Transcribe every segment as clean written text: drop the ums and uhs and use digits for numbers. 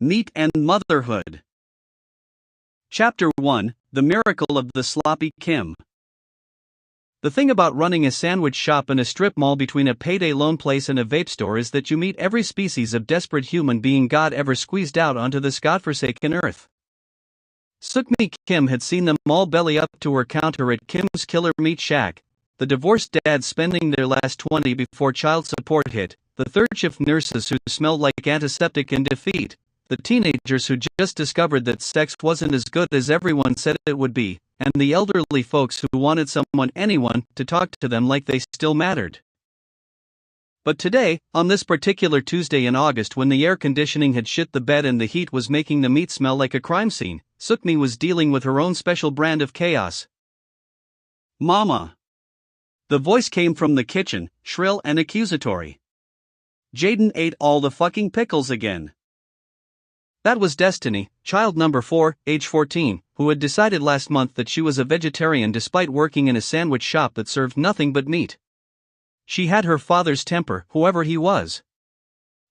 Meat and Motherhood. Chapter 1: The Miracle of the Sloppy Kim. The thing about running a sandwich shop in a strip mall between a payday loan place and a vape store is that you meet every species of desperate human being God ever squeezed out onto this godforsaken earth. Suk-Mi Kim had seen them all belly up to her counter at Kim's Killer Meat Shack, the divorced dads spending their last 20 before child support hit, the third-shift nurses who smelled like antiseptic in defeat, the teenagers who just discovered that sex wasn't as good as everyone said it would be, and the elderly folks who wanted anyone, to talk to them like they still mattered. But today, on this particular Tuesday in August when the air conditioning had shit the bed and the heat was making the meat smell like a crime scene, Suk-Mi was dealing with her own special brand of chaos. "Mama." The voice came from the kitchen, shrill and accusatory. "Jaden ate all the fucking pickles again." That was Destiny, child number 4, age 14, who had decided last month that she was a vegetarian despite working in a sandwich shop that served nothing but meat. She had her father's temper, whoever he was.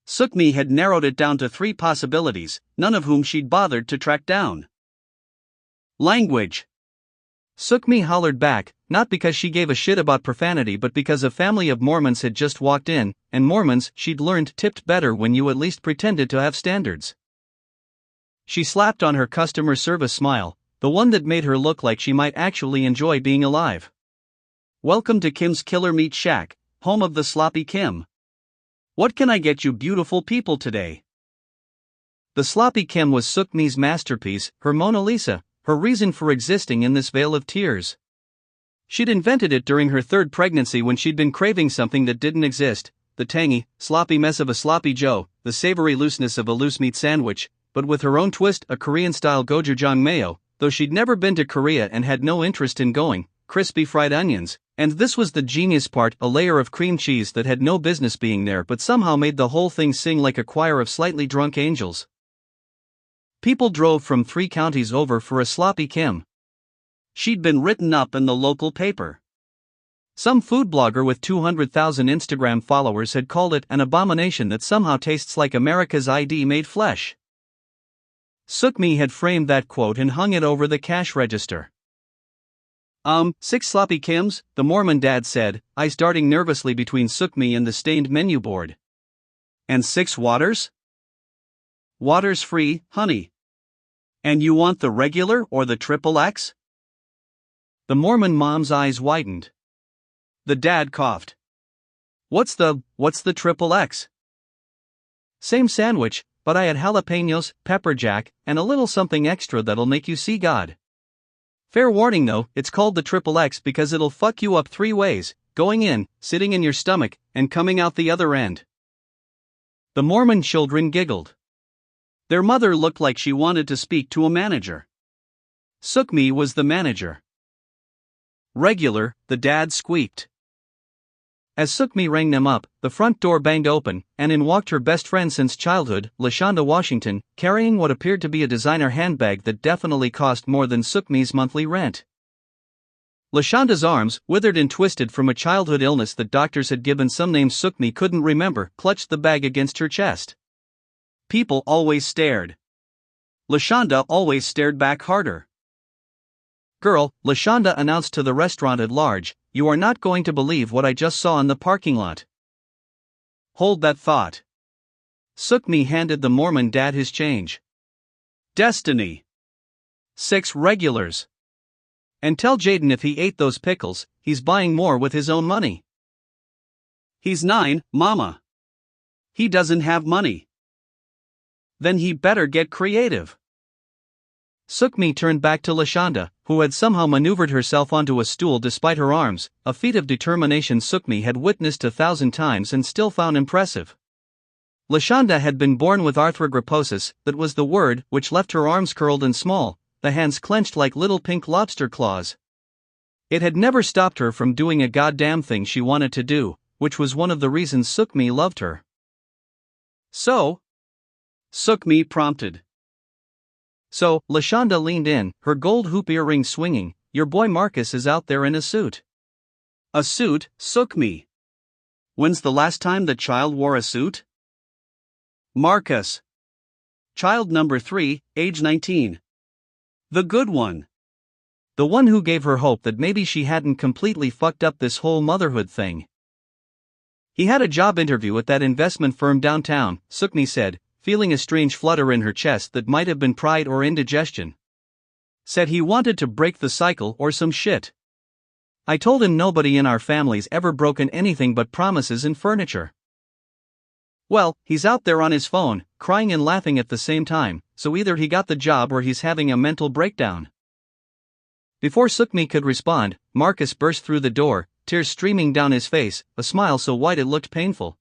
Suk-Mi had narrowed it down to 3 possibilities, none of whom she'd bothered to track down. Language. Suk-Mi hollered back, not because she gave a shit about profanity but because a family of Mormons had just walked in, and Mormons, she'd learned, tipped better when you at least pretended to have standards. She slapped on her customer service smile, the one that made her look like she might actually enjoy being alive. "Welcome to Kim's Killer Meat Shack, home of the Sloppy Kim. What can I get you beautiful people today?" The Sloppy Kim was Suk-Mi's masterpiece, her Mona Lisa, her reason for existing in this vale of tears. She'd invented it during her 3rd pregnancy when she'd been craving something that didn't exist, the tangy, sloppy mess of a sloppy Joe, the savory looseness of a loose meat sandwich, but with her own twist, a Korean-style gochujang mayo, though she'd never been to Korea and had no interest in going, crispy fried onions, and this was the genius part, a layer of cream cheese that had no business being there but somehow made the whole thing sing like a choir of slightly drunk angels. People drove from 3 counties over for a Sloppy Kim. She'd been written up in the local paper. Some food blogger with 200,000 Instagram followers had called it an abomination that somehow tastes like America's ID made flesh. Suk-Mi had framed that quote and hung it over the cash register. 6 Sloppy Kims," the Mormon dad said, eyes darting nervously between Suk-Mi and the stained menu board. "And 6 waters?" "Water's free, honey." "And you want the regular or the XXX?" The Mormon mom's eyes widened. The dad coughed. What's the XXX?" "Same sandwich, but I add jalapenos, pepper jack, and a little something extra that'll make you see God. Fair warning though, it's called the XXX because it'll fuck you up 3 ways, going in, sitting in your stomach, and coming out the other end." The Mormon children giggled. Their mother looked like she wanted to speak to a manager. Suk-Mi was the manager. "Regular," the dad squeaked. As Suk-Mi rang them up, the front door banged open, and in walked her best friend since childhood, LaShonda Washington, carrying what appeared to be a designer handbag that definitely cost more than Suk-Mi's monthly rent. LaShonda's arms, withered and twisted from a childhood illness that doctors had given some name Suk-Mi couldn't remember, clutched the bag against her chest. People always stared. LaShonda always stared back harder. "Girl," LaShonda announced to the restaurant at large, "you are not going to believe what I just saw in the parking lot." "Hold that thought." Suk-Mi handed the Mormon dad his change. "Destiny. 6 regulars. And tell Jaden if he ate those pickles, he's buying more with his own money." "He's 9, Mama. He doesn't have money." "Then he better get creative." Suk-Mi turned back to LaShonda, who had somehow maneuvered herself onto a stool despite her arms, a feat of determination Suk-Mi had witnessed 1,000 times and still found impressive. LaShonda had been born with arthrogryposis, that was the word, which left her arms curled and small, the hands clenched like little pink lobster claws. It had never stopped her from doing a goddamn thing she wanted to do, which was one of the reasons Suk-Mi loved her. "So?" Suk-Mi prompted. So, LaShonda leaned in, her gold hoop earring swinging. "Your boy Marcus is out there in a suit." "A suit, Suk-Mi? When's the last time the child wore a suit?" "Marcus." child number 3, age 19. The good one. The one who gave her hope that maybe she hadn't completely fucked up this whole motherhood thing. He had a job interview at that investment firm downtown, Suk-Mi said, feeling a strange flutter in her chest that might have been pride or indigestion. Said he wanted to break the cycle or some shit. I told him nobody in our family's ever broken anything but promises and furniture. Well, he's out there on his phone, crying and laughing at the same time, so either he got the job or he's having a mental breakdown. Before Suk-Mi could respond, Marcus burst through the door, tears streaming down his face, a smile so wide it looked painful.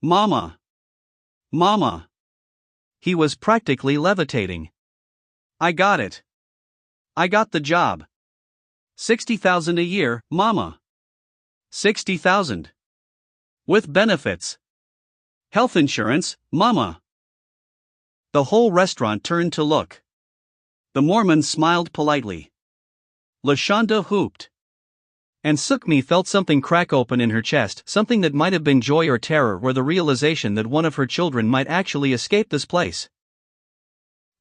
Mama! Mama! He was practically levitating. I got it. I got the job. 60,000 a year, Mama. 60,000. With benefits. Health insurance, Mama. The whole restaurant turned to look. The Mormon smiled politely. LaShonda whooped. And Suk-Mi felt something crack open in her chest, something that might have been joy or terror, or the realization that one of her children might actually escape this place.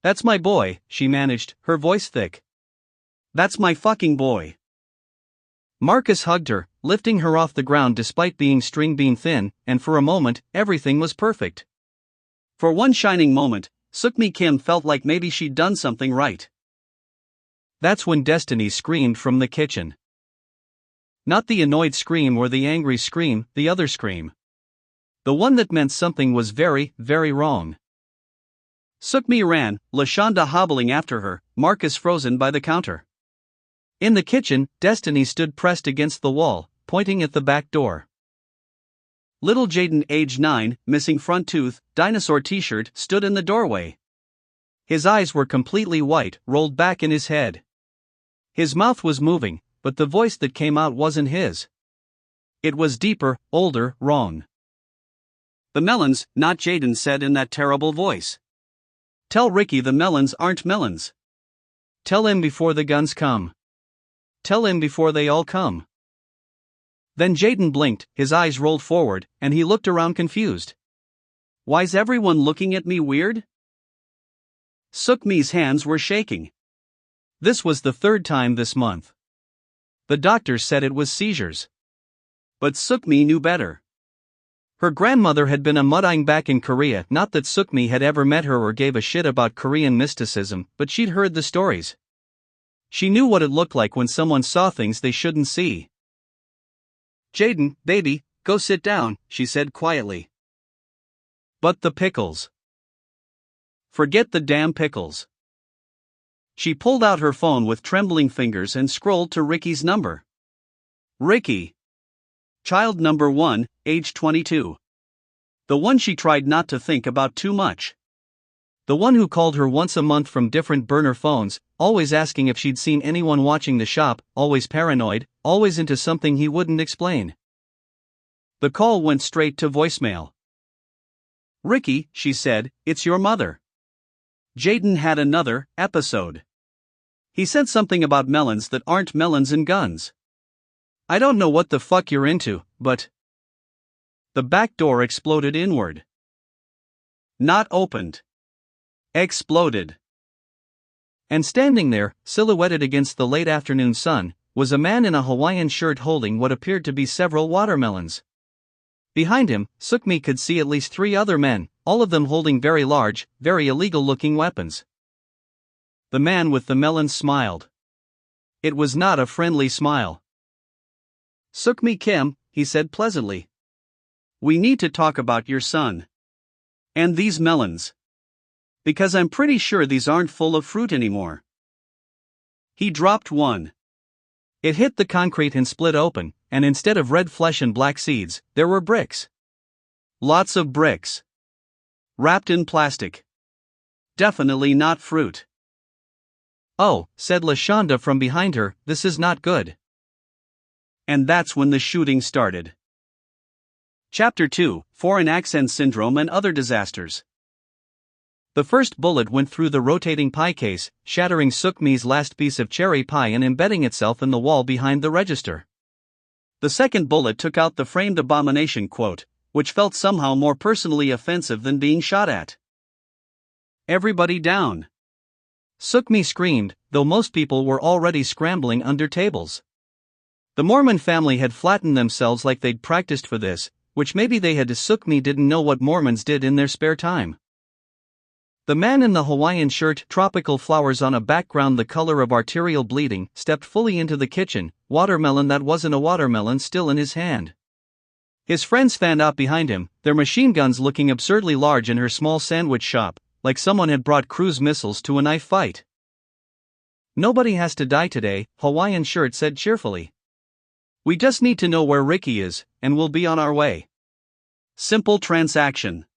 That's my boy, she managed, her voice thick. That's my fucking boy. Marcus hugged her, lifting her off the ground despite being string bean thin, and for a moment, everything was perfect. For one shining moment, Suk-Mi Kim felt like maybe she'd done something right. That's when Destiny screamed from the kitchen. Not the annoyed scream or the angry scream, the other scream. The one that meant something was very, very wrong. Suk-Mi ran, LaShonda hobbling after her, Marcus frozen by the counter. In the kitchen, Destiny stood pressed against the wall, pointing at the back door. Little Jaden, age 9, missing front tooth, dinosaur t-shirt, stood in the doorway. His eyes were completely white, rolled back in his head. His mouth was moving, but the voice that came out wasn't his. It was deeper, older, wrong. The melons, not Jaden, said in that terrible voice. Tell Ricky the melons aren't melons. Tell him before the guns come. Tell him before they all come. Then Jaden blinked, his eyes rolled forward, and he looked around confused. Why's everyone looking at me weird? Suk-Mi's hands were shaking. This was the third time this month. The doctors said it was seizures. But Suk-Mi knew better. Her grandmother had been a Mudding back in Korea, not that Suk-Mi had ever met her or gave a shit about Korean mysticism, but she'd heard the stories. She knew what it looked like when someone saw things they shouldn't see. Jaden, baby, go sit down, she said quietly. But the pickles. Forget the damn pickles. She pulled out her phone with trembling fingers and scrolled to Ricky's number. Ricky. Child number 1, age 22. The one she tried not to think about too much. The one who called her once a month from different burner phones, always asking if she'd seen anyone watching the shop, always paranoid, always into something he wouldn't explain. The call went straight to voicemail. Ricky, she said, it's your mother. Jaden had another episode. He said something about melons that aren't melons and guns. I don't know what the fuck you're into, but... The back door exploded inward. Not opened. Exploded. And standing there, silhouetted against the late afternoon sun, was a man in a Hawaiian shirt holding what appeared to be several watermelons. Behind him, Suk-Mi could see at least 3 other men, all of them holding very large, very illegal-looking weapons. The man with the melons smiled. It was not a friendly smile. Suk-Mi Kim, he said pleasantly. We need to talk about your son. And these melons. Because I'm pretty sure these aren't full of fruit anymore. He dropped one. It hit the concrete and split open, and instead of red flesh and black seeds, there were bricks. Lots of bricks. Wrapped in plastic. Definitely not fruit. Oh, said LaShonda from behind her, this is not good. And that's when the shooting started. Chapter 2, Foreign Accent Syndrome and Other Disasters. The first bullet went through the rotating pie case, shattering Suk-Mi's last piece of cherry pie and embedding itself in the wall behind the register. The second bullet took out the framed abomination quote, which felt somehow more personally offensive than being shot at. Everybody down! Suk-Mi screamed, though most people were already scrambling under tables. The Mormon family had flattened themselves like they'd practiced for this, which maybe they had. Suk-Mi didn't know what Mormons did in their spare time. The man in the Hawaiian shirt, tropical flowers on a background the color of arterial bleeding, stepped fully into the kitchen, watermelon that wasn't a watermelon still in his hand. His friends fanned out behind him, their machine guns looking absurdly large in her small sandwich shop, like someone had brought cruise missiles to a knife fight. "Nobody has to die today," Hawaiian shirt said cheerfully. "We just need to know where Ricky is, and we'll be on our way. Simple transaction."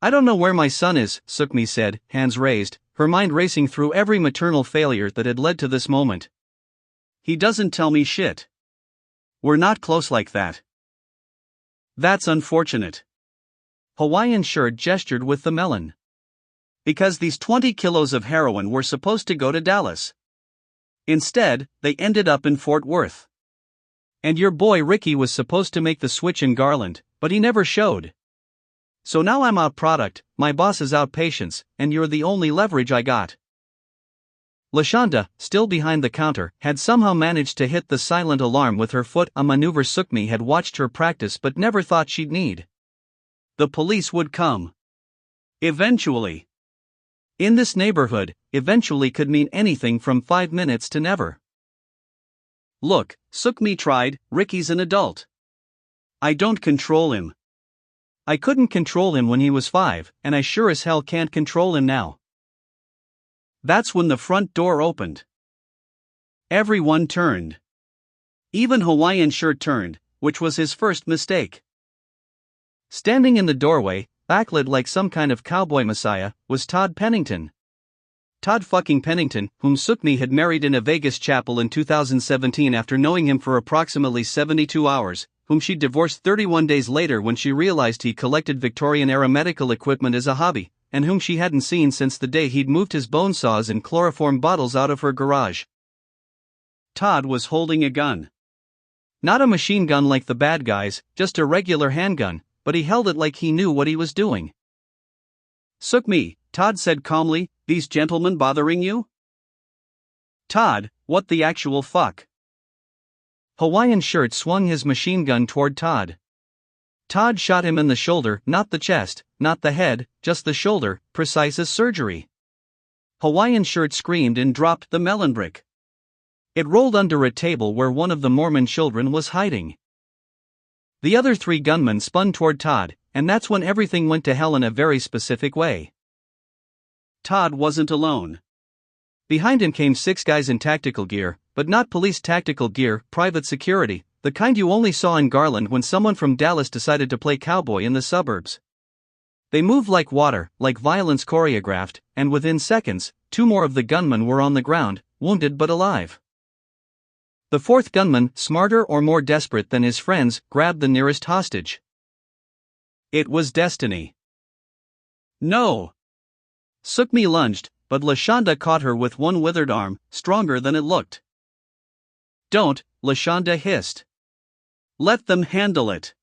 "I don't know where my son is," Suk-Mi said, hands raised, her mind racing through every maternal failure that had led to this moment. "He doesn't tell me shit. We're not close like that." "That's unfortunate." Hawaiian shirt gestured with the melon. "Because these 20 kilos of heroin were supposed to go to Dallas. Instead, they ended up in Fort Worth. And your boy Ricky was supposed to make the switch in Garland, but he never showed. So now I'm out product, my boss is out patience, and you're the only leverage I got." LaShonda, still behind the counter, had somehow managed to hit the silent alarm with her foot, a maneuver Suk-Mi had watched her practice but never thought she'd need. The police would come. Eventually. In this neighborhood, eventually could mean anything from 5 minutes to never. "Look," Suk-Mi tried, "Ricky's an adult. I don't control him. I couldn't control him when he was 5, and I sure as hell can't control him now." That's when the front door opened. Everyone turned. Even Hawaiian shirt turned, which was his first mistake. Standing in the doorway, backlit like some kind of cowboy messiah, was Todd Pennington. Todd fucking Pennington, whom Suk-Mi had married in a Vegas chapel in 2017 after knowing him for approximately 72 hours, whom she divorced 31 days later when she realized he collected Victorian-era medical equipment as a hobby, and whom she hadn't seen since the day he'd moved his bone saws and chloroform bottles out of her garage. Todd was holding a gun. Not a machine gun like the bad guys, just a regular handgun, but he held it like he knew what he was doing. "Suk-Mi," Todd said calmly, "these gentlemen bothering you?" "Todd, what the actual fuck?" Hawaiian shirt swung his machine gun toward Todd. Todd shot him in the shoulder, not the chest, not the head, just the shoulder, precise as surgery. Hawaiian shirt screamed and dropped the melon brick. It rolled under a table where one of the Mormon children was hiding. The other 3 gunmen spun toward Todd, and that's when everything went to hell in a very specific way. Todd wasn't alone. Behind him came 6 guys in tactical gear, but not police tactical gear, private security, the kind you only saw in Garland when someone from Dallas decided to play cowboy in the suburbs. They moved like water, like violence choreographed, and within seconds, 2 more of the gunmen were on the ground, wounded but alive. The 4th gunman, smarter or more desperate than his friends, grabbed the nearest hostage. It was Destiny. "No!" Suk-Mi lunged, but LaShonda caught her with one withered arm, stronger than it looked. "Don't," LaShonda hissed. "Let them handle it."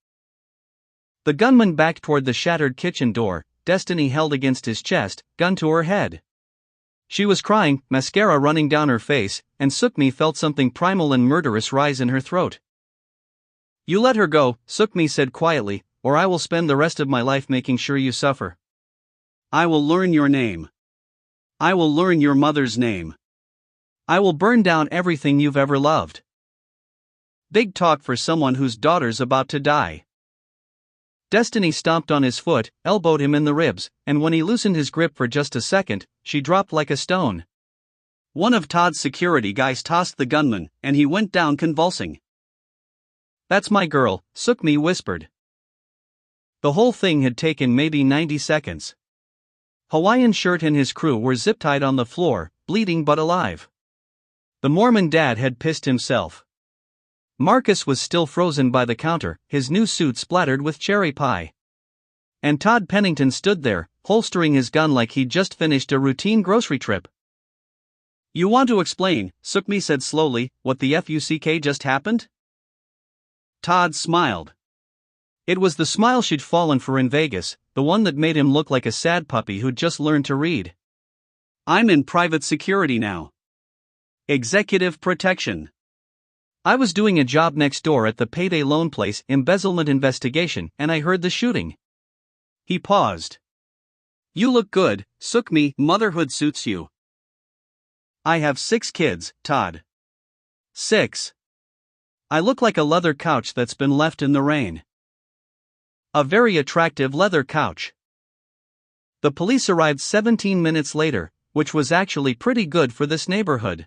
The gunman backed toward the shattered kitchen door, Destiny held against his chest, gun to her head. She was crying, mascara running down her face, and Suk-Mi felt something primal and murderous rise in her throat. "You let her go," Suk-Mi said quietly, "or I will spend the rest of my life making sure you suffer. I will learn your name. I will learn your mother's name. I will burn down everything you've ever loved." Big talk for someone whose daughter's about to die. Destiny stomped on his foot, elbowed him in the ribs, and when he loosened his grip for just a second, she dropped like a stone. One of Todd's security guys tossed the gunman, and he went down convulsing. "That's my girl," Suk-Mi whispered. The whole thing had taken maybe 90 seconds. Hawaiian shirt and his crew were zip-tied on the floor, bleeding but alive. The Mormon dad had pissed himself. Marcus was still frozen by the counter, his new suit splattered with cherry pie. And Todd Pennington stood there, holstering his gun like he'd just finished a routine grocery trip. "You want to explain," Suk-Mi said slowly, "what the fuck just happened?" Todd smiled. It was the smile she'd fallen for in Vegas, the one that made him look like a sad puppy who'd just learned to read. I'm in private security now. Executive protection. I was doing a job next door at the payday loan place embezzlement investigation and I heard the shooting. He paused. You look good, Suk-Mi, motherhood suits you. I have 6 kids, Todd. 6. I look like a leather couch that's been left in the rain. A very attractive leather couch. The police arrived 17 minutes later, which was actually pretty good for this neighborhood.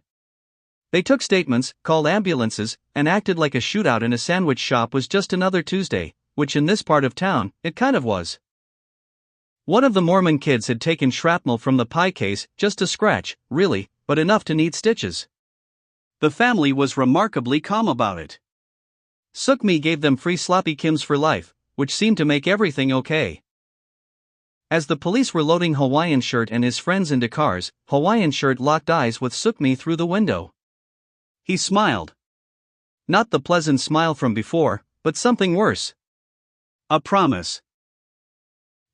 They took statements, called ambulances, and acted like a shootout in a sandwich shop was just another Tuesday, which in this part of town, it kind of was. One of the Mormon kids had taken shrapnel from the pie case, just a scratch, really, but enough to need stitches. The family was remarkably calm about it. Suk-Mi gave them free sloppy Kims for life, which seemed to make everything okay. As the police were loading Hawaiian Shirt and his friends into cars, Hawaiian Shirt locked eyes with Suk-Mi through the window. He smiled. Not the pleasant smile from before, but something worse. A promise.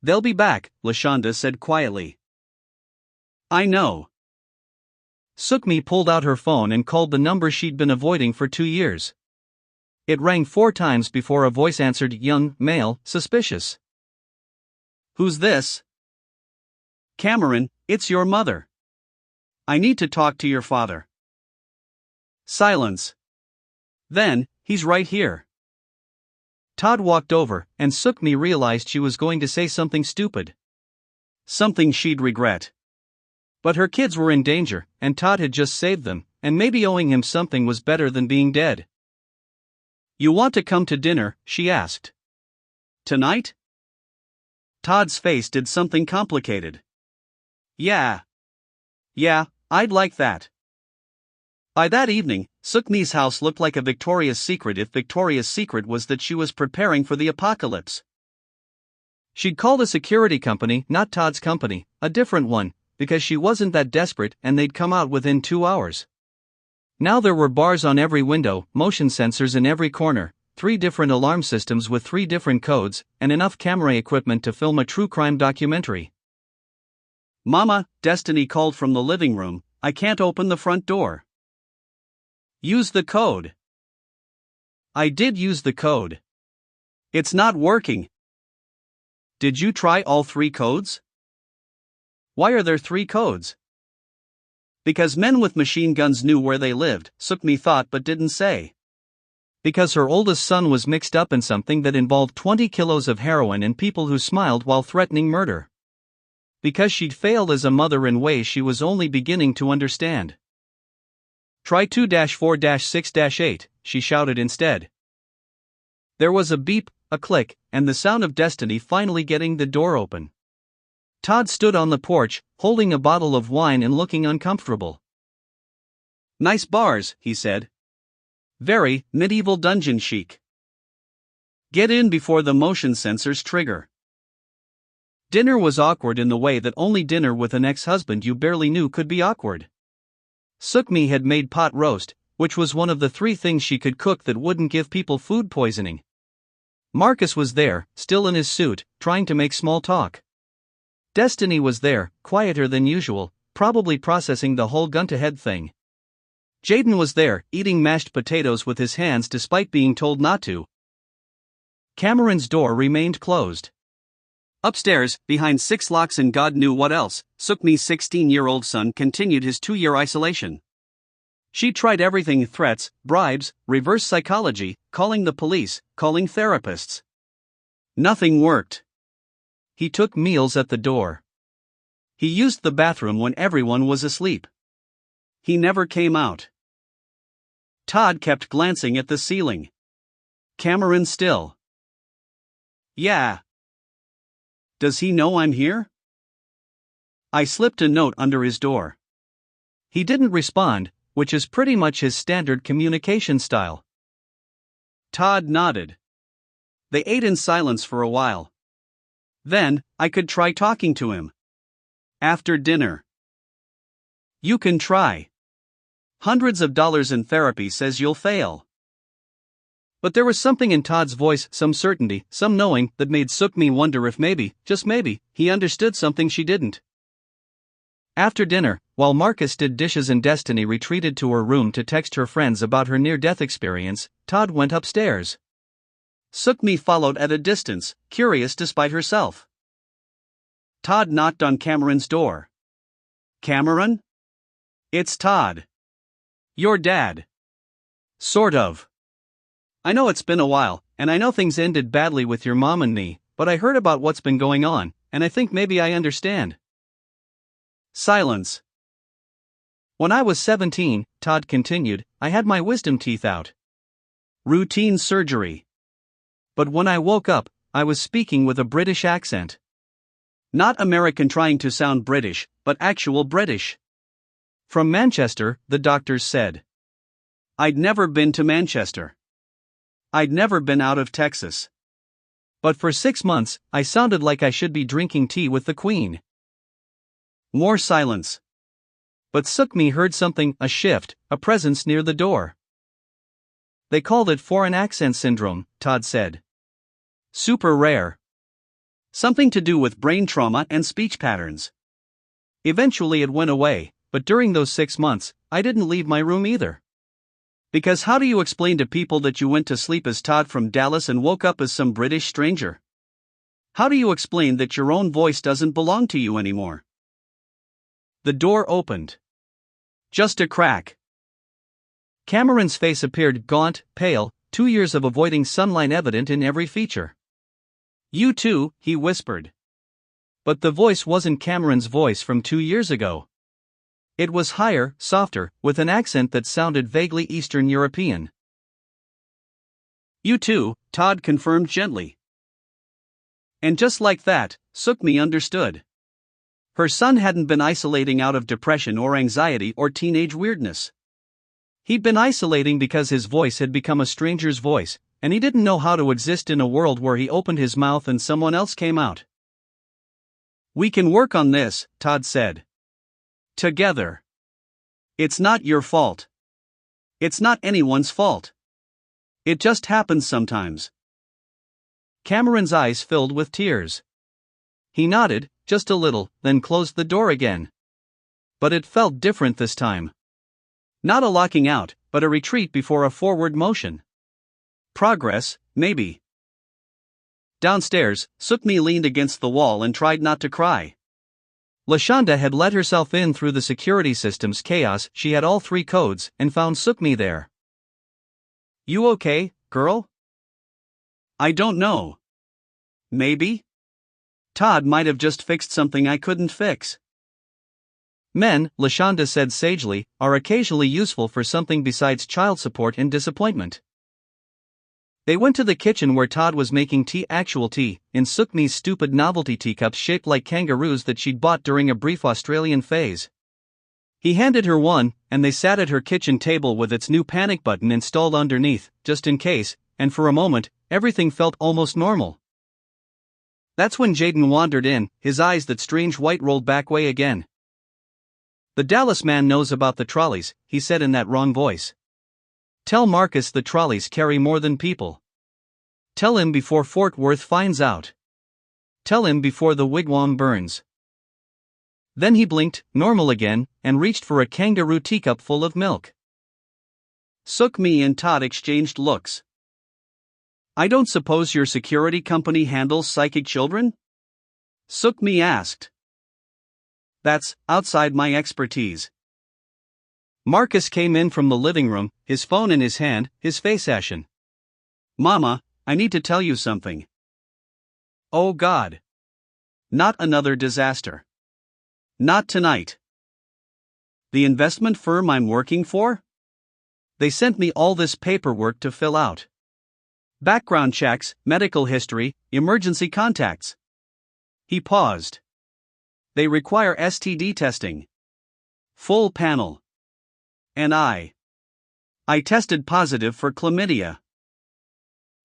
They'll be back, LaShonda said quietly. I know. Suk-Mi pulled out her phone and called the number she'd been avoiding for 2 years. It rang 4 times before a voice answered, young, male, suspicious. Who's this? Cameron, it's your mother. I need to talk to your father. Silence. Then, he's right here. Todd walked over, and Suk-Mi realized she was going to say something stupid. Something she'd regret. But her kids were in danger, and Todd had just saved them, and maybe owing him something was better than being dead. You want to come to dinner? She asked. Tonight? Todd's face did something complicated. Yeah, I'd like that. By that evening, Suk-Mi's house looked like a Victoria's Secret if Victoria's Secret was that she was preparing for the apocalypse. She'd called a security company, not Todd's company, a different one, because she wasn't that desperate and they'd come out within 2 hours. Now there were bars on every window, motion sensors in every corner, 3 different alarm systems with 3 different codes, and enough camera equipment to film a true crime documentary. Mama, Destiny called from the living room, I can't open the front door. Use the code. I did use the code. It's not working. Did you try all 3 codes? Why are there 3 codes? Because men with machine guns knew where they lived, Suk-Mi thought but didn't say. Because her oldest son was mixed up in something that involved 20 kilos of heroin and people who smiled while threatening murder. Because she'd failed as a mother in ways she was only beginning to understand. Try 2-4-6-8, she shouted instead. There was a beep, a click, and the sound of Destiny finally getting the door open. Todd stood on the porch, holding a bottle of wine and looking uncomfortable. Nice bars, he said. Very medieval dungeon chic. Get in before the motion sensors trigger. Dinner was awkward in the way that only dinner with an ex-husband you barely knew could be awkward. Suk-Mi had made pot roast, which was one of the 3 things she could cook that wouldn't give people food poisoning. Marcus was there, still in his suit, trying to make small talk. Destiny was there, quieter than usual, probably processing the whole gun-to-head thing. Jaden was there, eating mashed potatoes with his hands despite being told not to. Cameron's door remained closed. Upstairs, behind 6 locks and God knew what else, Suk-Mi's 16-year-old son continued his 2-year isolation. She tried everything: threats, bribes, reverse psychology, calling the police, calling therapists. Nothing worked. He took meals at the door. He used the bathroom when everyone was asleep. He never came out. Todd kept glancing at the ceiling. Cameron still. Yeah. Does he know I'm here? I slipped a note under his door. He didn't respond, which is pretty much his standard communication style. Todd nodded. They ate in silence for a while. Then, I could try talking to him. After dinner. You can try. Hundreds of dollars in therapy says you'll fail. But there was something in Todd's voice, some certainty, some knowing, that made Suk-Mi wonder if maybe, just maybe, he understood something she didn't. After dinner, while Marcus did dishes and Destiny retreated to her room to text her friends about her near-death experience, Todd went upstairs. Suk-Mi followed at a distance, curious despite herself. Todd knocked on Cameron's door. Cameron? It's Todd. Your dad. Sort of. I know it's been a while, and I know things ended badly with your mom and me, but I heard about what's been going on, and I think maybe I understand. Silence. When I was 17, Todd continued, I had my wisdom teeth out. Routine surgery. But when I woke up, I was speaking with a British accent. Not American trying to sound British, but actual British. From Manchester, the doctors said. I'd never been to Manchester. I'd never been out of Texas. But for 6 months, I sounded like I should be drinking tea with the Queen. More silence. But Suk-Mi heard something, a shift, a presence near the door. They called it foreign accent syndrome, Todd said. Super rare. Something to do with brain trauma and speech patterns. Eventually it went away, but during those 6 months, I didn't leave my room either. Because how do you explain to people that you went to sleep as Todd from Dallas and woke up as some British stranger? How do you explain that your own voice doesn't belong to you anymore? The door opened. Just a crack. Cameron's face appeared gaunt, pale, 2 years of avoiding sunlight evident in every feature. You too, he whispered. But the voice wasn't Cameron's voice from 2 years ago. It was higher, softer, with an accent that sounded vaguely Eastern European. You too, Todd confirmed gently. And just like that, Suk-Mi understood. Her son hadn't been isolating out of depression or anxiety or teenage weirdness. He'd been isolating because his voice had become a stranger's voice, and he didn't know how to exist in a world where he opened his mouth and someone else came out. We can work on this, Todd said. Together. It's not your fault. It's not anyone's fault. It just happens sometimes. Cameron's eyes filled with tears. He nodded, just a little, then closed the door again. But it felt different this time. Not a locking out, but a retreat before a forward motion. Progress, maybe. Downstairs, Suk-Mi leaned against the wall and tried not to cry. Lashonda had let herself in through the security system's chaos. She had all 3 codes and found Suk-Mi there. You okay, girl? I don't know. Maybe? Todd might have just fixed something I couldn't fix. Men, Lashonda said sagely, are occasionally useful for something besides child support and disappointment. They went to the kitchen where Todd was making tea, actual tea, in Suk-Mi's stupid novelty teacups shaped like kangaroos that she'd bought during a brief Australian phase. He handed her one, and they sat at her kitchen table with its new panic button installed underneath, just in case, and for a moment, everything felt almost normal. That's when Jaden wandered in, his eyes that strange white rolled back way again. The Dallas man knows about the trolleys, he said in that wrong voice. Tell Marcus the trolleys carry more than people. Tell him before Fort Worth finds out. Tell him before the wigwam burns. Then he blinked, normal again, and reached for a kangaroo teacup full of milk. Suk-Mi and Todd exchanged looks. I don't suppose your security company handles psychic children? Suk-Mi asked. That's outside my expertise. Marcus came in from the living room, his phone in his hand, his face ashen. Mama, I need to tell you something. Oh God. Not another disaster. Not tonight. The investment firm I'm working for? They sent me all this paperwork to fill out. Background checks, medical history, emergency contacts. He paused. They require STD testing. Full panel. And I tested positive for chlamydia.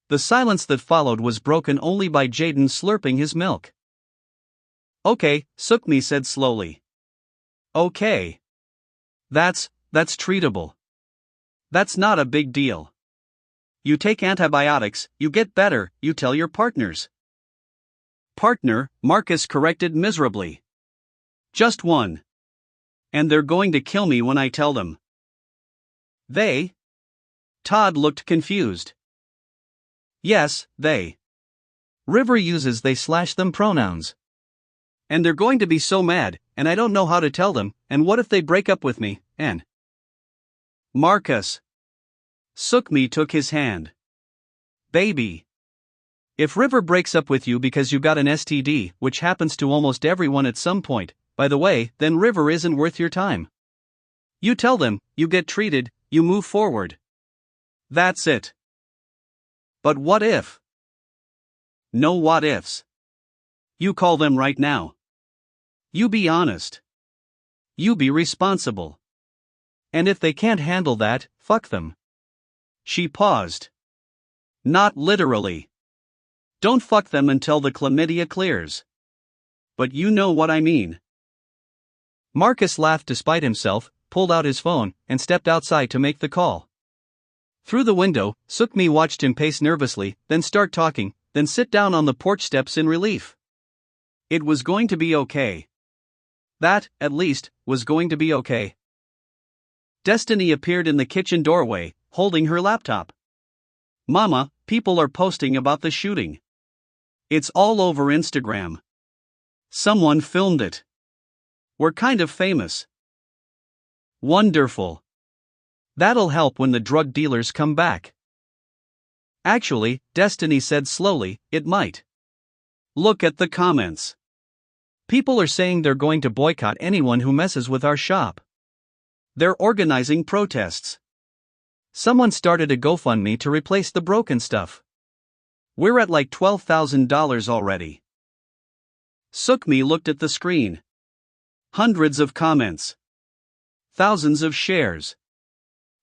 The silence that followed was broken only by Jaden slurping his milk. Okay, Suk-Mi said slowly. Okay. That's treatable. That's not a big deal. you take antibiotics, you get better, you tell your partners. Partner, Marcus corrected miserably. Just one. And they're going to kill me when I tell them. They? Todd looked confused. Yes, they. River uses they/them pronouns. And they're going to be so mad, and I don't know how to tell them, and what if they break up with me, and... Marcus. Suk-Mi took his hand. Baby. If River breaks up with you because you got an STD, which happens to almost everyone at some point, by the way, then River isn't worth your time. You tell them, you get treated, you move forward. That's it. But what if? No what ifs. You call them right now. You be honest. You be responsible. And if they can't handle that, fuck them. She paused. Not literally. Don't fuck them until the chlamydia clears. But you know what I mean. Marcus laughed despite himself, pulled out his phone, and stepped outside to make the call. Through the window, Suk-Mi watched him pace nervously, then start talking, then sit down on the porch steps in relief. It was going to be okay. That, at least, was going to be okay. Destiny appeared in the kitchen doorway, holding her laptop. Mama, people are posting about the shooting. It's all over Instagram. Someone filmed it. We're kind of famous. Wonderful. That'll help when the drug dealers come back. Actually, Destiny said slowly, it might. Look at the comments. People are saying they're going to boycott anyone who messes with our shop. They're organizing protests. Someone started a GoFundMe to replace the broken stuff. We're at like $12,000 already. Suk-Mi looked at the screen. Hundreds of comments. Thousands of shares.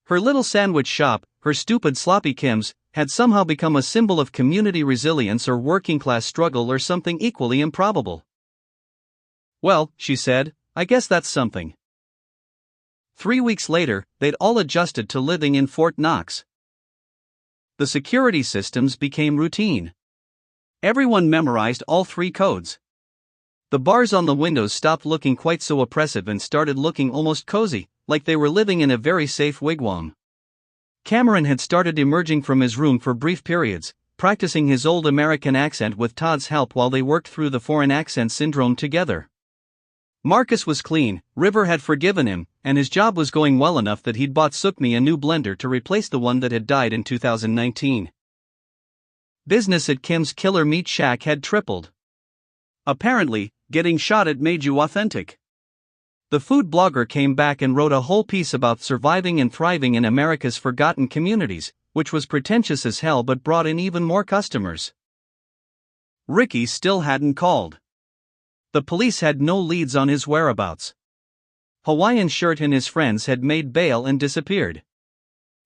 Her little sandwich shop, her stupid sloppy Kims, had somehow become a symbol of community resilience or working class struggle or something equally improbable. Well, she said, I guess that's something. 3 weeks later, they'd all adjusted to living in Fort Knox. The security systems became routine. Everyone memorized all 3 codes. The bars on the windows stopped looking quite so oppressive and started looking almost cozy, like they were living in a very safe wigwam. Cameron had started emerging from his room for brief periods, practicing his old American accent with Todd's help while they worked through the foreign accent syndrome together. Marcus was clean, River had forgiven him, and his job was going well enough that he'd bought Suk-Mi a new blender to replace the one that had died in 2019. Business at Kim's Killer Meat Shack had tripled. Apparently, getting shot at made you authentic. The food blogger came back and wrote a whole piece about surviving and thriving in America's forgotten communities, which was pretentious as hell but brought in even more customers. Ricky still hadn't called. The police had no leads on his whereabouts. Hawaiian Shirt and his friends had made bail and disappeared.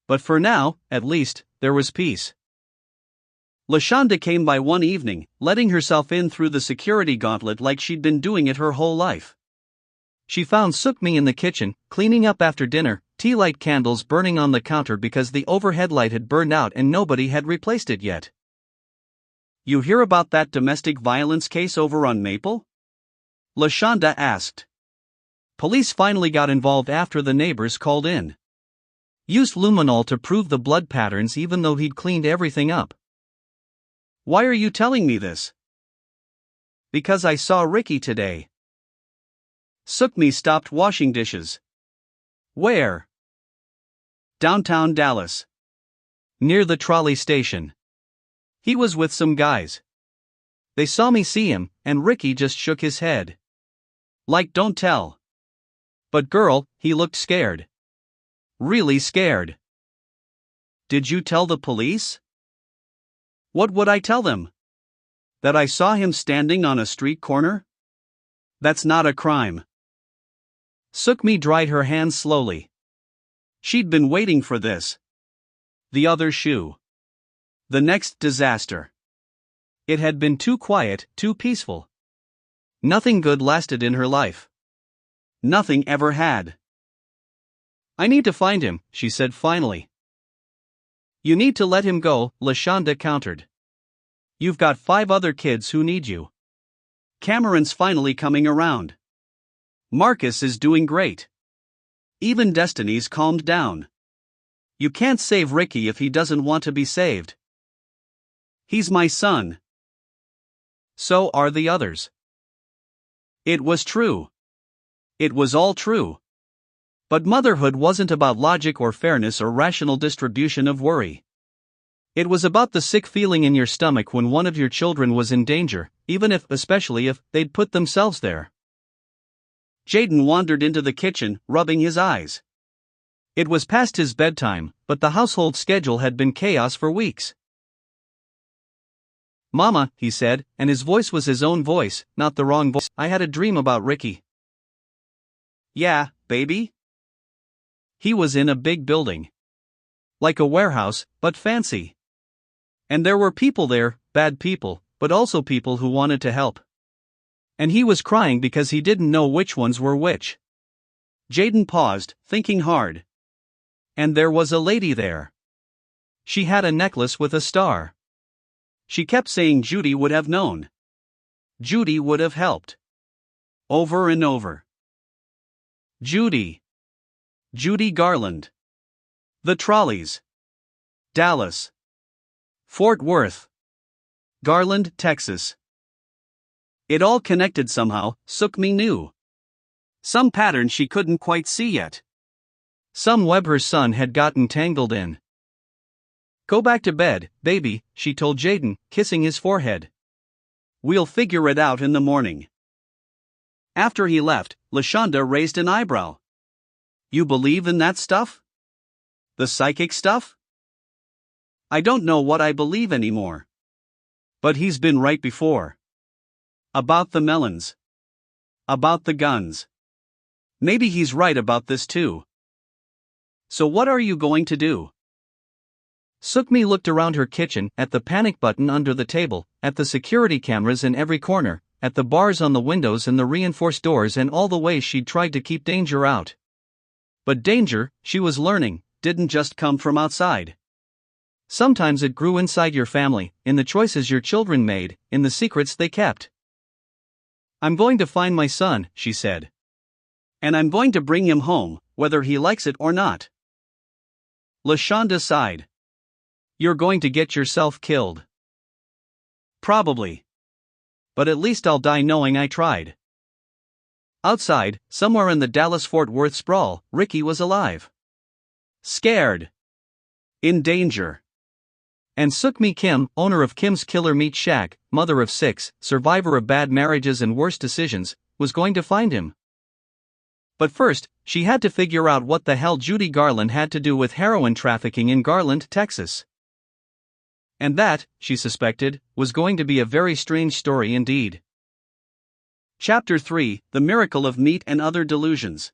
But for now, at least, there was peace. LaShonda came by one evening, letting herself in through the security gauntlet like she'd been doing it her whole life. She found Suk-Mi in the kitchen, cleaning up after dinner, tea light candles burning on the counter because the overhead light had burned out and nobody had replaced it yet. You hear about that domestic violence case over on Maple? LaShonda asked. Police finally got involved after the neighbors called in. Used luminol to prove the blood patterns even though he'd cleaned everything up. Why are you telling me this? Because I saw Ricky today. Suk-Mi stopped washing dishes. Where? Downtown Dallas. Near the trolley station. He was with some guys. They saw me see him, and Ricky just shook his head. Like, don't tell. But girl, he looked scared. Really scared. Did you tell the police? What would I tell them? That I saw him standing on a street corner? That's not a crime. Suk-Mi dried her hands slowly. She'd been waiting for this. The other shoe. The next disaster. It had been too quiet, too peaceful. Nothing good lasted in her life. Nothing ever had. I need to find him, she said finally. You need to let him go, LaShonda countered. You've got 5 other kids who need you. Cameron's finally coming around. Marcus is doing great. Even Destiny's calmed down. You can't save Ricky if he doesn't want to be saved. He's my son. So are the others. It was true. It was all true. But motherhood wasn't about logic or fairness or rational distribution of worry. It was about the sick feeling in your stomach when one of your children was in danger, especially if, they'd put themselves there. Jaden wandered into the kitchen, rubbing his eyes. It was past his bedtime, but the household schedule had been chaos for weeks. Mama, he said, and his voice was his own voice, not the wrong voice. I had a dream about Ricky. Yeah, baby? He was in a big building. Like a warehouse, but fancy. And there were people there, bad people, but also people who wanted to help. And he was crying because he didn't know which ones were which. Jaden paused, thinking hard. And there was a lady there. She had a necklace with a star. She kept saying Judy would have known. Judy would have helped. Over and over. Judy. Judy Garland. The trolleys. Dallas. Fort Worth. Garland, Texas. It all connected somehow, Suk-Mi knew. Some pattern she couldn't quite see yet. Some web her son had gotten tangled in. Go back to bed, baby, she told Jaden, kissing his forehead. We'll figure it out in the morning. After he left, LaShonda raised an eyebrow. You believe in that stuff? The psychic stuff? I don't know what I believe anymore. But he's been right before. About the melons. About the guns. Maybe he's right about this too. So what are you going to do? Suk-Mi looked around her kitchen, at the panic button under the table, at the security cameras in every corner, at the bars on the windows and the reinforced doors and all the ways she'd tried to keep danger out. But danger, she was learning, didn't just come from outside. Sometimes it grew inside your family, in the choices your children made, in the secrets they kept. I'm going to find my son, she said. And I'm going to bring him home, whether he likes it or not. LaShonda sighed. You're going to get yourself killed. Probably. But at least I'll die knowing I tried. Outside, somewhere in the Dallas-Fort Worth sprawl, Ricky was alive. Scared. In danger. And Suk-Mi Kim, owner of Kim's Killer Meat Shack, mother of 6, survivor of bad marriages and worse decisions, was going to find him. But first, she had to figure out what the hell Judy Garland had to do with heroin trafficking in Garland, Texas. And that, she suspected, was going to be a very strange story indeed. Chapter 3, The Miracle of Meat and Other Delusions.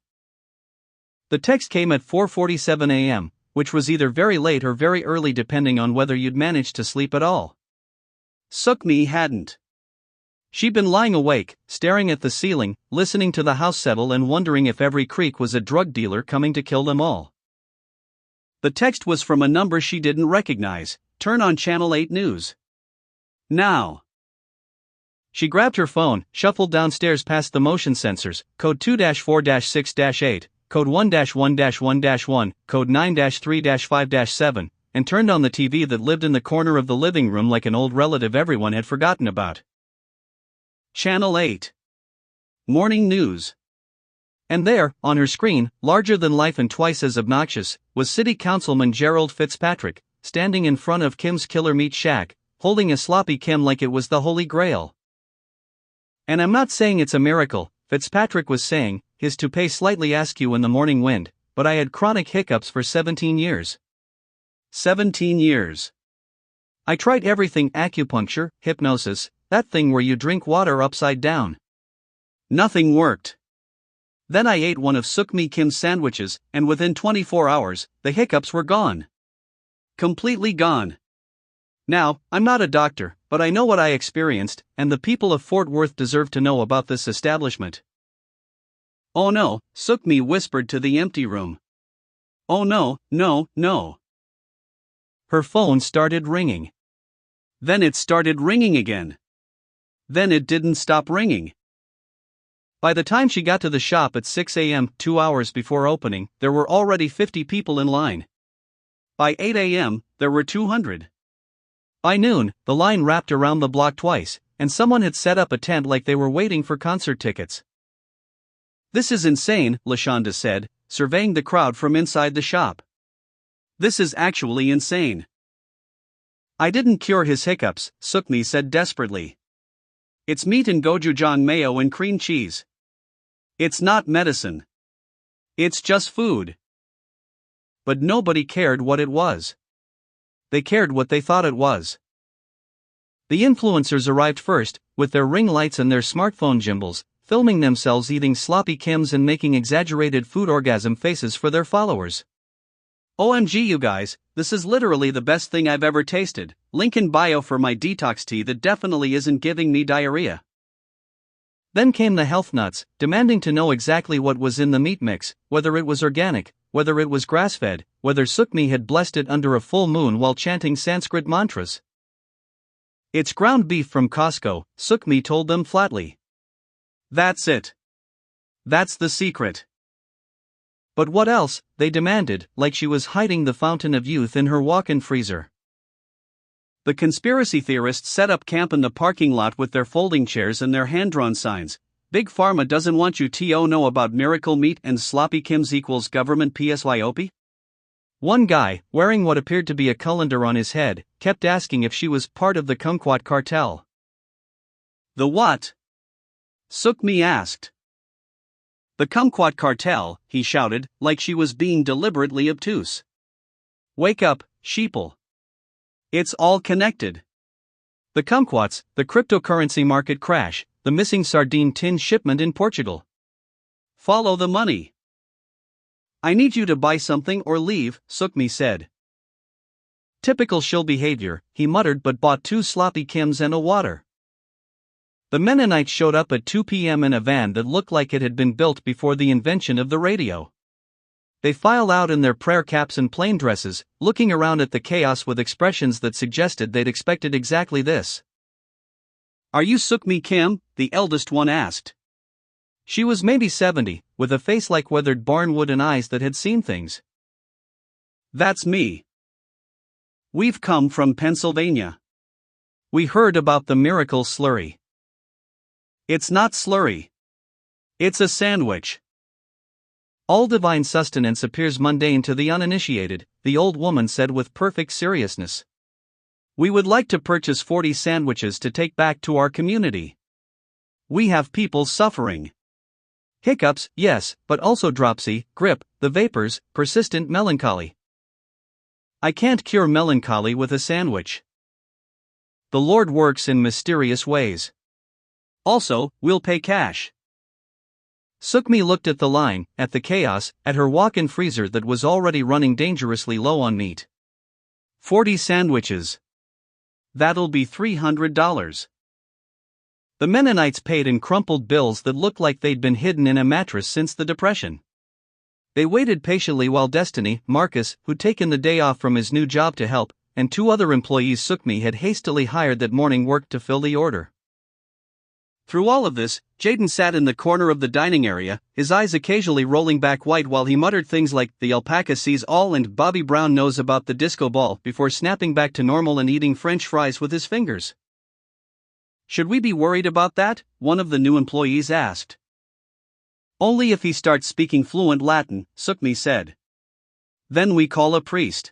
The text came at 4:47 a.m., which was either very late or very early depending on whether you'd managed to sleep at all. Suk-Mi hadn't. She'd been lying awake, staring at the ceiling, listening to the house settle and wondering if every creak was a drug dealer coming to kill them all. The text was from a number she didn't recognize. Turn on Channel 8 News. Now. She grabbed her phone, shuffled downstairs past the motion sensors, code 2-4-6-8, code 1-1-1-1, code 9-3-5-7, and turned on the TV that lived in the corner of the living room like an old relative everyone had forgotten about. Channel 8. Morning News. And there, on her screen, larger than life and twice as obnoxious, was City Councilman Gerald Fitzpatrick, standing in front of Kim's Killer Meat Shack, holding a sloppy Kim like it was the Holy Grail. And I'm not saying it's a miracle, Fitzpatrick was saying, his toupee slightly askew in the morning wind, but I had chronic hiccups for 17 years. 17 years. I tried everything: acupuncture, hypnosis, that thing where you drink water upside down. Nothing worked. Then I ate one of Suk-Mi Kim's sandwiches, and within 24 hours, the hiccups were gone. Completely gone. Now, I'm not a doctor, but I know what I experienced, and the people of Fort Worth deserve to know about this establishment. Oh no, Suk-Mi whispered to the empty room. Oh no, no, no. Her phone started ringing. Then it started ringing again. Then it didn't stop ringing. By the time she got to the shop at 6 a.m., 2 hours before opening, there were already 50 people in line. By 8 a.m., there were 200. By noon, the line wrapped around the block twice, and someone had set up a tent like they were waiting for concert tickets. "This is insane," LaShonda said, surveying the crowd from inside the shop. "This is actually insane." "I didn't cure his hiccups," Suk-Mi said desperately. "It's meat and gochujang mayo and cream cheese. It's not medicine. It's just food." But nobody cared what it was. They cared what they thought it was. The influencers arrived first, with their ring lights and their smartphone gimbals, filming themselves eating sloppy Kims and making exaggerated food orgasm faces for their followers. "OMG you guys, this is literally the best thing I've ever tasted. Link in bio for my detox tea that definitely isn't giving me diarrhea." Then came the health nuts, demanding to know exactly what was in the meat mix, whether it was organic, whether it was grass-fed, whether Suk-Mi had blessed it under a full moon while chanting Sanskrit mantras. "It's ground beef from Costco," Suk-Mi told them flatly. "That's it. That's the secret." "But what else?" they demanded, like she was hiding the fountain of youth in her walk-in freezer. The conspiracy theorists set up camp in the parking lot with their folding chairs and their hand-drawn signs. "Big Pharma doesn't want you to know about miracle meat and sloppy Kims equals government PSYOP?" One guy, wearing what appeared to be a colander on his head, kept asking if she was part of the kumquat cartel. "The what?" Suk-Mi asked. "The kumquat cartel," he shouted, like she was being deliberately obtuse. "Wake up, sheeple. It's all connected. The kumquats, the cryptocurrency market crash, the missing sardine tin shipment in Portugal. Follow the money." "I need you to buy something or leave," Suk-Mi said. "Typical shill behavior," he muttered, but bought 2 sloppy Kims and a water. The Mennonites showed up at 2 p.m. in a van that looked like it had been built before the invention of the radio. They filed out in their prayer caps and plain dresses, looking around at the chaos with expressions that suggested they'd expected exactly this. "Are you Suk-Mi Kim?" the eldest one asked. She was maybe 70, with a face like weathered barnwood and eyes that had seen things. "That's me. We've come from Pennsylvania. We heard about the miracle slurry." "It's not slurry. It's a sandwich." "All divine sustenance appears mundane to the uninitiated," the old woman said with perfect seriousness. "We would like to purchase 40 sandwiches to take back to our community. We have people suffering. Hiccups, yes, but also dropsy, grip, the vapors, persistent melancholy. I can't cure melancholy with a sandwich. The Lord works in mysterious ways. Also, we'll pay cash." Suk-Mi looked at the line, at the chaos, at her walk-in freezer that was already running dangerously low on meat. 40 sandwiches. That'll be $300. The Mennonites paid in crumpled bills that looked like they'd been hidden in a mattress since the Depression. They waited patiently while Destiny, Marcus, who'd taken the day off from his new job to help, and 2 other employees Suk-Mi had hastily hired that morning worked to fill the order. Through all of this, Jaden sat in the corner of the dining area, his eyes occasionally rolling back white while he muttered things like, "The alpaca sees all" and "Bobby Brown knows about the disco ball," before snapping back to normal and eating French fries with his fingers. "Should we be worried about that?" one of the new employees asked. "Only if he starts speaking fluent Latin," Suk-Mi said. "Then we call a priest."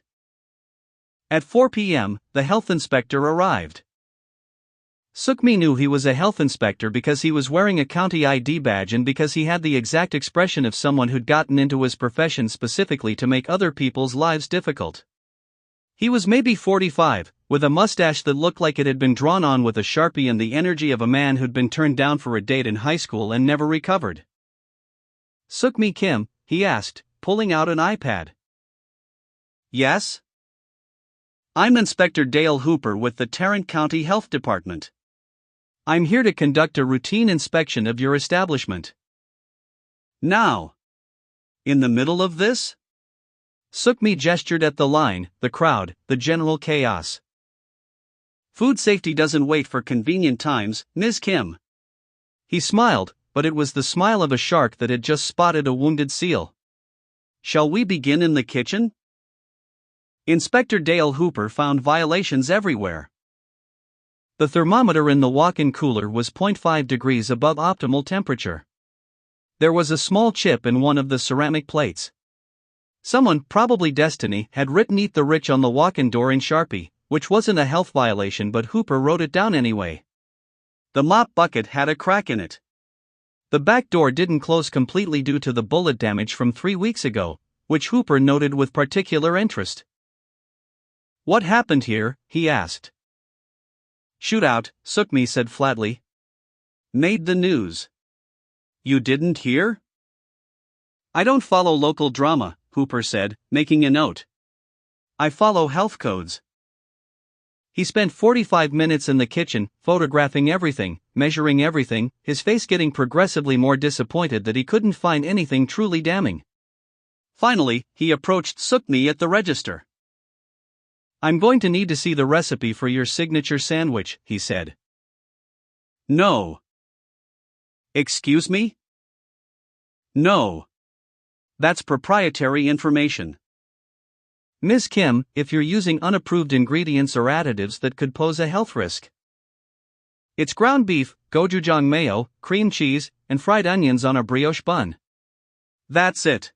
At 4 p.m., the health inspector arrived. Suk-Mi knew he was a health inspector because he was wearing a county ID badge and because he had the exact expression of someone who'd gotten into his profession specifically to make other people's lives difficult. He was maybe 45, with a mustache that looked like it had been drawn on with a Sharpie and the energy of a man who'd been turned down for a date in high school and never recovered. "Suk-Mi Kim?" he asked, pulling out an iPad. "Yes? I'm Inspector Dale Hooper with the Tarrant County Health Department. I'm here to conduct a routine inspection of your establishment." "Now? In the middle of this?" Suk-Mi gestured at the line, the crowd, the general chaos. Food safety doesn't wait for convenient times, Ms. Kim. He smiled, but it was the smile of a shark that had just spotted a wounded seal. Shall we begin in the kitchen? Inspector Dale Hooper found violations everywhere. The thermometer in the walk-in cooler was 0.5 degrees above optimal temperature. There was a small chip in one of the ceramic plates. Someone, probably Destiny, had written "Eat the Rich" on the walk-in door in Sharpie, which wasn't a health violation, but Hooper wrote it down anyway. The mop bucket had a crack in it. The back door didn't close completely due to the bullet damage from 3 weeks ago, which Hooper noted with particular interest. What happened here? He asked. Shootout, Suk-Mi said flatly. Made the news. You didn't hear? I don't follow local drama, Hooper said, making a note. I follow health codes. He spent 45 minutes in the kitchen, photographing everything, measuring everything, his face getting progressively more disappointed that he couldn't find anything truly damning. Finally, he approached Suk-Mi at the register. I'm going to need to see the recipe for your signature sandwich, he said. No. Excuse me? No. That's proprietary information. Ms. Kim, if you're using unapproved ingredients or additives that could pose a health risk. It's ground beef, gochujang mayo, cream cheese, and fried onions on a brioche bun. That's it.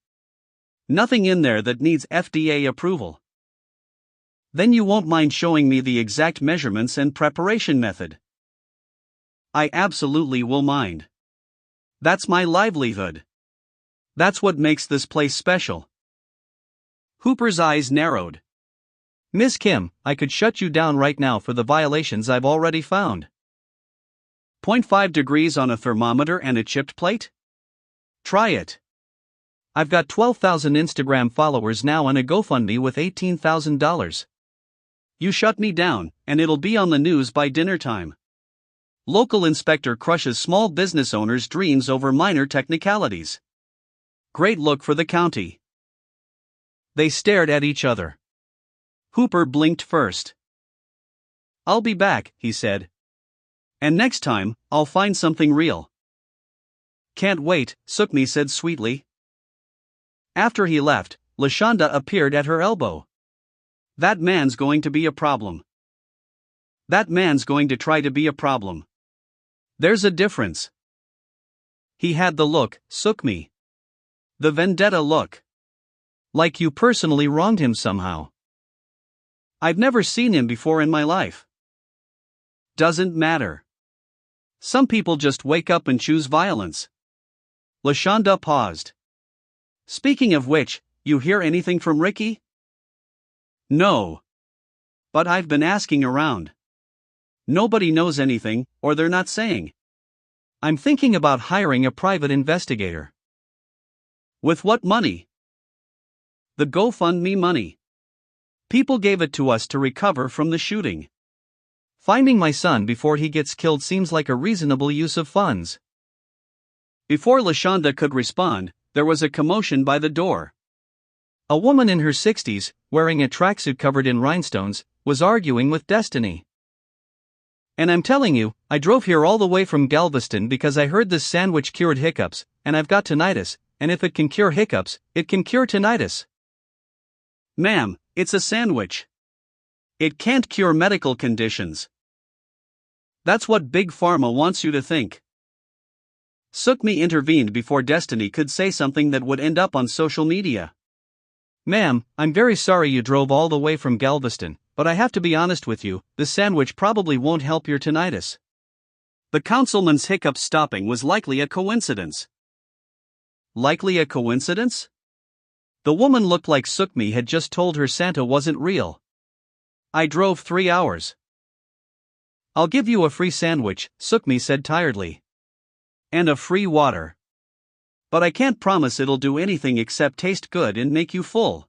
Nothing in there that needs FDA approval. Then you won't mind showing me the exact measurements and preparation method. I absolutely will mind. That's my livelihood. That's what makes this place special. Hooper's eyes narrowed. Ms. Kim, I could shut you down right now for the violations I've already found. 0.5 degrees on a thermometer and a chipped plate? Try it. I've got 12,000 Instagram followers now and a GoFundMe with $18,000. You shut me down, and it'll be on the news by dinner time. Local inspector crushes small business owners' dreams over minor technicalities. Great look for the county. They stared at each other. Hooper blinked first. I'll be back, he said. And next time, I'll find something real. Can't wait, Suk-Mi said sweetly. After he left, LaShonda appeared at her elbow. That man's going to be a problem. That man's going to try to be a problem. There's a difference. He had the look, Suk-Mi. The vendetta look. Like you personally wronged him somehow. I've never seen him before in my life. Doesn't matter. Some people just wake up and choose violence. LaShonda paused. Speaking of which, you hear anything from Ricky? No. But I've been asking around. Nobody knows anything, or they're not saying. I'm thinking about hiring a private investigator. With what money? The GoFundMe money. People gave it to us to recover from the shooting. Finding my son before he gets killed seems like a reasonable use of funds. Before LaShonda could respond, there was a commotion by the door. A woman in her 60s, wearing a tracksuit covered in rhinestones, was arguing with Destiny. And I'm telling you, I drove here all the way from Galveston because I heard this sandwich cured hiccups, and I've got tinnitus, and if it can cure hiccups, it can cure tinnitus. Ma'am, it's a sandwich. It can't cure medical conditions. That's what Big Pharma wants you to think. Suk-Mi intervened before Destiny could say something that would end up on social media. Ma'am, I'm very sorry you drove all the way from Galveston, but I have to be honest with you, this sandwich probably won't help your tinnitus. The councilman's hiccup stopping was likely a coincidence. Likely a coincidence? The woman looked like Suk-Mi had just told her Santa wasn't real. I drove 3 hours. I'll give you a free sandwich, Suk-Mi said tiredly. And a free water. But I can't promise it'll do anything except taste good and make you full.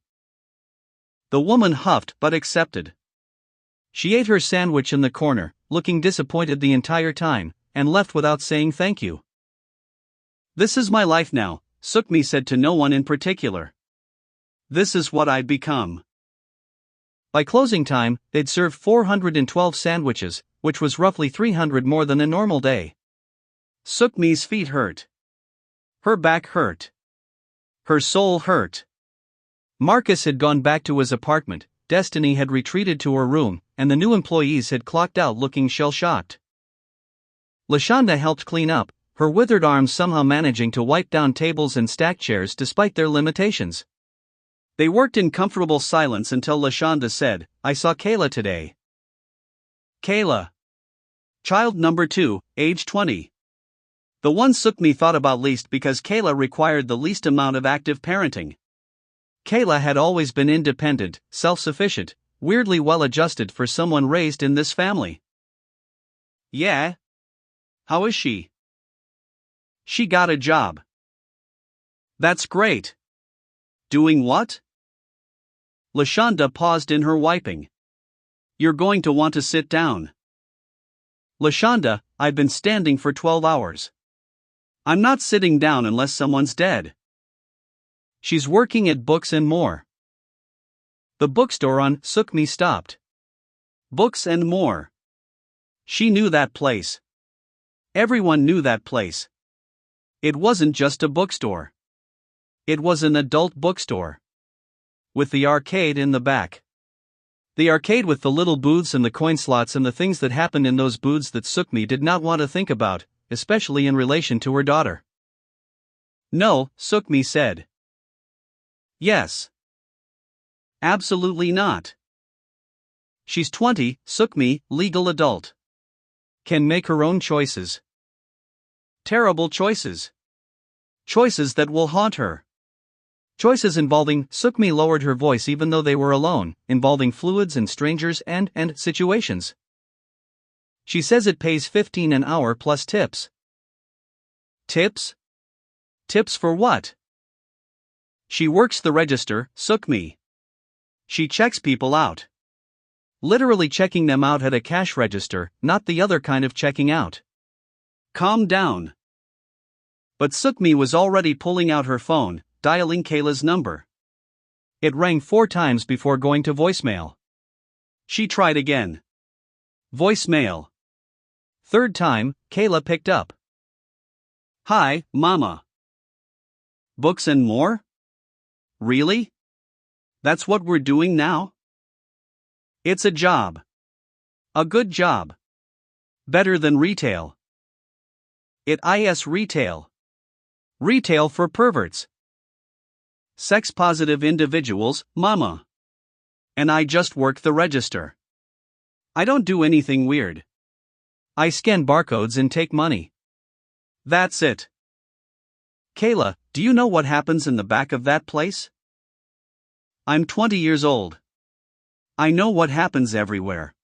The woman huffed but accepted. She ate her sandwich in the corner, looking disappointed the entire time, and left without saying thank you. This is my life now, Suk-Mi said to no one in particular. This is what I'd become. By closing time, they'd served 412 sandwiches, which was roughly 300 more than a normal day. Suk-Mi's feet hurt. Her back hurt. Her soul hurt. Marcus had gone back to his apartment, Destiny had retreated to her room, and the new employees had clocked out looking shell-shocked. Lashonda helped clean up, her withered arms somehow managing to wipe down tables and stack chairs despite their limitations. They worked in comfortable silence until Lashonda said, "I saw Kayla today." Kayla. Child number 2, age 20. The one Suk-Mi thought about least because Kayla required the least amount of active parenting. Kayla had always been independent, self-sufficient, weirdly well-adjusted for someone raised in this family. Yeah? How is she? She got a job. That's great. Doing what? Lashonda paused in her wiping. You're going to want to sit down. Lashonda, I've been standing for 12 hours. I'm not sitting down unless someone's dead. She's working at Books and More. The bookstore on Suk-Mi stopped. Books and More. She knew that place. Everyone knew that place. It wasn't just a bookstore. It was an adult bookstore. With the arcade in the back. The arcade with the little booths and the coin slots and the things that happened in those booths that Suk-Mi did not want to think about, especially in relation to her daughter. No, Suk-Mi said. Yes. Absolutely not. She's 20, Suk-Mi, legal adult. Can make her own choices. Terrible choices. Choices that will haunt her. Choices involving, Suk-Mi lowered her voice even though they were alone, involving fluids and strangers and situations. She says it pays $15 an hour plus tips. Tips? Tips for what? She works the register, Suk-Mi. She checks people out. Literally checking them out at a cash register, not the other kind of checking out. Calm down. But Suk-Mi was already pulling out her phone, dialing Kayla's number. It rang 4 times before going to voicemail. She tried again. Voicemail. 3rd time, Kayla picked up. Hi, Mama. Books and More? Really? That's what we're doing now? It's a job. A good job. Better than retail. It is retail. Retail for perverts. Sex-positive individuals, Mama. And I just work the register. I don't do anything weird. I scan barcodes and take money. That's it. Kayla, do you know what happens in the back of that place? I'm 20 years old. I know what happens everywhere.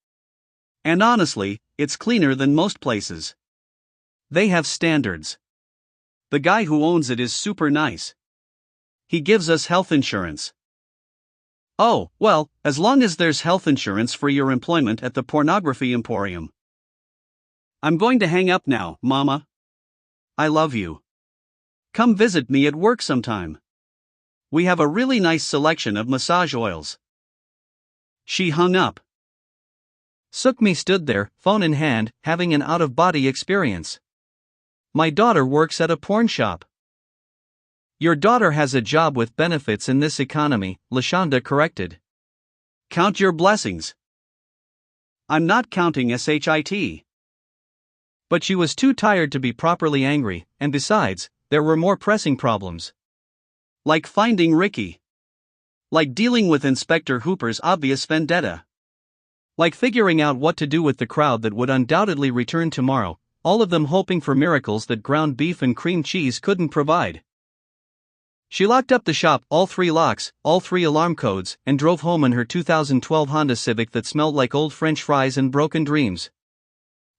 And honestly, it's cleaner than most places. They have standards. The guy who owns it is super nice. He gives us health insurance. Oh, well, as long as there's health insurance for your employment at the pornography emporium. I'm going to hang up now, Mama. I love you. Come visit me at work sometime. We have a really nice selection of massage oils. She hung up. Suk-Mi stood there, phone in hand, having an out-of-body experience. My daughter works at a porn shop. Your daughter has a job with benefits in this economy, Lashonda corrected. Count your blessings. I'm not counting shit. But she was too tired to be properly angry, and besides, there were more pressing problems. Like finding Ricky. Like dealing with Inspector Hooper's obvious vendetta. Like figuring out what to do with the crowd that would undoubtedly return tomorrow, all of them hoping for miracles that ground beef and cream cheese couldn't provide. She locked up the shop, all 3 locks, all 3 alarm codes, and drove home in her 2012 Honda Civic that smelled like old French fries and broken dreams.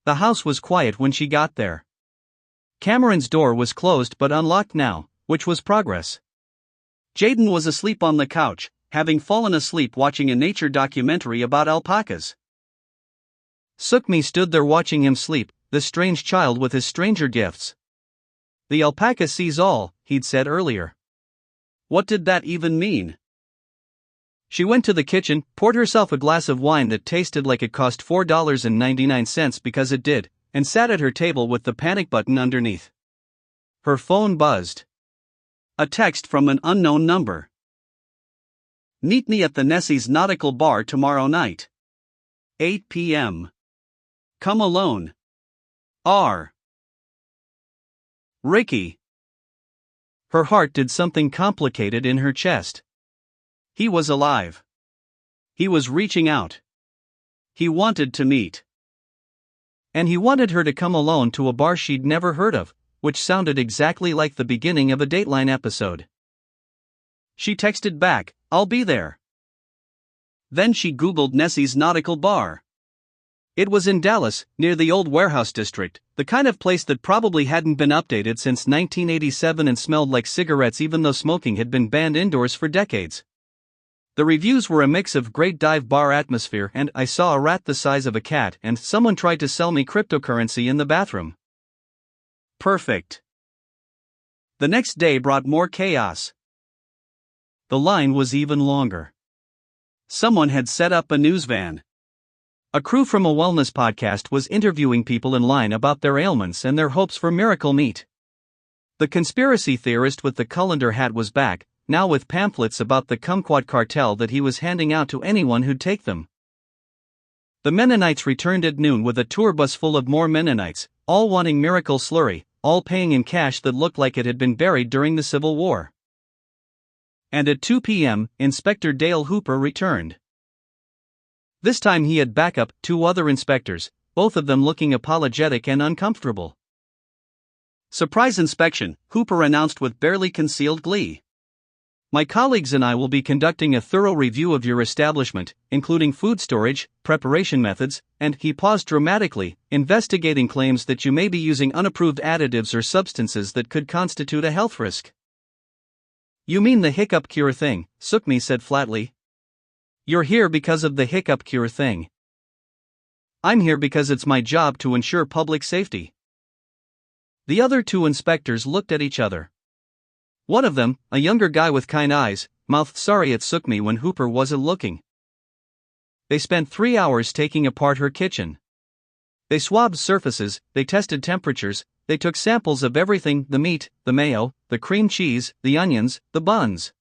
The house was quiet when she got there. Cameron's door was closed but unlocked now, which was progress. Jaden was asleep on the couch, having fallen asleep watching a nature documentary about alpacas. Suk-Mi stood there watching him sleep, the strange child with his stranger gifts. The alpaca sees all, he'd said earlier. What did that even mean? She went to the kitchen, poured herself a glass of wine that tasted like it cost $4.99 because it did, and sat at her table with the panic button underneath. Her phone buzzed. A text from an unknown number. Meet me at the Nessie's Nautical Bar tomorrow night. 8 p.m. Come alone. R. Ricky. Her heart did something complicated in her chest. He was alive. He was reaching out. He wanted to meet. And he wanted her to come alone to a bar she'd never heard of, which sounded exactly like the beginning of a Dateline episode. She texted back, "I'll be there." Then she Googled Nessie's Nautical Bar. It was in Dallas, near the old warehouse district, the kind of place that probably hadn't been updated since 1987 and smelled like cigarettes even though smoking had been banned indoors for decades. The reviews were a mix of great dive bar atmosphere and I saw a rat the size of a cat and someone tried to sell me cryptocurrency in the bathroom. Perfect. The next day brought more chaos. The line was even longer. Someone had set up a news van. A crew from a wellness podcast was interviewing people in line about their ailments and their hopes for miracle meat. The conspiracy theorist with the colander hat was back, now with pamphlets about the kumquat cartel that he was handing out to anyone who'd take them. The Mennonites returned at noon with a tour bus full of more Mennonites, all wanting miracle slurry, all paying in cash that looked like it had been buried during the Civil War. And at 2 p.m., Inspector Dale Hooper returned. This time he had backup, 2 other inspectors, both of them looking apologetic and uncomfortable. "Surprise inspection," Hooper announced with barely concealed glee. "My colleagues and I will be conducting a thorough review of your establishment, including food storage, preparation methods, and," he paused dramatically, "investigating claims that you may be using unapproved additives or substances that could constitute a health risk." "You mean the hiccup cure thing," Suk-Mi said flatly. "You're here because of the hiccup cure thing. I'm here because it's my job to ensure public safety." The other 2 inspectors looked at each other. One of them, a younger guy with kind eyes, mouthed sorry at Suk-Mi when Hooper wasn't looking. They spent 3 hours taking apart her kitchen. They swabbed surfaces, they tested temperatures, they took samples of everything: the meat, the mayo, the cream cheese, the onions, the buns.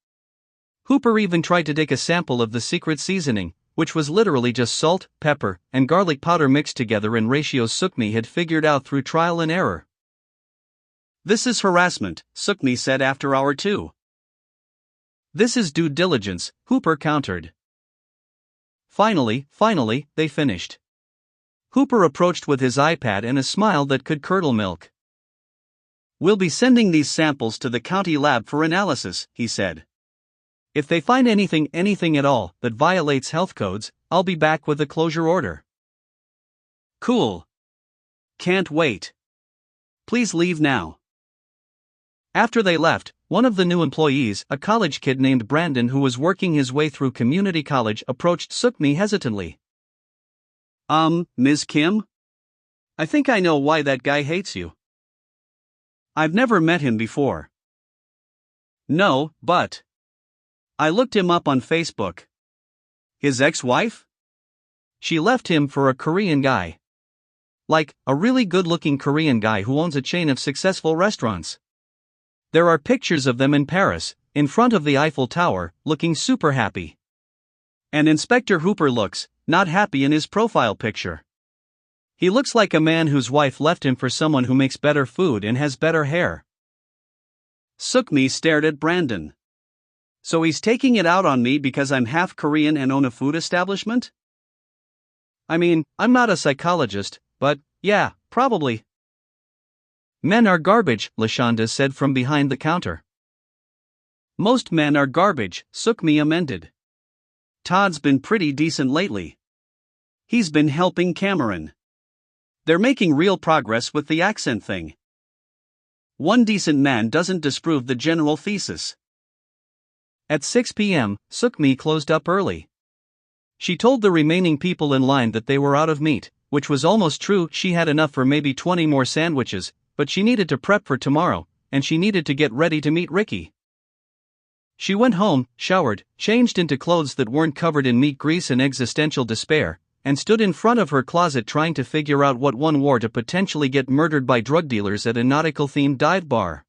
Hooper even tried to take a sample of the secret seasoning, which was literally just salt, pepper, and garlic powder mixed together in ratios Suk-Mi had figured out through trial and error. "This is harassment," Suk-Mi said after hour 2. "This is due diligence," Hooper countered. Finally, they finished. Hooper approached with his iPad and a smile that could curdle milk. "We'll be sending these samples to the county lab for analysis," he said. "If they find anything at all, that violates health codes, I'll be back with a closure order." "Cool. Can't wait. Please leave now." After they left, one of the new employees, a college kid named Brandon who was working his way through community college, approached Suk-Mi hesitantly. Ms. Kim? I think I know why that guy hates you." "I've never met him before." "No, but I looked him up on Facebook." "His ex-wife?" "She left him for a Korean guy. Like, a really good-looking Korean guy who owns a chain of successful restaurants. There are pictures of them in Paris, in front of the Eiffel Tower, looking super happy. And Inspector Hooper looks not happy in his profile picture. He looks like a man whose wife left him for someone who makes better food and has better hair." Suk-Mi stared at Brandon. "So he's taking it out on me because I'm half Korean and own a food establishment?" "I mean, I'm not a psychologist, but, yeah, probably." "Men are garbage," Lashonda said from behind the counter. "Most men are garbage," Suk-Mi amended. "Todd's been pretty decent lately. He's been helping Cameron. They're making real progress with the accent thing. One decent man doesn't disprove the general thesis." At 6 p.m., Suk-Mi closed up early. She told the remaining people in line that they were out of meat, which was almost true. She had enough for maybe 20 more sandwiches, but she needed to prep for tomorrow, and she needed to get ready to meet Ricky. She went home, showered, changed into clothes that weren't covered in meat grease and existential despair, and stood in front of her closet trying to figure out what one wore to potentially get murdered by drug dealers at a nautical-themed dive bar.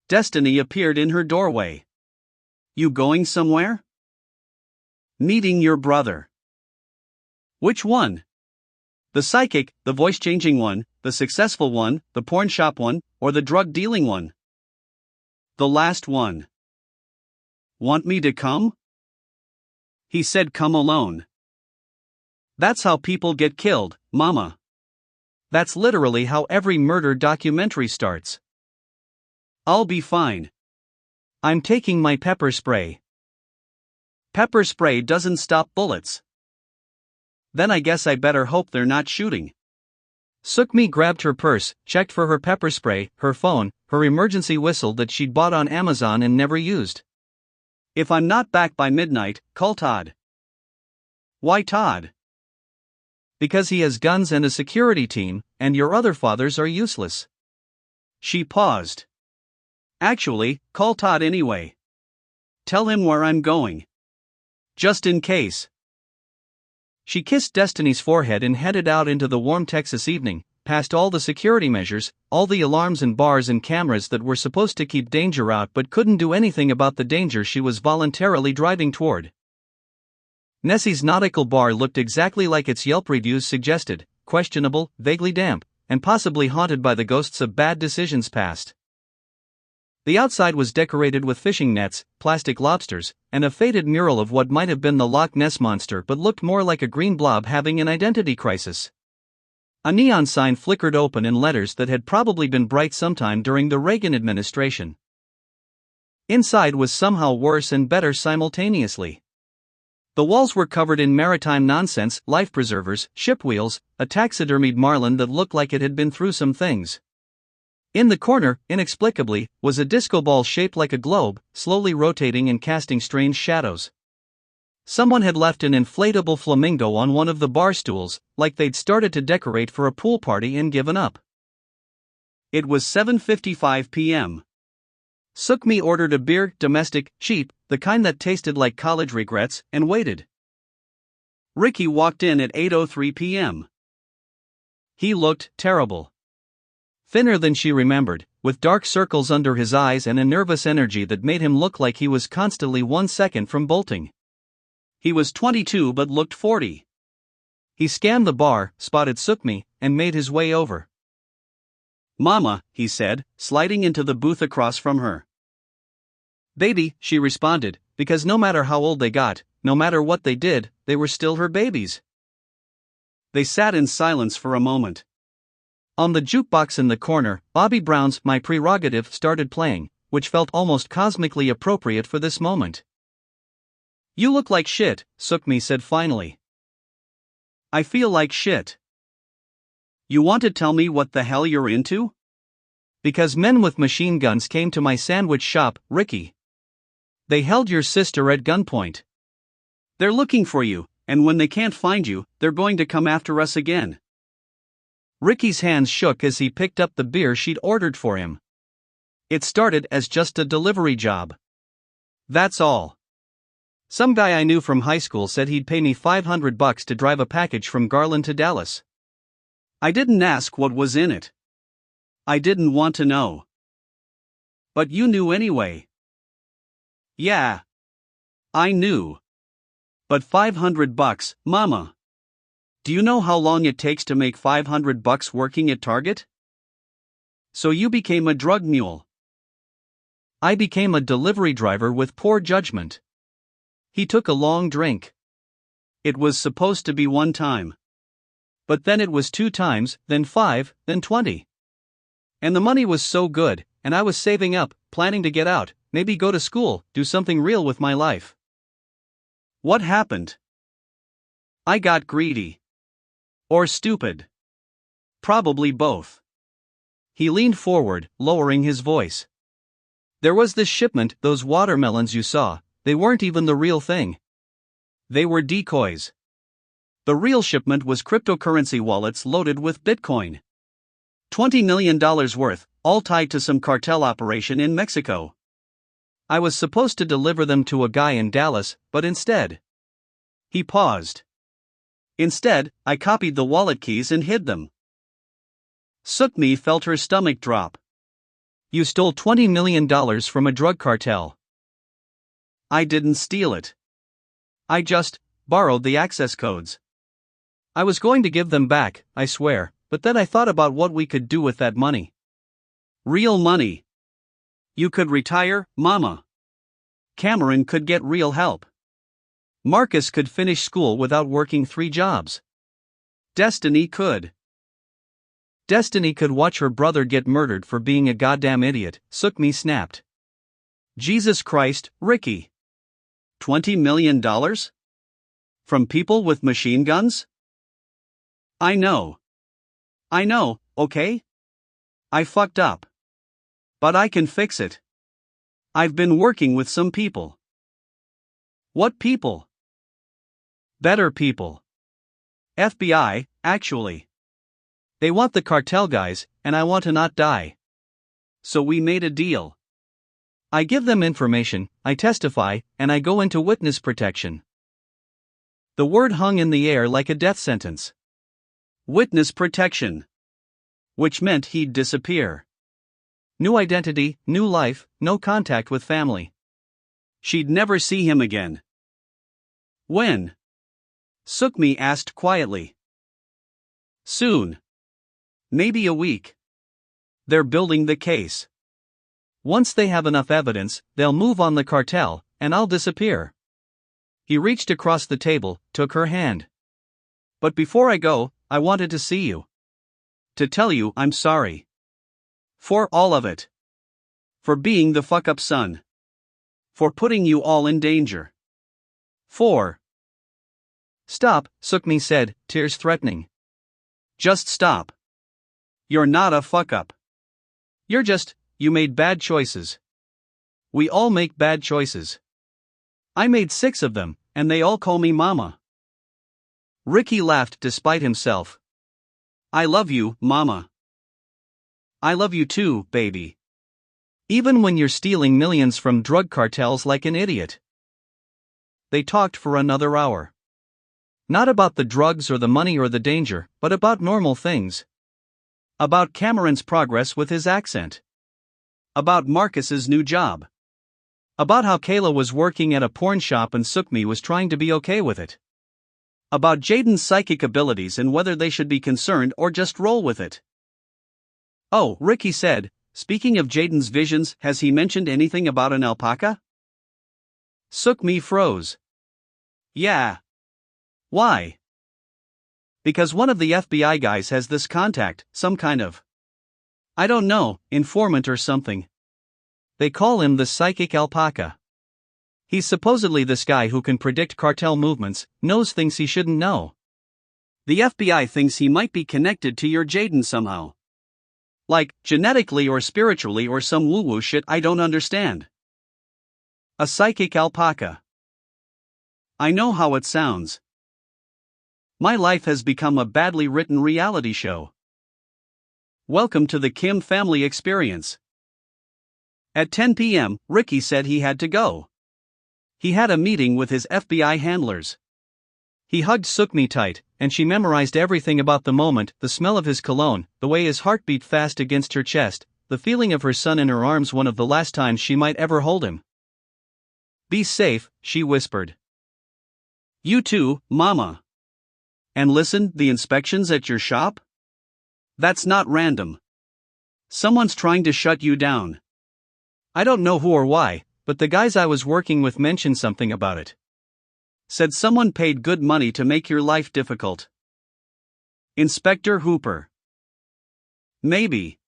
Destiny appeared in her doorway. "You going somewhere?" "Meeting your brother." "Which one? The psychic, the voice-changing one, the successful one, the porn shop one, or the drug-dealing one?" "The last one." "Want me to come?" He said come alone. "That's how people get killed, Mama. That's literally how every murder documentary starts." "I'll be fine. I'm taking my pepper spray." "Pepper spray doesn't stop bullets." "Then I guess I better hope they're not shooting." Suk-Mi grabbed her purse, checked for her pepper spray, her phone, her emergency whistle that she'd bought on Amazon and never used. "If I'm not back by midnight, call Todd." "Why Todd?" "Because he has guns and a security team, and your other fathers are useless." She paused. "Actually, call Todd anyway. Tell him where I'm going. Just in case." She kissed Destiny's forehead and headed out into the warm Texas evening, past all the security measures, all the alarms and bars and cameras that were supposed to keep danger out but couldn't do anything about the danger she was voluntarily driving toward. Nessie's Nautical Bar looked exactly like its Yelp reviews suggested, questionable, vaguely damp, and possibly haunted by the ghosts of bad decisions past. The outside was decorated with fishing nets, plastic lobsters, and a faded mural of what might have been the Loch Ness Monster but looked more like a green blob having an identity crisis. A neon sign flickered open in letters that had probably been bright sometime during the Reagan administration. Inside was somehow worse and better simultaneously. The walls were covered in maritime nonsense, life preservers, ship wheels, a taxidermied marlin that looked like it had been through some things. In the corner, inexplicably, was a disco ball shaped like a globe, slowly rotating and casting strange shadows. Someone had left an inflatable flamingo on one of the bar stools, like they'd started to decorate for a pool party and given up. It was 7:55 p.m. Suk-Mi ordered a beer, domestic, cheap, the kind that tasted like college regrets, and waited. Ricky walked in at 8:03 p.m. He looked terrible. Thinner than she remembered, with dark circles under his eyes and a nervous energy that made him look like he was constantly 1 second from bolting. He was 22 but looked 40. He scanned the bar, spotted Suk-Mi, and made his way over. "Mama," he said, sliding into the booth across from her. "Baby," she responded, because no matter how old they got, no matter what they did, they were still her babies. They sat in silence for a moment. On the jukebox in the corner, Bobby Brown's My Prerogative started playing, which felt almost cosmically appropriate for this moment. "You look like shit," Suk-Mi said finally. "I feel like shit." "You want to tell me what the hell you're into?" "Because men with machine guns came to my sandwich shop, Ricky. They held your sister at gunpoint. They're looking for you, and when they can't find you, they're going to come after us again." Ricky's hands shook as he picked up the beer she'd ordered for him. "It started as just a delivery job. That's all. Some guy I knew from high school said he'd pay me $500 to drive a package from Garland to Dallas. I didn't ask what was in it. I didn't want to know. But you knew anyway." "Yeah. I knew. But $500, Mama. Do you know how long it takes to make $500 working at Target?" "So you became a drug mule." "I became a delivery driver with poor judgment." He took a long drink. "It was supposed to be one time. But then it was 2 times, then 5, then 20. And the money was so good, and I was saving up, planning to get out, maybe go to school, do something real with my life." "What happened?" "I got greedy. Or stupid. Probably both." He leaned forward, lowering his voice. "There was this shipment, those watermelons you saw, they weren't even the real thing. They were decoys. The real shipment was cryptocurrency wallets loaded with Bitcoin. $20 million worth, all tied to some cartel operation in Mexico. I was supposed to deliver them to a guy in Dallas, but instead. He paused. Instead, I copied the wallet keys and hid them. Suk-Mi felt her stomach drop. You stole $20 million from a drug cartel. I didn't steal it. I just borrowed the access codes. I was going to give them back, I swear, but then I thought about what we could do with that money. Real money. You could retire, Mama. Cameron could get real help. Marcus could finish school without working 3 jobs. Destiny could watch her brother get murdered for being a goddamn idiot, Suk-Mi snapped. Jesus Christ, Ricky. $20 million? From people with machine guns? I know, okay? I fucked up. But I can fix it. I've been working with some people. What people? Better people. FBI, actually. They want the cartel guys, and I want to not die. So we made a deal. I give them information, I testify, and I go into witness protection. The word hung in the air like a death sentence. Witness protection. Which meant he'd disappear. New identity, new life, no contact with family. She'd never see him again. When? Suk-Mi asked quietly. Soon. Maybe a week. They're building the case. Once they have enough evidence, they'll move on the cartel, and I'll disappear. He reached across the table, took her hand. But before I go, I wanted to see you. To tell you I'm sorry. For all of it. For being the fuck-up son. For putting you all in danger. For. Stop, Suk-Mi said, tears threatening. Just stop. You're not a fuck-up. You made bad choices. We all make bad choices. I made 6 of them, and they all call me Mama. Ricky laughed despite himself. I love you, Mama. I love you too, baby. Even when you're stealing millions from drug cartels like an idiot. They talked for another hour. Not about the drugs or the money or the danger, but about normal things. About Cameron's progress with his accent. About Marcus's new job. About how Kayla was working at a porn shop and Suk-Mi was trying to be okay with it. About Jaden's psychic abilities and whether they should be concerned or just roll with it. Oh, Ricky said, speaking of Jaden's visions, has he mentioned anything about an alpaca? Suk-Mi froze. Yeah. Why? Because one of the FBI guys has this contact, some kind of, I don't know, informant or something. They call him the psychic alpaca. He's supposedly this guy who can predict cartel movements, knows things he shouldn't know. The FBI thinks he might be connected to your Jaden somehow. Like, genetically or spiritually or some woo-woo shit I don't understand. A psychic alpaca. I know how it sounds. My life has become a badly written reality show. Welcome to the Kim family experience. At 10 p.m., Ricky said he had to go. He had a meeting with his FBI handlers. He hugged Suk-Mi tight, and she memorized everything about the moment, the smell of his cologne, the way his heart beat fast against her chest, the feeling of her son in her arms, one of the last times she might ever hold him. Be safe, she whispered. You too, Mama. And listen, the inspections at your shop? That's not random. Someone's trying to shut you down. I don't know who or why, but the guys I was working with mentioned something about it. Said someone paid good money to make your life difficult. Inspector Hooper. Maybe.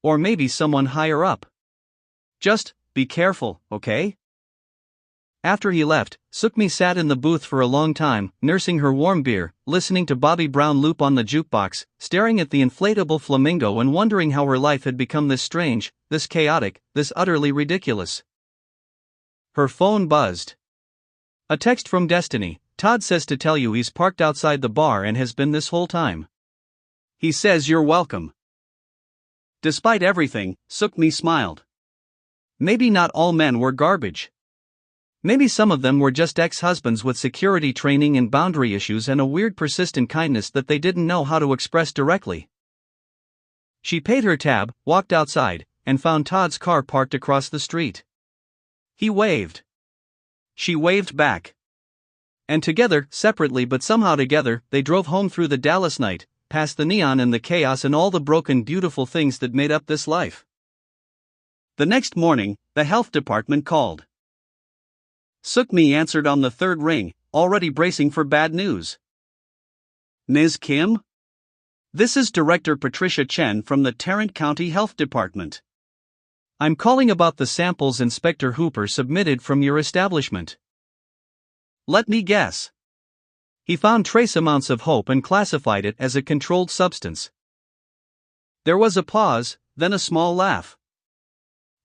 Or maybe someone higher up. Just, be careful, okay? After he left, Suk-Mi sat in the booth for a long time, nursing her warm beer, listening to Bobby Brown loop on the jukebox, staring at the inflatable flamingo and wondering how her life had become this strange, this chaotic, this utterly ridiculous. Her phone buzzed. A text from Destiny. Todd says to tell you he's parked outside the bar and has been this whole time. He says you're welcome. Despite everything, Suk-Mi smiled. Maybe not all men were garbage. Maybe some of them were just ex-husbands with security training and boundary issues and a weird persistent kindness that they didn't know how to express directly. She paid her tab, walked outside, and found Todd's car parked across the street. He waved. She waved back. And together, separately but somehow together, they drove home through the Dallas night, past the neon and the chaos and all the broken beautiful things that made up this life. The next morning, the health department called. Suk-Mi answered on the third ring, already bracing for bad news. Ms. Kim? This is Director Patricia Chen from the Tarrant County Health Department. I'm calling about the samples Inspector Hooper submitted from your establishment. Let me guess. He found trace amounts of hope and classified it as a controlled substance. There was a pause, then a small laugh.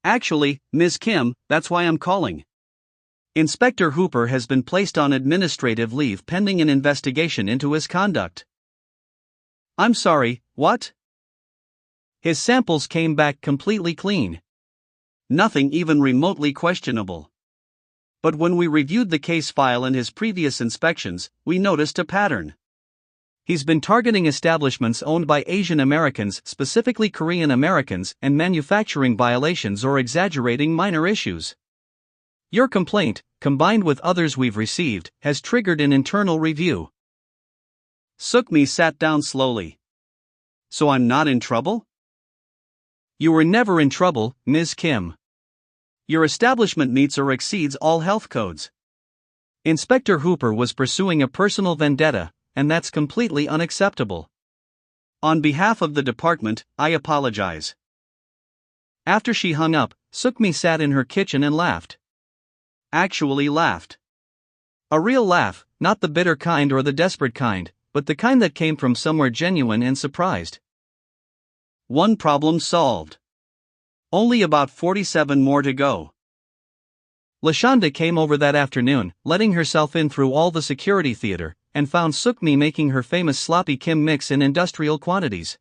Actually, Ms. Kim, that's why I'm calling. Inspector Hooper has been placed on administrative leave pending an investigation into his conduct. I'm sorry, what? His samples came back completely clean. Nothing even remotely questionable. But when we reviewed the case file and his previous inspections, we noticed a pattern. He's been targeting establishments owned by Asian Americans, specifically Korean Americans, and manufacturing violations or exaggerating minor issues. Your complaint, combined with others we've received, has triggered an internal review. Suk-Mi sat down slowly. So I'm not in trouble? You were never in trouble, Ms. Kim. Your establishment meets or exceeds all health codes. Inspector Hooper was pursuing a personal vendetta, and that's completely unacceptable. On behalf of the department, I apologize. After she hung up, Suk-Mi sat in her kitchen and laughed. Actually laughed. A real laugh, not the bitter kind or the desperate kind, but the kind that came from somewhere genuine and surprised. One problem solved. Only about 47 more to go. LaShonda came over that afternoon, letting herself in through all the security theater, and found Suk-Mi making her famous sloppy Kim mix in industrial quantities.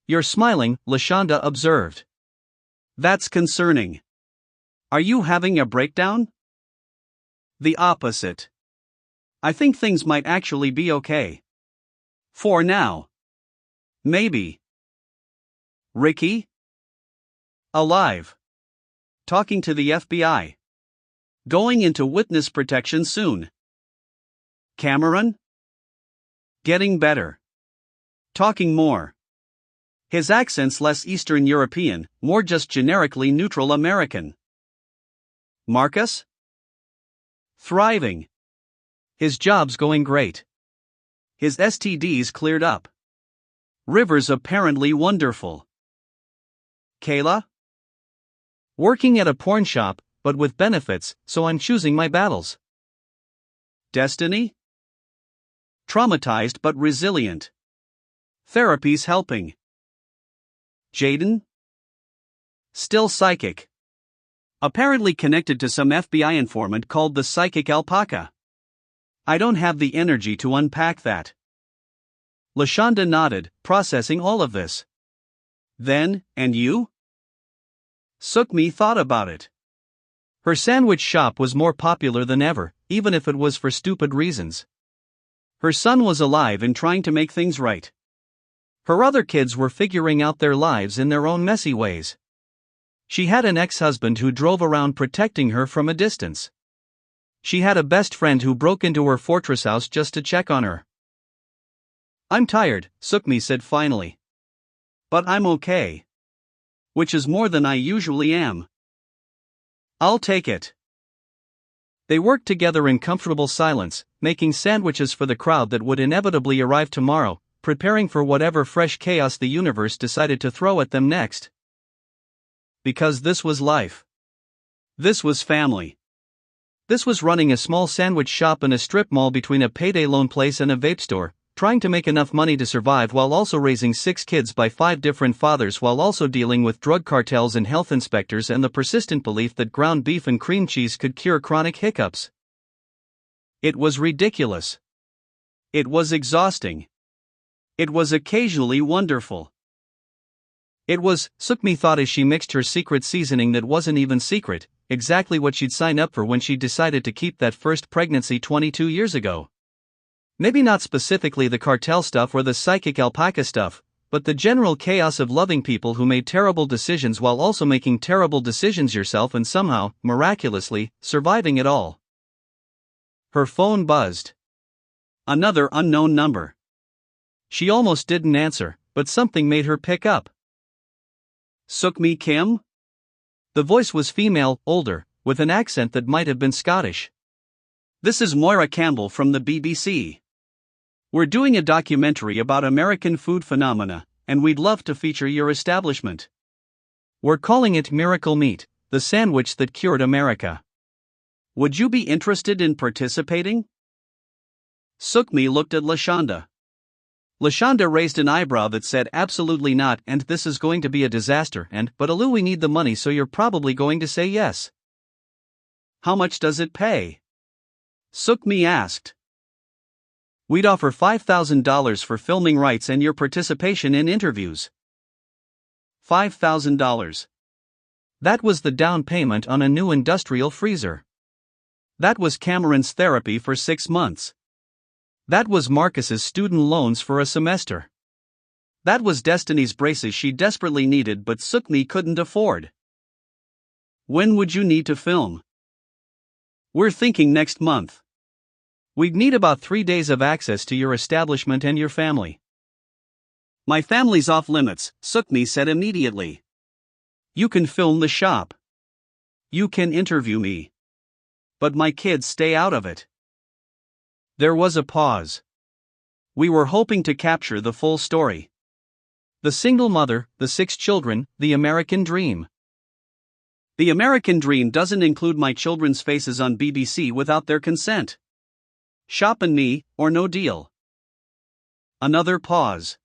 You're smiling, LaShonda observed. That's concerning. Are you having a breakdown? The opposite. I think things might actually be okay. For now. Maybe. Ricky? Alive. Talking to the FBI. Going into witness protection soon. Cameron? Getting better. Talking more. His accent's less Eastern European, more just generically neutral American. Marcus? Thriving. His job's going great. His STDs cleared up. River's apparently wonderful. Kayla? Working at a porn shop, but with benefits, so I'm choosing my battles. Destiny? Traumatized but resilient. Therapy's helping. Jaden? Still psychic. Apparently connected to some FBI informant called the psychic alpaca. I don't have the energy to unpack that. LaShonda nodded, processing all of this. Then, and you? Suk-Mi thought about it. Her sandwich shop was more popular than ever, even if it was for stupid reasons. Her son was alive and trying to make things right. Her other kids were figuring out their lives in their own messy ways. She had an ex-husband who drove around protecting her from a distance. She had a best friend who broke into her fortress house just to check on her. I'm tired, Suk-Mi said finally. But I'm okay. Which is more than I usually am. I'll take it. They worked together in comfortable silence, making sandwiches for the crowd that would inevitably arrive tomorrow, preparing for whatever fresh chaos the universe decided to throw at them next. Because this was life. This was family. This was running a small sandwich shop in a strip mall between a payday loan place and a vape store, trying to make enough money to survive while also raising 6 kids by 5 different fathers while also dealing with drug cartels and health inspectors and the persistent belief that ground beef and cream cheese could cure chronic hiccups. It was ridiculous. It was exhausting. It was occasionally wonderful. It was, Suk-Mi thought as she mixed her secret seasoning that wasn't even secret, exactly what she'd signed up for when she decided to keep that first pregnancy 22 years ago. Maybe not specifically the cartel stuff or the psychic alpaca stuff, but the general chaos of loving people who made terrible decisions while also making terrible decisions yourself and somehow, miraculously, surviving it all. Her phone buzzed. Another unknown number. She almost didn't answer, but something made her pick up. Suk-Mi Kim? The voice was female, older, with an accent that might have been Scottish. This is Moira Campbell from the BBC. We're doing a documentary about American food phenomena, and we'd love to feature your establishment. We're calling it Miracle Meat, the sandwich that cured America. Would you be interested in participating? Suk-Mi looked at Lashonda. Lashonda raised an eyebrow that said absolutely not, and this is going to be a disaster, and but Alu, we need the money, so you're probably going to say yes. How much does it pay? Suk-Mi asked. We'd offer $5,000 for filming rights and your participation in interviews. $5,000. That was the down payment on a new industrial freezer. That was Cameron's therapy for 6 months. That was Marcus's student loans for a semester. That was Destiny's braces she desperately needed but Suk-Mi couldn't afford. When would you need to film? We're thinking next month. We'd need about 3 days of access to your establishment and your family. My family's off limits, Suk-Mi said immediately. You can film the shop. You can interview me. But my kids stay out of it. There was a pause. We were hoping to capture the full story. The single mother, the 6 children, the American dream. The American dream doesn't include my children's faces on BBC without their consent. Shop and me, or no deal. Another pause.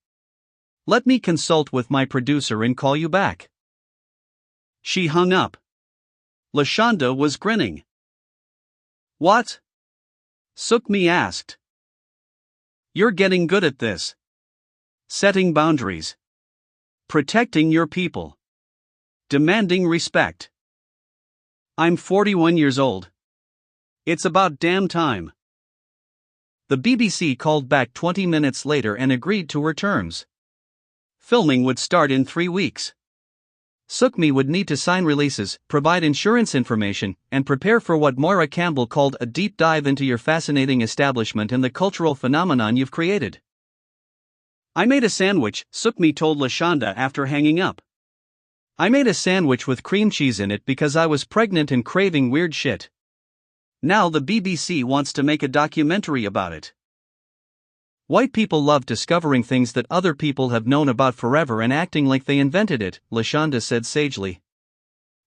Let me consult with my producer and call you back. She hung up. Lashonda was grinning. What? Suk-Mi asked. You're getting good at this. Setting boundaries. Protecting your people. Demanding respect. I'm 41 years old. It's about damn time. The BBC called back 20 minutes later and agreed to her terms. Filming would start in 3 weeks. Suk-Mi would need to sign releases, provide insurance information, and prepare for what Moira Campbell called a deep dive into your fascinating establishment and the cultural phenomenon you've created. I made a sandwich, Suk-Mi told Lashonda after hanging up. I made a sandwich with cream cheese in it because I was pregnant and craving weird shit. Now the BBC wants to make a documentary about it. White people love discovering things that other people have known about forever and acting like they invented it, Lashonda said sagely.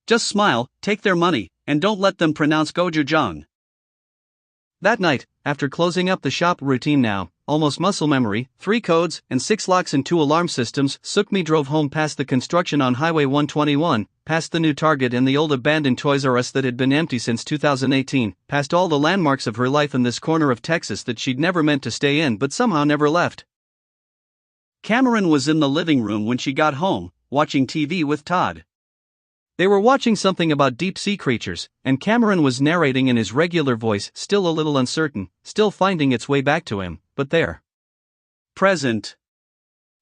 Just smile, take their money, and don't let them pronounce gochujang. That night, after closing up the shop routine now, almost muscle memory, 3 codes, and 6 locks and 2 alarm systems, Suk-Mi drove home past the construction on Highway 121, past the new Target and the old abandoned Toys R Us that had been empty since 2018, past all the landmarks of her life in this corner of Texas that she'd never meant to stay in but somehow never left. Cameron was in the living room when she got home, watching TV with Todd. They were watching something about deep-sea creatures, and Cameron was narrating in his regular voice, still a little uncertain, still finding its way back to him, but there. Present.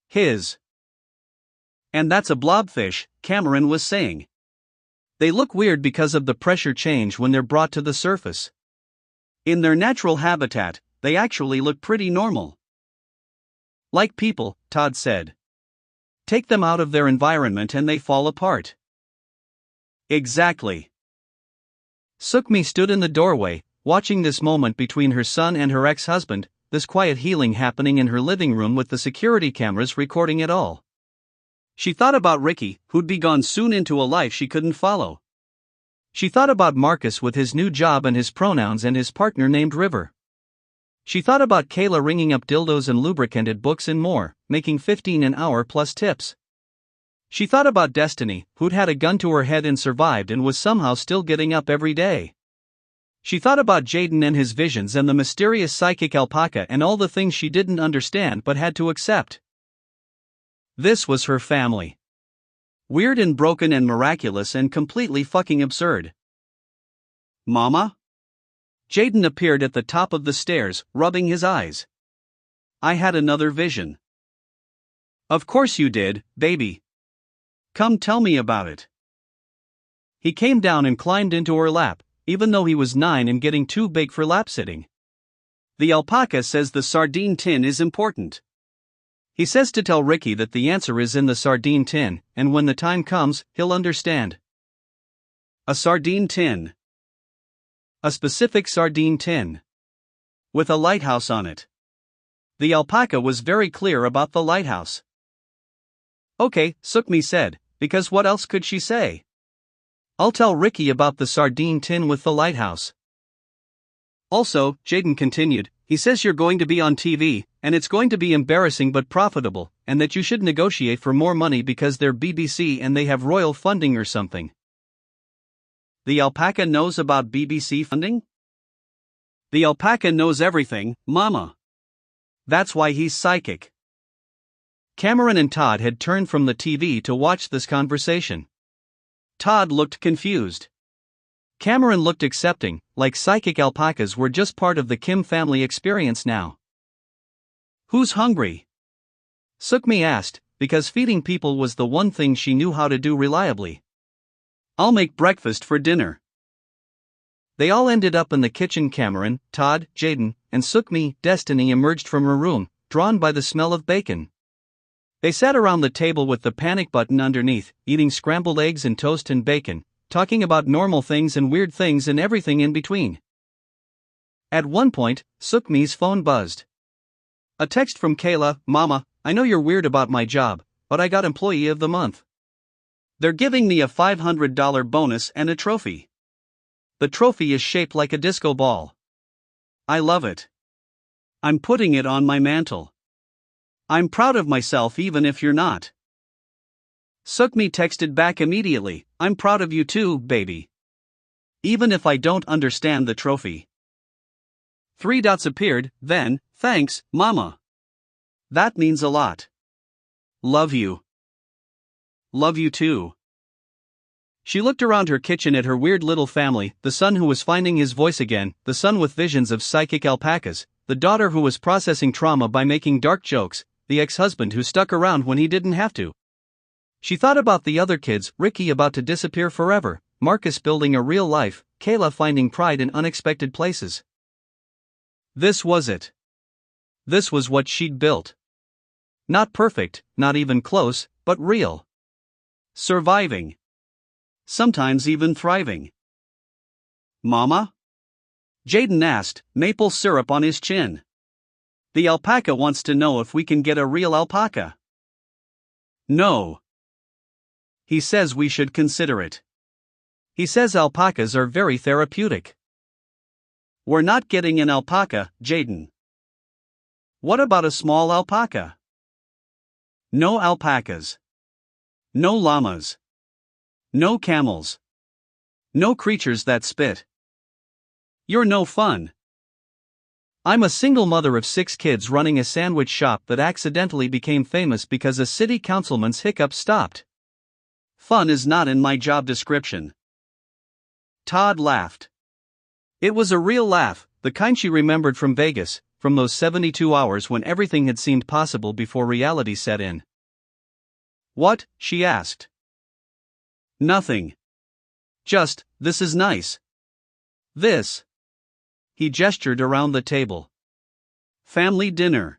His. And that's a blobfish, Cameron was saying. They look weird because of the pressure change when they're brought to the surface. In their natural habitat, they actually look pretty normal. Like people, Todd said. Take them out of their environment and they fall apart. Exactly. Suk-Mi stood in the doorway, watching this moment between her son and her ex-husband, this quiet healing happening in her living room with the security cameras recording it all. She thought about Ricky, who'd be gone soon into a life she couldn't follow. She thought about Marcus with his new job and his pronouns and his partner named River. She thought about Kayla ringing up dildos and lubricated books and more, making $15 an hour plus tips. She thought about Destiny, who'd had a gun to her head and survived and was somehow still getting up every day. She thought about Jaden and his visions and the mysterious psychic alpaca and all the things she didn't understand but had to accept. This was her family. Weird and broken and miraculous and completely fucking absurd. Mama? Jaden appeared at the top of the stairs, rubbing his eyes. I had another vision. Of course you did, baby. Come tell me about it. He came down and climbed into her lap, even though he was 9 and getting too big for lap sitting. The alpaca says the sardine tin is important. He says to tell Ricky that the answer is in the sardine tin, and when the time comes, he'll understand. A sardine tin. A specific sardine tin. With a lighthouse on it. The alpaca was very clear about the lighthouse. Okay, Suk-Mi said, because what else could she say? I'll tell Ricky about the sardine tin with the lighthouse. Also, Jaden continued, he says you're going to be on TV, and it's going to be embarrassing but profitable, and that you should negotiate for more money because they're BBC and they have royal funding or something. The alpaca knows about BBC funding? The alpaca knows everything, Mama. That's why he's psychic. Cameron and Todd had turned from the TV to watch this conversation. Todd looked confused. Cameron looked accepting, like psychic alpacas were just part of the Kim family experience now. Who's hungry? Suk-Mi asked, because feeding people was the one thing she knew how to do reliably. I'll make breakfast for dinner. They all ended up in the kitchen. Cameron, Todd, Jaden, and Suk-Mi. Destiny emerged from her room, drawn by the smell of bacon. They sat around the table with the panic button underneath, eating scrambled eggs and toast and bacon, talking about normal things and weird things and everything in between. At one point, Suk-Mi's phone buzzed. A text from Kayla, Mama, I know you're weird about my job, but I got Employee of the Month. They're giving me a $500 bonus and a trophy. The trophy is shaped like a disco ball. I love it. I'm putting it on my mantle. I'm proud of myself even if you're not. Suk-Mi texted back immediately, I'm proud of you too, baby. Even if I don't understand the trophy. 3 dots appeared, then, thanks, Mama. That means a lot. Love you. Love you too. She looked around her kitchen at her weird little family, the son who was finding his voice again, the son with visions of psychic alpacas, the daughter who was processing trauma by making dark jokes, the ex-husband who stuck around when he didn't have to. She thought about the other kids, Ricky about to disappear forever, Marcus building a real life, Kayla finding pride in unexpected places. This was it. This was what she'd built. Not perfect, not even close, but real. Surviving. Sometimes even thriving. Mama? Jaden asked, maple syrup on his chin. The alpaca wants to know if we can get a real alpaca. No. He says we should consider it. He says alpacas are very therapeutic. We're not getting an alpaca, Jaden. What about a small alpaca? No alpacas. No llamas. No camels. No creatures that spit. You're no fun. I'm a single mother of 6 kids running a sandwich shop that accidentally became famous because a city councilman's hiccup stopped. Fun is not in my job description. Todd laughed. It was a real laugh, the kind she remembered from Vegas, from those 72 hours when everything had seemed possible before reality set in. What? She asked. Nothing. Just, this is nice. This. He gestured around the table. Family dinner.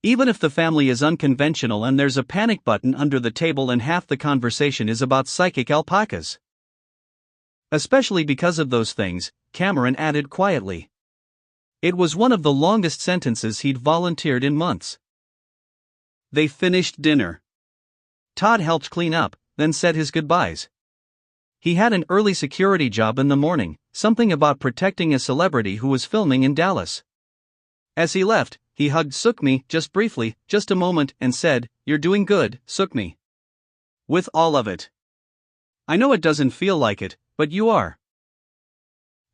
Even if the family is unconventional and there's a panic button under the table and half the conversation is about psychic alpacas. Especially because of those things, Cameron added quietly. It was one of the longest sentences he'd volunteered in months. They finished dinner. Todd helped clean up, then said his goodbyes. He had an early security job in the morning, something about protecting a celebrity who was filming in Dallas. As he left, he hugged Suk-Mi just briefly, just a moment, and said, "You're doing good, Suk-Mi. With all of it. I know it doesn't feel like it, but you are."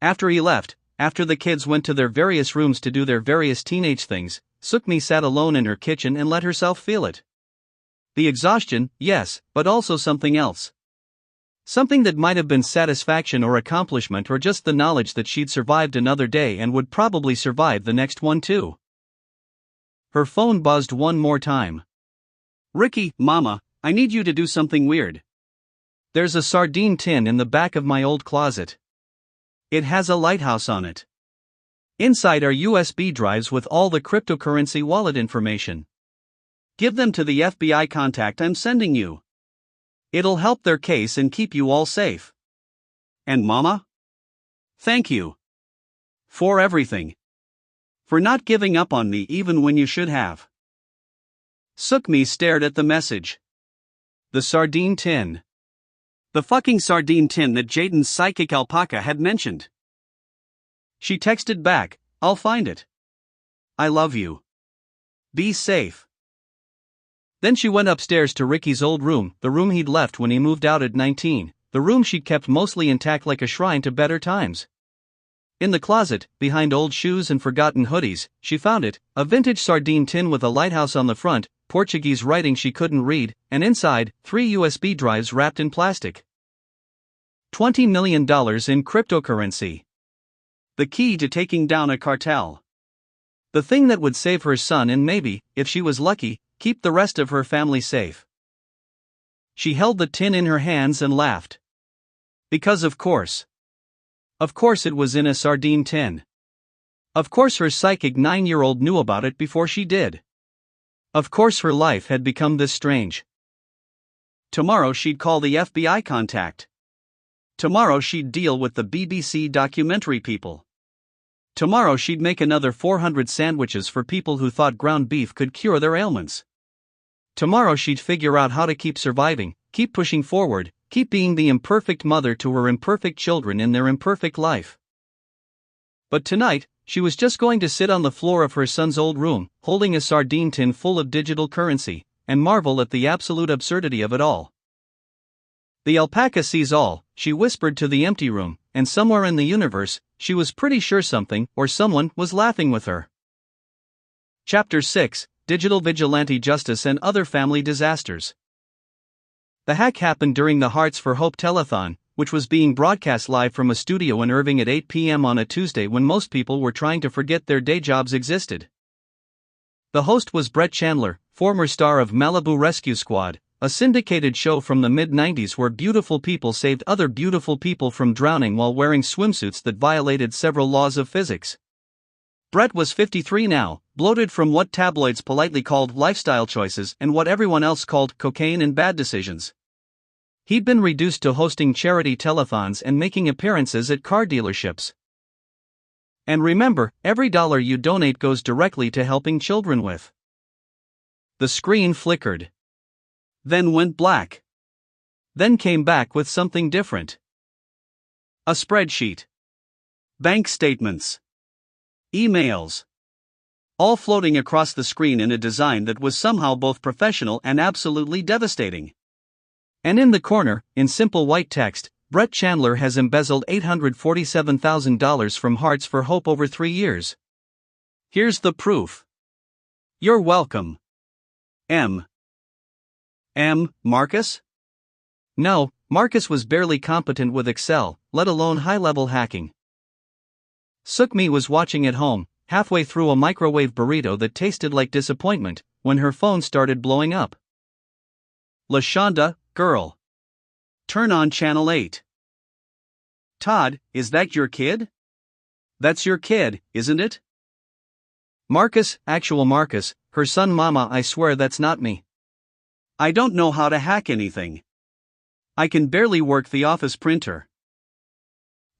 After he left, after the kids went to their various rooms to do their various teenage things, Suk-Mi sat alone in her kitchen and let herself feel it. The exhaustion, yes, but also something else. Something that might have been satisfaction or accomplishment, or just the knowledge that she'd survived another day and would probably survive the next one too. Her phone buzzed one more time. "Ricky, Mama, I need you to do something weird. There's a sardine tin in the back of my old closet. It has a lighthouse on it. Inside are USB drives with all the cryptocurrency wallet information. Give them to the FBI contact I'm sending you. It'll help their case and keep you all safe. And Mama? Thank you. For everything. For not giving up on me even when you should have." Suk-Mi stared at the message. The sardine tin. The fucking sardine tin that Jaden's psychic alpaca had mentioned. She texted back, "I'll find it. I love you. Be safe." Then she went upstairs to Ricky's old room, the room he'd left when he moved out at 19, the room she'd kept mostly intact like a shrine to better times. In the closet, behind old shoes and forgotten hoodies, she found it, a vintage sardine tin with a lighthouse on the front, Portuguese writing she couldn't read, and inside, 3 USB drives wrapped in plastic. $20 million in cryptocurrency. The key to taking down a cartel. The thing that would save her son and maybe, if she was lucky, keep the rest of her family safe. She held the tin in her hands and laughed. Because of course. Of course it was in a sardine tin. Of course her psychic 9-year-old knew about it before she did. Of course her life had become this strange. Tomorrow she'd call the FBI contact. Tomorrow she'd deal with the BBC documentary people. Tomorrow she'd make another 400 sandwiches for people who thought ground beef could cure their ailments. Tomorrow she'd figure out how to keep surviving, keep pushing forward, keep being the imperfect mother to her imperfect children in their imperfect life. But tonight, she was just going to sit on the floor of her son's old room, holding a sardine tin full of digital currency, and marvel at the absolute absurdity of it all. The alpaca sees all, she whispered to the empty room, and somewhere in the universe, she was pretty sure something, or someone, was laughing with her. Chapter 6, Digital Vigilante Justice and Other Family Disasters. The hack happened during the Hearts for Hope telethon, which was being broadcast live from a studio in Irving at 8 p.m. on a Tuesday when most people were trying to forget their day jobs existed. The host was Brett Chandler, former star of Malibu Rescue Squad, a syndicated show from the mid-90s where beautiful people saved other beautiful people from drowning while wearing swimsuits that violated several laws of physics. Brett was 53 now, bloated from what tabloids politely called lifestyle choices and what everyone else called cocaine and bad decisions. He'd been reduced to hosting charity telethons and making appearances at car dealerships. And remember, every dollar you donate goes directly to helping children with. The screen flickered. Then went black. Then came back with something different. A spreadsheet. Bank statements. Emails. All floating across the screen in a design that was somehow both professional and absolutely devastating. And in the corner, in simple white text, Brett Chandler has embezzled $847,000 from Hearts for Hope over 3 years. Here's the proof. You're welcome. M. Marcus? No, Marcus was barely competent with Excel, let alone high-level hacking. Suk-Mi was watching at home, halfway through a microwave burrito that tasted like disappointment, when her phone started blowing up. LaShonda, girl. Turn on channel 8. Todd, is that your kid? That's your kid, isn't it? Marcus, actual Marcus, her son. Mama, I swear that's not me. I don't know how to hack anything. I can barely work the office printer.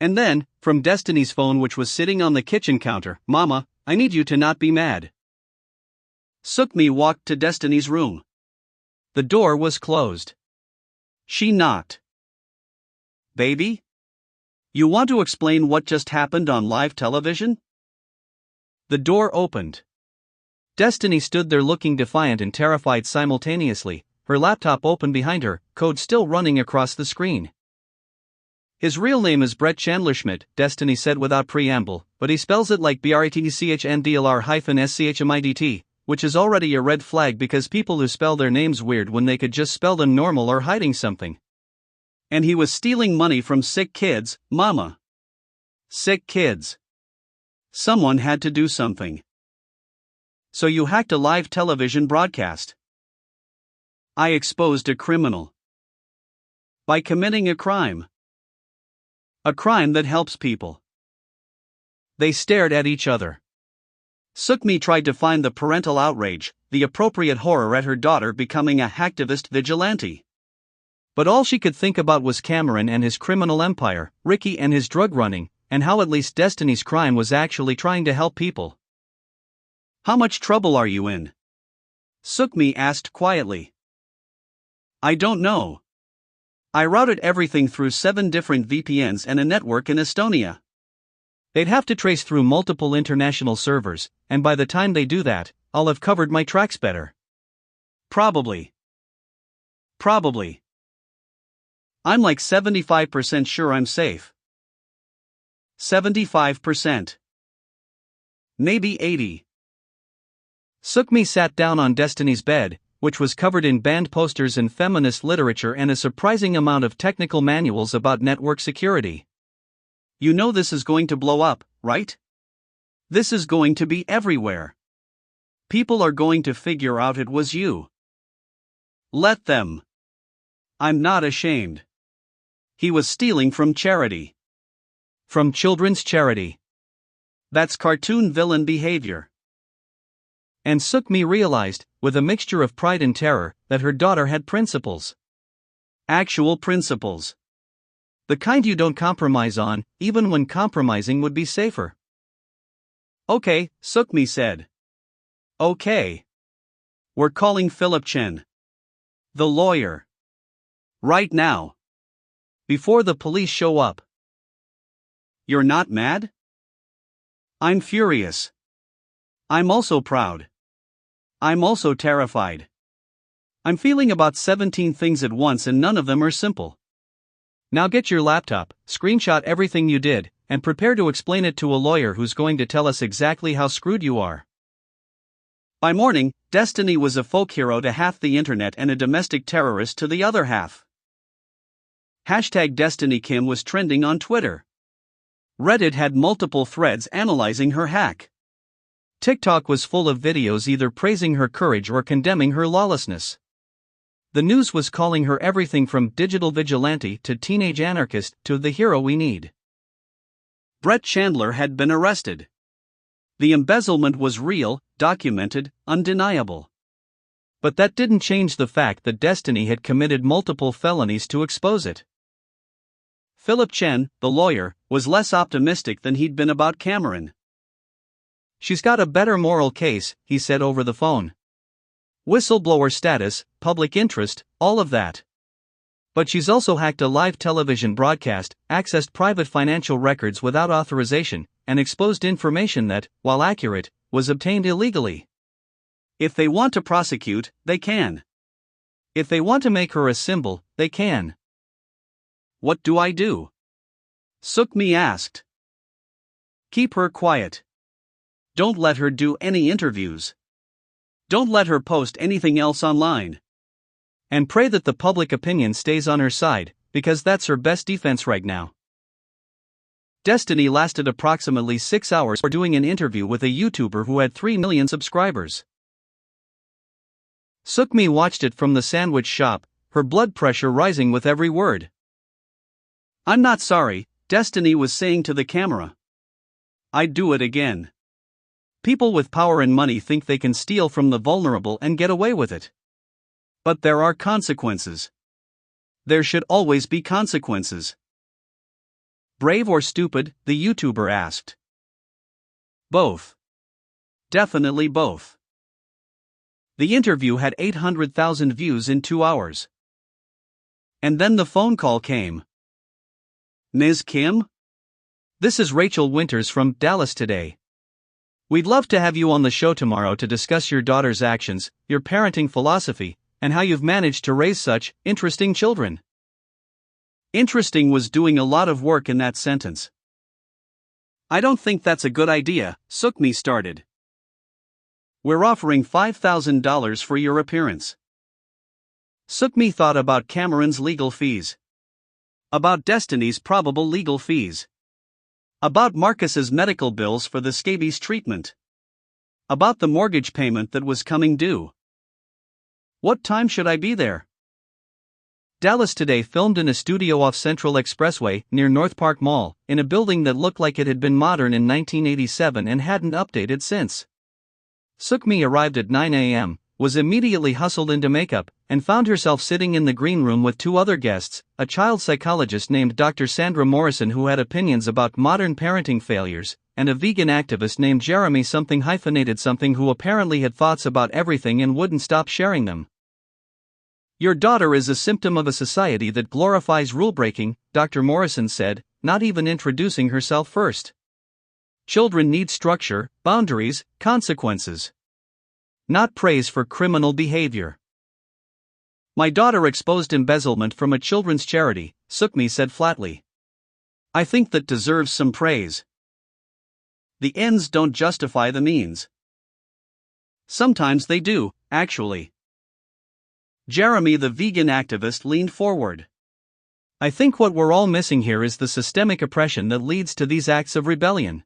And then, from Destiny's phone, which was sitting on the kitchen counter, Mama, I need you to not be mad. Suk-Mi walked to Destiny's room. The door was closed. She knocked. Baby? You want to explain what just happened on live television? The door opened. Destiny stood there looking defiant and terrified simultaneously, her laptop open behind her, code still running across the screen. His real name is Brett Chandler Schmidt, Destiny said without preamble, but he spells it like BRETCHNDLR-SCHMIDT, which is already a red flag because people who spell their names weird when they could just spell them normal are hiding something. And he was stealing money from sick kids, mama. Sick kids. Someone had to do something. So you hacked a live television broadcast. I exposed a criminal. By committing a crime. A crime that helps people. They stared at each other. Suk-Mi tried to find the parental outrage, the appropriate horror at her daughter becoming a hacktivist vigilante. But all she could think about was Cameron and his criminal empire, Ricky and his drug running, and how at least Destiny's crime was actually trying to help people. How much trouble are you in? Suk-Mi asked quietly. I don't know. I routed everything through 7 different VPNs and a network in Estonia. They'd have to trace through multiple international servers, and by the time they do that, I'll have covered my tracks better. Probably. I'm like 75% sure I'm safe. 75%. Maybe 80. Suk-Mi sat down on Destiny's bed, which was covered in banned posters and feminist literature and a surprising amount of technical manuals about network security. You know this is going to blow up, right? This is going to be everywhere. People are going to figure out it was you. Let them. I'm not ashamed. He was stealing from charity. From children's charity. That's cartoon villain behavior. And Suk-Mi realized, with a mixture of pride and terror, that her daughter had principles. Actual principles. The kind you don't compromise on, even when compromising would be safer. Okay, Suk-Mi said. Okay. We're calling Philip Chen. The lawyer. Right now. Before the police show up. You're not mad? I'm furious. I'm also proud. I'm also terrified. I'm feeling about 17 things at once and none of them are simple. Now get your laptop, screenshot everything you did, and prepare to explain it to a lawyer who's going to tell us exactly how screwed you are. By morning, Destiny was a folk hero to half the internet and a domestic terrorist to the other half. Hashtag Destiny Kim was trending on Twitter. Reddit had multiple threads analyzing her hack. TikTok was full of videos either praising her courage or condemning her lawlessness. The news was calling her everything from digital vigilante to teenage anarchist to the hero we need. Brett Chandler had been arrested. The embezzlement was real, documented, undeniable. But that didn't change the fact that Destiny had committed multiple felonies to expose it. Philip Chen, the lawyer, was less optimistic than he'd been about Cameron. She's got a better moral case, he said over the phone. Whistleblower status, public interest, all of that. But she's also hacked a live television broadcast, accessed private financial records without authorization, and exposed information that, while accurate, was obtained illegally. If they want to prosecute, they can. If they want to make her a symbol, they can. What do I do? Suk-Mi asked. Keep her quiet. Don't let her do any interviews. Don't let her post anything else online. And pray that the public opinion stays on her side, because that's her best defense right now. Destiny lasted approximately 6 hours for doing an interview with a YouTuber who had 3 million subscribers. Suk-Mi watched it from the sandwich shop, her blood pressure rising with every word. I'm not sorry, Destiny was saying to the camera. I'd do it again. People with power and money think they can steal from the vulnerable and get away with it. But there are consequences. There should always be consequences. Brave or stupid, the YouTuber asked. Both. Definitely both. The interview had 800,000 views in 2 hours. And then the phone call came. Ms. Kim? This is Rachel Winters from Dallas Today. We'd love to have you on the show tomorrow to discuss your daughter's actions, your parenting philosophy, and how you've managed to raise such interesting children. Interesting was doing a lot of work in that sentence. I don't think that's a good idea, Suk-Mi started. We're offering $5,000 for your appearance. Suk-Mi thought about Cameron's legal fees. About Destiny's probable legal fees. About Marcus's medical bills for the scabies treatment. About the mortgage payment that was coming due. What time should I be there? Dallas Today filmed in a studio off Central Expressway, near North Park Mall, in a building that looked like it had been modern in 1987 and hadn't updated since. Suk-Mi arrived at 9 a.m., was immediately hustled into makeup, and found herself sitting in the green room with two other guests, a child psychologist named Dr. Sandra Morrison who had opinions about modern parenting failures, and a vegan activist named Jeremy something who apparently had thoughts about everything and wouldn't stop sharing them. Your daughter is a symptom of a society that glorifies rule-breaking, Dr. Morrison said, not even introducing herself first. Children need structure, boundaries, consequences. Not praise for criminal behavior. My daughter exposed embezzlement from a children's charity, Suk-Mi said flatly. I think that deserves some praise. The ends don't justify the means. Sometimes they do, actually. Jeremy the vegan activist leaned forward. I think what we're all missing here is the systemic oppression that leads to these acts of rebellion.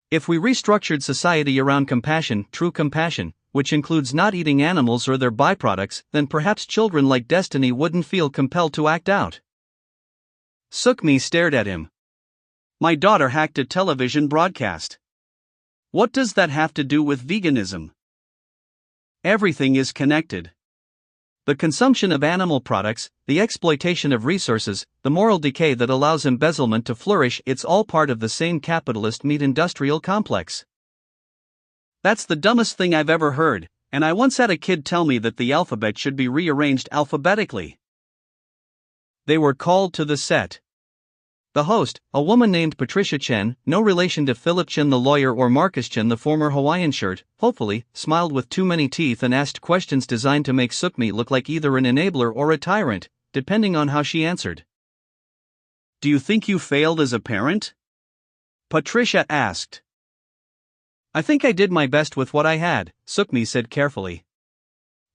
If we restructured society around compassion, true compassion, which includes not eating animals or their byproducts, then perhaps children like Destiny wouldn't feel compelled to act out. Suk-Mi stared at him. My daughter hacked a television broadcast. What does that have to do with veganism? Everything is connected. The consumption of animal products, the exploitation of resources, the moral decay that allows embezzlement to flourish, it's all part of the same capitalist meat-industrial complex. That's the dumbest thing I've ever heard, and I once had a kid tell me that the alphabet should be rearranged alphabetically. They were called to the set. The host, a woman named Patricia Chen, no relation to Philip Chen the lawyer or Marcus Chen the former Hawaiian shirt, hopefully, smiled with too many teeth and asked questions designed to make Suk-Mi look like either an enabler or a tyrant, depending on how she answered. Do you think you failed as a parent? Patricia asked. I think I did my best with what I had, Suk-Mi said carefully.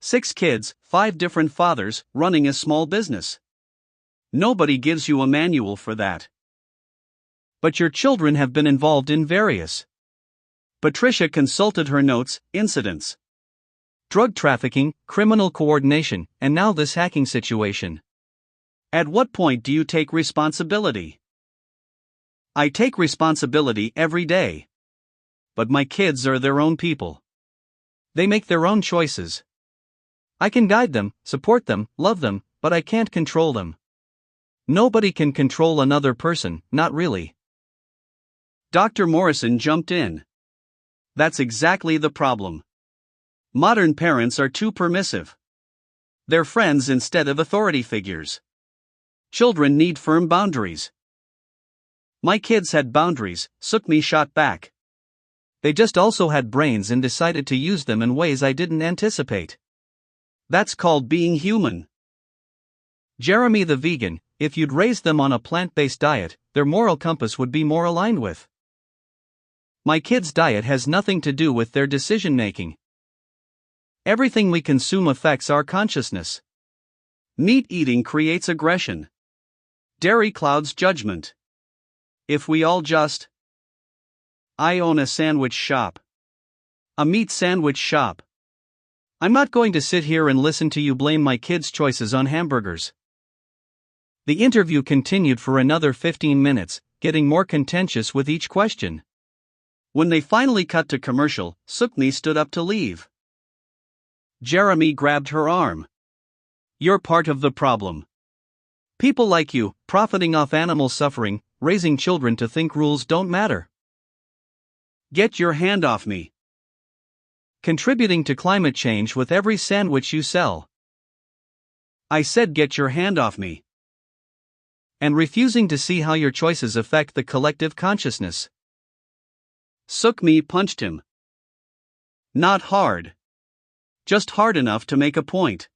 6 kids, 5 different fathers, running a small business. Nobody gives you a manual for that. But your children have been involved in various. Patricia consulted her notes, incidents. Drug trafficking, criminal coordination, and now this hacking situation. At what point do you take responsibility? I take responsibility every day. But my kids are their own people. They make their own choices. I can guide them, support them, love them, but I can't control them. Nobody can control another person, not really. Dr. Morrison jumped in. That's exactly the problem. Modern parents are too permissive. They're friends instead of authority figures. Children need firm boundaries. My kids had boundaries, Suk-Mi shot back. They just also had brains and decided to use them in ways I didn't anticipate. That's called being human. Jeremy the vegan, if you'd raised them on a plant-based diet, their moral compass would be more aligned with. My kids' diet has nothing to do with their decision-making. Everything we consume affects our consciousness. Meat eating creates aggression. Dairy clouds judgment. If we all just... I own a sandwich shop. A meat sandwich shop. I'm not going to sit here and listen to you blame my kids' choices on hamburgers. The interview continued for another 15 minutes, getting more contentious with each question. When they finally cut to commercial, Suk-Mi stood up to leave. Jeremy grabbed her arm. You're part of the problem. People like you, profiting off animal suffering, raising children to think rules don't matter. Get your hand off me. Contributing to climate change with every sandwich you sell. I said get your hand off me. And refusing to see how your choices affect the collective consciousness. Suk-Mi punched him. Not hard. Just hard enough to make a point.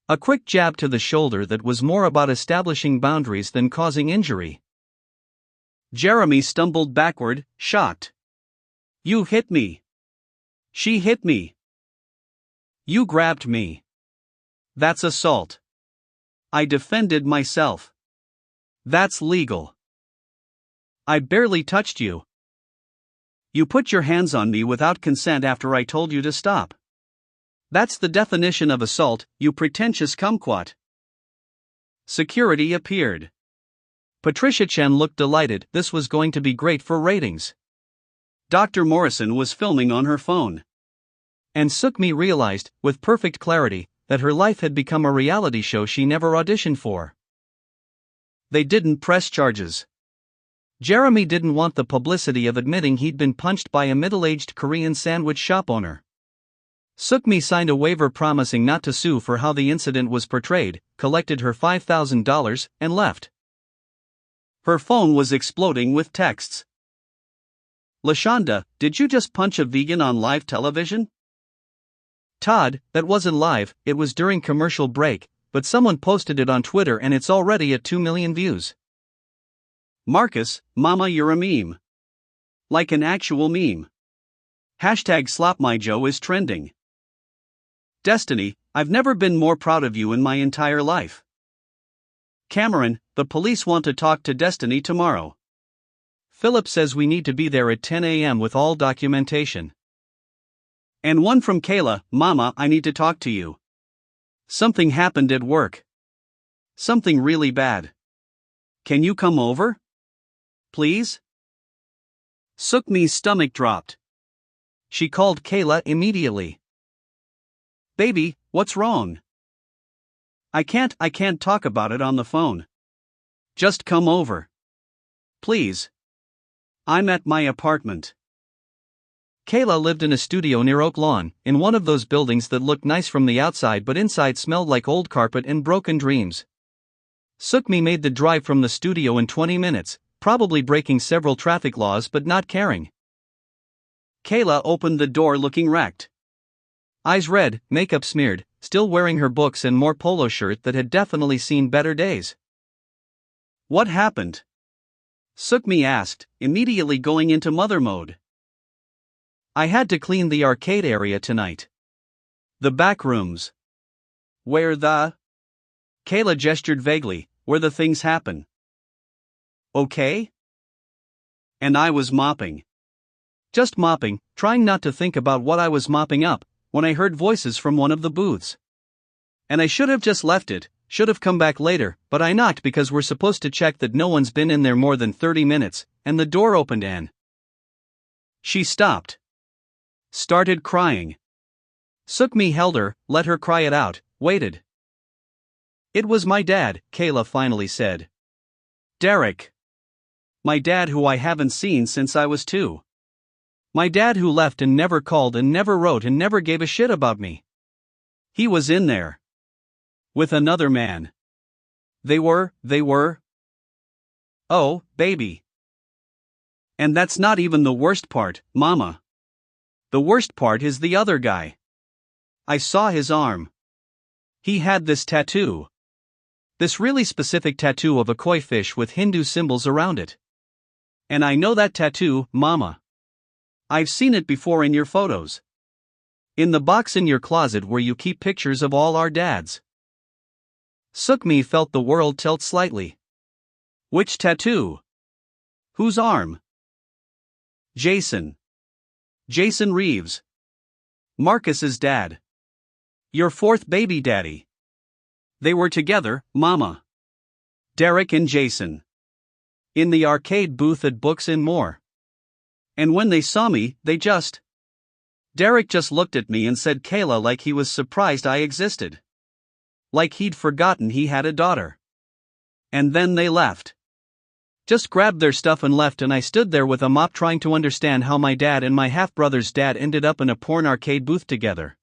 A quick jab to the shoulder that was more about establishing boundaries than causing injury. Jeremy stumbled backward, shocked. You hit me. She hit me. You grabbed me. That's assault. I defended myself. That's legal. I barely touched you. You put your hands on me without consent after I told you to stop. That's the definition of assault, you pretentious kumquat. Security appeared. Patricia Chen looked delighted. This was going to be great for ratings. Dr. Morrison was filming on her phone. And Suk-Mi realized, with perfect clarity, that her life had become a reality show she never auditioned for. They didn't press charges. Jeremy didn't want the publicity of admitting he'd been punched by a middle-aged Korean sandwich shop owner. Suk-Mi signed a waiver promising not to sue for how the incident was portrayed, collected her $5,000, and left. Her phone was exploding with texts. LaShonda, did you just punch a vegan on live television? Todd, that wasn't live, it was during commercial break, but someone posted it on Twitter and it's already at 2 million views. Marcus, mama you're a meme. Like an actual meme. #SlopMyJoe is trending. Destiny, I've never been more proud of you in my entire life. Cameron, the police want to talk to Destiny tomorrow. Philip says we need to be there at 10 a.m. with all documentation. And one from Kayla, Mama, I need to talk to you. Something happened at work. Something really bad. Can you come over? Please? Suk-Mi's stomach dropped. She called Kayla immediately. Baby, what's wrong? I can't talk about it on the phone. Just come over. Please. I'm at my apartment. Kayla lived in a studio near Oak Lawn, in one of those buildings that looked nice from the outside but inside smelled like old carpet and broken dreams. Suk-Mi made the drive from the studio in 20 minutes, probably breaking several traffic laws but not caring. Kayla opened the door looking wrecked. Eyes red, makeup smeared, still wearing her books and more polo shirt that had definitely seen better days. What happened? Suk-Mi asked, immediately going into mother mode. I had to clean the arcade area tonight. The back rooms. Where the? Kayla gestured vaguely, where the things happen. Okay? And I was mopping. Just mopping, trying not to think about what I was mopping up, when I heard voices from one of the booths. And I should have just left it, should have come back later, but I knocked because we're supposed to check that no one's been in there more than 30 minutes, and the door opened and she stopped. Started crying. Suk-Mi held her, let her cry it out, waited. It was my dad, Kayla finally said. Derek. My dad who I haven't seen since I was 2. My dad who left and never called and never wrote and never gave a shit about me. He was in there. With another man. They were. Oh, baby. And that's not even the worst part, Mama. The worst part is the other guy. I saw his arm. He had this tattoo. This really specific tattoo of a koi fish with Hindu symbols around it. And I know that tattoo, Mama. I've seen it before in your photos. In the box in your closet where you keep pictures of all our dads. Suk-Mi felt the world tilt slightly. Which tattoo? Whose arm? Jason. Jason Reeves. Marcus's dad. Your 4th baby daddy. They were together, Mama. Derek and Jason. In the arcade booth at Books and More. And when they saw me, Derek just looked at me and said Kayla like he was surprised I existed. Like he'd forgotten he had a daughter. And then they left. Just grabbed their stuff and left, and I stood there with a mop trying to understand how my dad and my half-brother's dad ended up in a porn arcade booth together.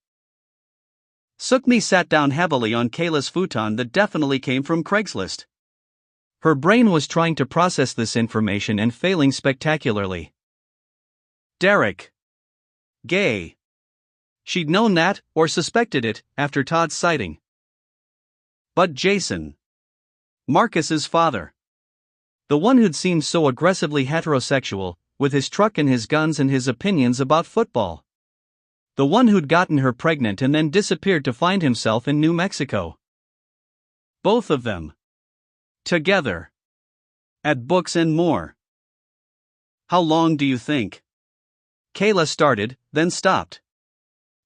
Suk-Mi sat down heavily on Kayla's futon that definitely came from Craigslist. Her brain was trying to process this information and failing spectacularly. Derek. Gay. She'd known that, or suspected it, after Todd's sighting. But Jason. Marcus's father. The one who'd seemed so aggressively heterosexual, with his truck and his guns and his opinions about football. The one who'd gotten her pregnant and then disappeared to find himself in New Mexico. Both of them. Together. At Books and More. How long do you think? Kayla started, then stopped.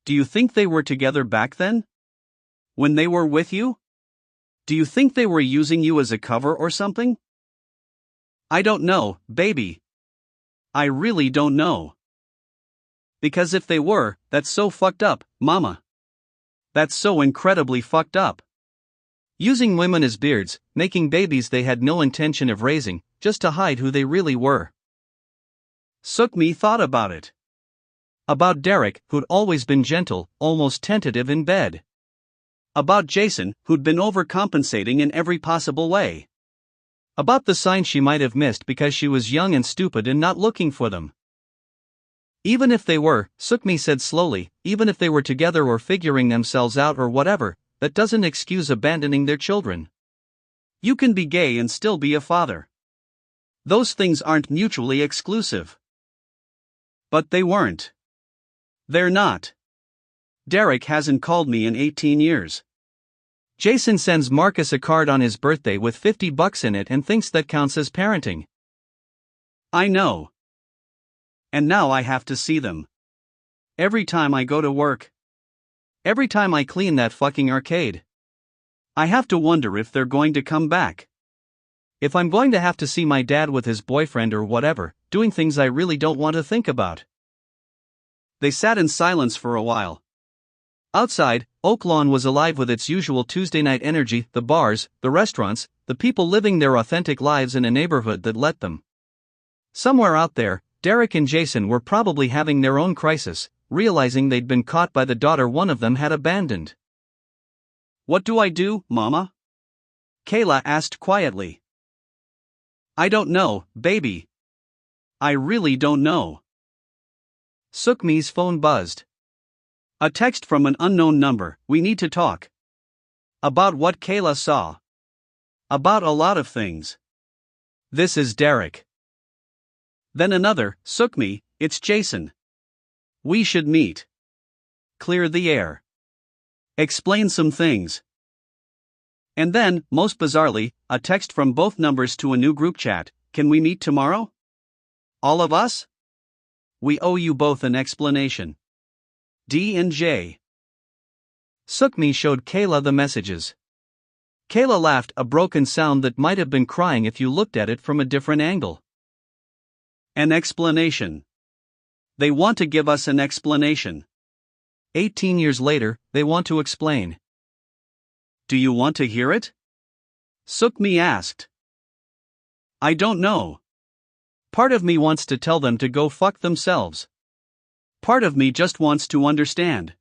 Do you think they were together back then? When they were with you? Do you think they were using you as a cover or something? I don't know, baby. I really don't know. Because if they were, that's so fucked up, Mama. That's so incredibly fucked up. Using women as beards, making babies they had no intention of raising, just to hide who they really were. Suk-Mi thought about it. About Derek, who'd always been gentle, almost tentative in bed. About Jason, who'd been overcompensating in every possible way. About the signs she might have missed because she was young and stupid and not looking for them. Even if they were, Suk-Mi said slowly, even if they were together or figuring themselves out or whatever, that doesn't excuse abandoning their children. You can be gay and still be a father. Those things aren't mutually exclusive. But they weren't. They're not. Derek hasn't called me in 18 years. Jason sends Marcus a card on his birthday with $50 in it and thinks that counts as parenting. I know. And now I have to see them. Every time I go to work. Every time I clean that fucking arcade. I have to wonder if they're going to come back. If I'm going to have to see my dad with his boyfriend or whatever, doing things I really don't want to think about. They sat in silence for a while. Outside, Oak Lawn was alive with its usual Tuesday night energy, the bars, the restaurants, the people living their authentic lives in a neighborhood that let them. Somewhere out there, Derek and Jason were probably having their own crisis, realizing they'd been caught by the daughter one of them had abandoned. What do I do, Mama? Kayla asked quietly. I don't know, baby. I really don't know. Suk-Mi's phone buzzed. A text from an unknown number, we need to talk. About what Kayla saw. About a lot of things. This is Derek. Then another, Suk-Mi, it's Jason. We should meet. Clear the air. Explain some things. And then, most bizarrely, a text from both numbers to a new group chat, can we meet tomorrow? All of us? We owe you both an explanation. D and J. Suk-Mi showed Kayla the messages. Kayla laughed, a broken sound that might have been crying if you looked at it from a different angle. An explanation. They want to give us an explanation. 18 years later, they want to explain. Do you want to hear it? Suk-Mi asked. I don't know. Part of me wants to tell them to go fuck themselves. Part of me just wants to understand.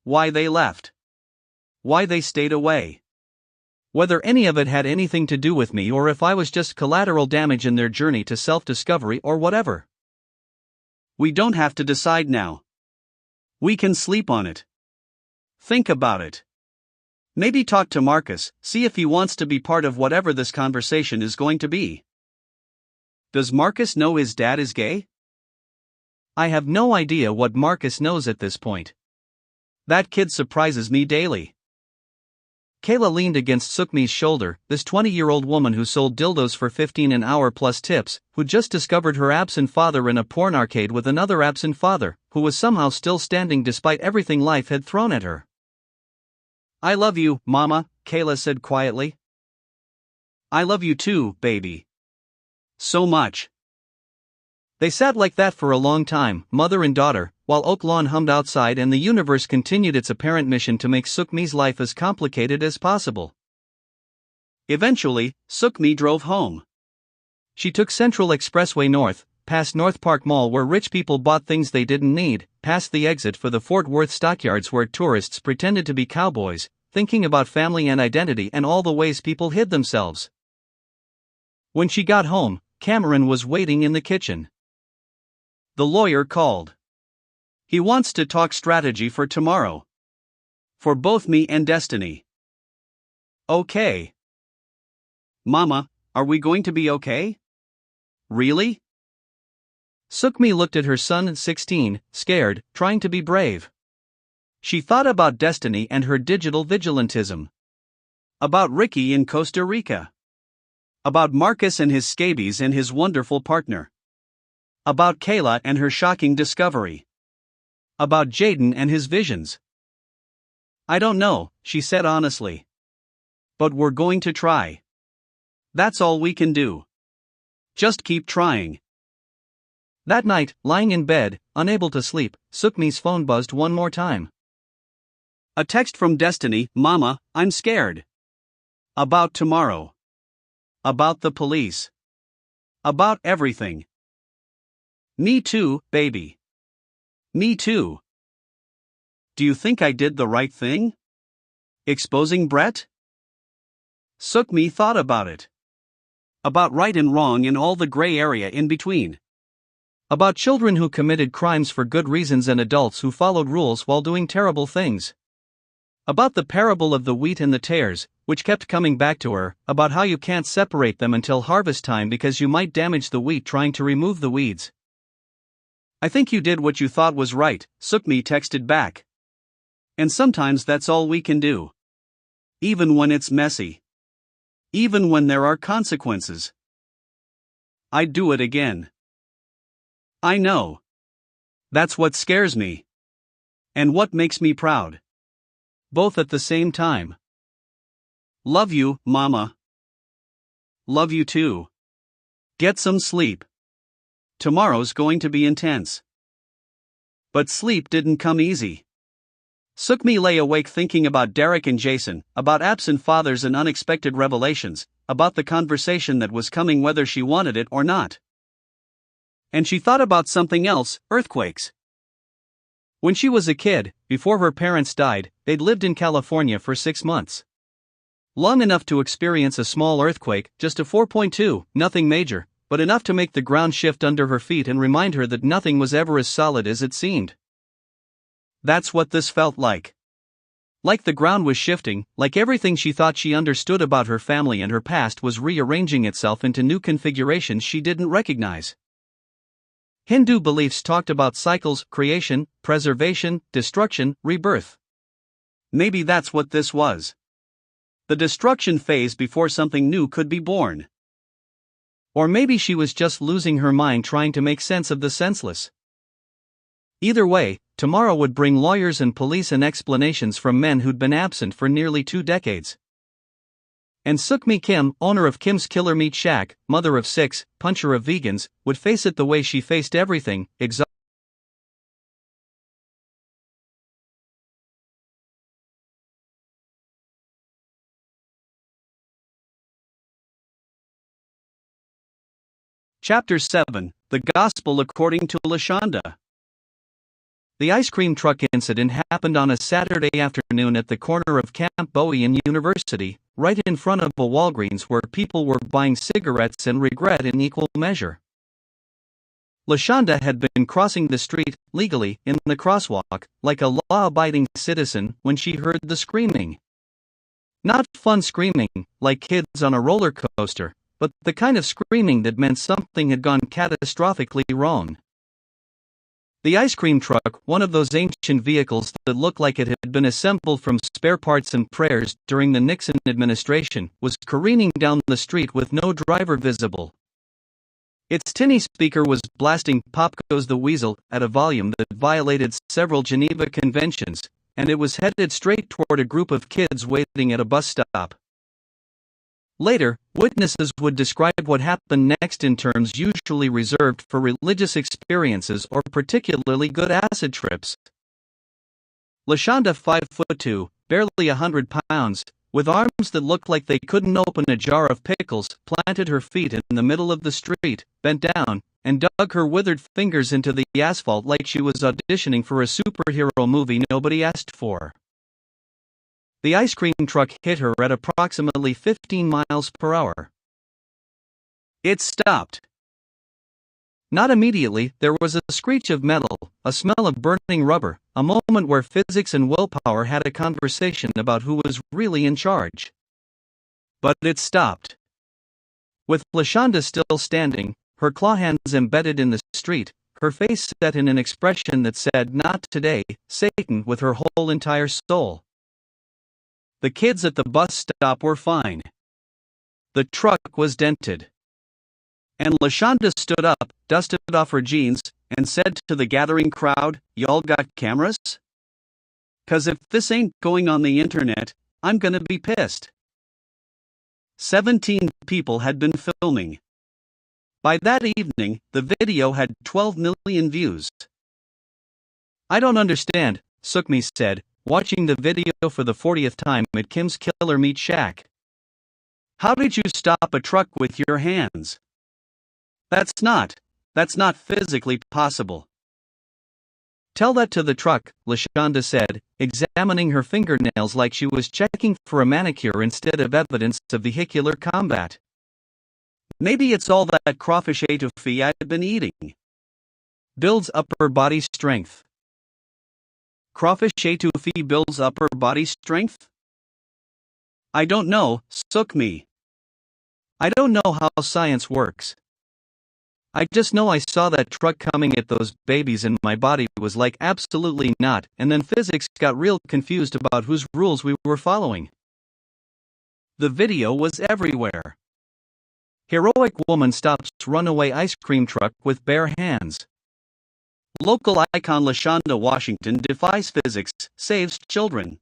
Why they left. Why they stayed away. Whether any of it had anything to do with me or if I was just collateral damage in their journey to self-discovery or whatever. We don't have to decide now. We can sleep on it. Think about it. Maybe talk to Marcus, see if he wants to be part of whatever this conversation is going to be. Does Marcus know his dad is gay? I have no idea what Marcus knows at this point. That kid surprises me daily. Kayla leaned against Suk-Mi's shoulder, this 20-year-old woman who sold dildos for $15 an hour plus tips, who just discovered her absent father in a porn arcade with another absent father, who was somehow still standing despite everything life had thrown at her. I love you, Mama, Kayla said quietly. I love you too, baby. So much. They sat like that for a long time, mother and daughter, while Oak Lawn hummed outside and the universe continued its apparent mission to make Suk-Mi's life as complicated as possible. Eventually, Suk-Mi drove home. She took Central Expressway north, past North Park Mall where rich people bought things they didn't need, past the exit for the Fort Worth stockyards where tourists pretended to be cowboys, thinking about family and identity and all the ways people hid themselves. When she got home, Cameron was waiting in the kitchen. The lawyer called. He wants to talk strategy for tomorrow. For both me and Destiny. Okay. Mama, are we going to be okay? Really? Suk-Mi looked at her son, 16, scared, trying to be brave. She thought about Destiny and her digital vigilantism. About Ricky in Costa Rica. About Marcus and his scabies and his wonderful partner. About Kayla and her shocking discovery. About Jaden and his visions. I don't know, she said honestly. But we're going to try. That's all we can do. Just keep trying. That night, lying in bed, unable to sleep, Suk-Mi's phone buzzed one more time. A text from Destiny, Mama, I'm scared. About tomorrow. About the police. About everything. Me too, baby. Me too. Do you think I did the right thing? Exposing Brett? Suk-Mi thought about it. About right and wrong and all the gray area in between. About children who committed crimes for good reasons and adults who followed rules while doing terrible things. About the parable of the wheat and the tares, which kept coming back to her, about how you can't separate them until harvest time because you might damage the wheat trying to remove the weeds. I think you did what you thought was right, Suk-Mi texted back. And sometimes that's all we can do. Even when it's messy. Even when there are consequences. I'd do it again. I know. That's what scares me. And what makes me proud. Both at the same time. Love you, Mama. Love you too. Get some sleep. Tomorrow's going to be intense. But sleep didn't come easy. Suk-Mi lay awake thinking about Derek and Jason, about absent fathers and unexpected revelations, about the conversation that was coming whether she wanted it or not. And she thought about something else, earthquakes. When she was a kid, before her parents died, they'd lived in California for 6 months. Long enough to experience a small earthquake, just a 4.2, nothing major, but enough to make the ground shift under her feet and remind her that nothing was ever as solid as it seemed. That's what this felt like. Like the ground was shifting, like everything she thought she understood about her family and her past was rearranging itself into new configurations she didn't recognize. Hindu beliefs talked about cycles, creation, preservation, destruction, rebirth. Maybe that's what this was. The destruction phase before something new could be born. Or maybe she was just losing her mind trying to make sense of the senseless. Either way, tomorrow would bring lawyers and police and explanations from men who'd been absent for nearly 2 decades. And Suk-Mi Kim, owner of Kim's Killer Meat Shack, mother of 6, puncher of vegans, would face it the way she faced everything, Chapter 7, The Gospel According to LaShonda. The ice cream truck incident happened on a Saturday afternoon at the corner of Camp Bowie and University, right in front of a Walgreens where people were buying cigarettes and regret in equal measure. LaShonda had been crossing the street, legally, in the crosswalk, like a law-abiding citizen when she heard the screaming. Not fun screaming, like kids on a roller coaster, but the kind of screaming that meant something had gone catastrophically wrong. The ice cream truck, one of those ancient vehicles that looked like it had been assembled from spare parts and prayers during the Nixon administration, was careening down the street with no driver visible. Its tinny speaker was blasting "Pop Goes the Weasel" at a volume that violated several Geneva conventions, and it was headed straight toward a group of kids waiting at a bus stop. Later, witnesses would describe what happened next in terms usually reserved for religious experiences or particularly good acid trips. LaShonda, 5'2", barely 100 pounds, with arms that looked like they couldn't open a jar of pickles, planted her feet in the middle of the street, bent down, and dug her withered fingers into the asphalt like she was auditioning for a superhero movie nobody asked for. The ice cream truck hit her at approximately 15 miles per hour. It stopped. Not immediately. There was a screech of metal, a smell of burning rubber, a moment where physics and willpower had a conversation about who was really in charge. But it stopped. With LaShonda still standing, her claw hands embedded in the street, her face set in an expression that said, "Not today, Satan," with her whole entire soul. The kids at the bus stop were fine. The truck was dented. And LaShonda stood up, dusted off her jeans, and said to the gathering crowd, "Y'all got cameras? 'Cause if this ain't going on the internet, I'm gonna be pissed." 17 people had been filming. By that evening, the video had 12 million views. "I don't understand," Suk-Mi said, watching the video for the 40th time at Kim's Killer Meat Shack. "How did you stop a truck with your hands? That's not physically possible." "Tell that to the truck," LaShonda said, examining her fingernails like she was checking for a manicure instead of evidence of vehicular combat. "Maybe it's all that crawfish etouffee I've been eating. Builds upper body strength." Crawfish etouffee builds upper body strength? I don't know, Suk-Mi. I don't know how science works. I just know I saw that truck coming at those babies and my body was like, absolutely not, and then physics got real confused about whose rules we were following. The video was everywhere. Heroic woman stops runaway ice cream truck with bare hands. Local icon LaShonda Washington defies physics, saves children.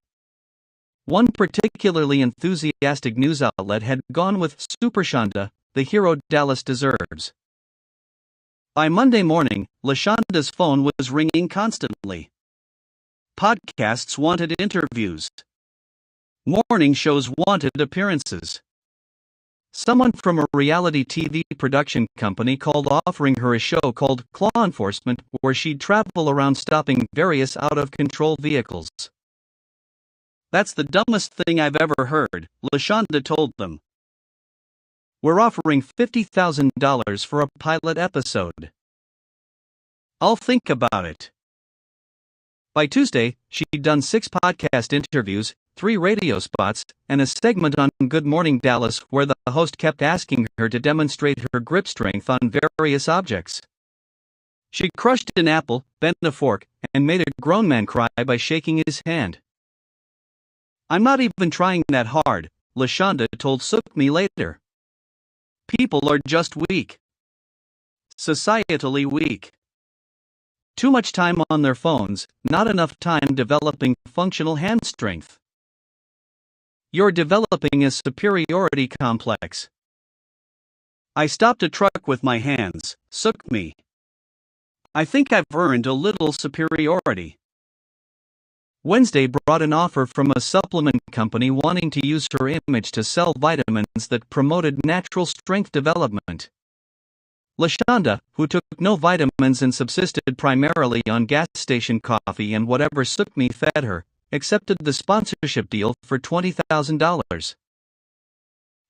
One particularly enthusiastic news outlet had gone with SuperShonda, the hero Dallas deserves. By Monday morning, LaShonda's phone was ringing constantly. Podcasts wanted interviews. Morning shows wanted appearances. Someone from a reality TV production company called offering her a show called Claw Enforcement, where she'd travel around stopping various out-of-control vehicles. "That's the dumbest thing I've ever heard," LaShonda told them. "We're offering $50,000 for a pilot episode. I'll think about it." By Tuesday, she'd done 6 podcast interviews, 3 radio spots, and a segment on Good Morning Dallas where the host kept asking her to demonstrate her grip strength on various objects. She crushed an apple, bent a fork, and made a grown man cry by shaking his hand. "I'm not even trying that hard," LaShonda told Suk-Mi later. "People are just weak. Societally weak. Too much time on their phones, not enough time developing functional hand strength. You're developing a superiority complex." "I stopped a truck with my hands, Suk-Mi. I think I've earned a little superiority." Wednesday brought an offer from a supplement company wanting to use her image to sell vitamins that promoted natural strength development. LaShonda, who took no vitamins and subsisted primarily on gas station coffee and whatever Suk-Mi fed her, accepted the sponsorship deal for $20,000.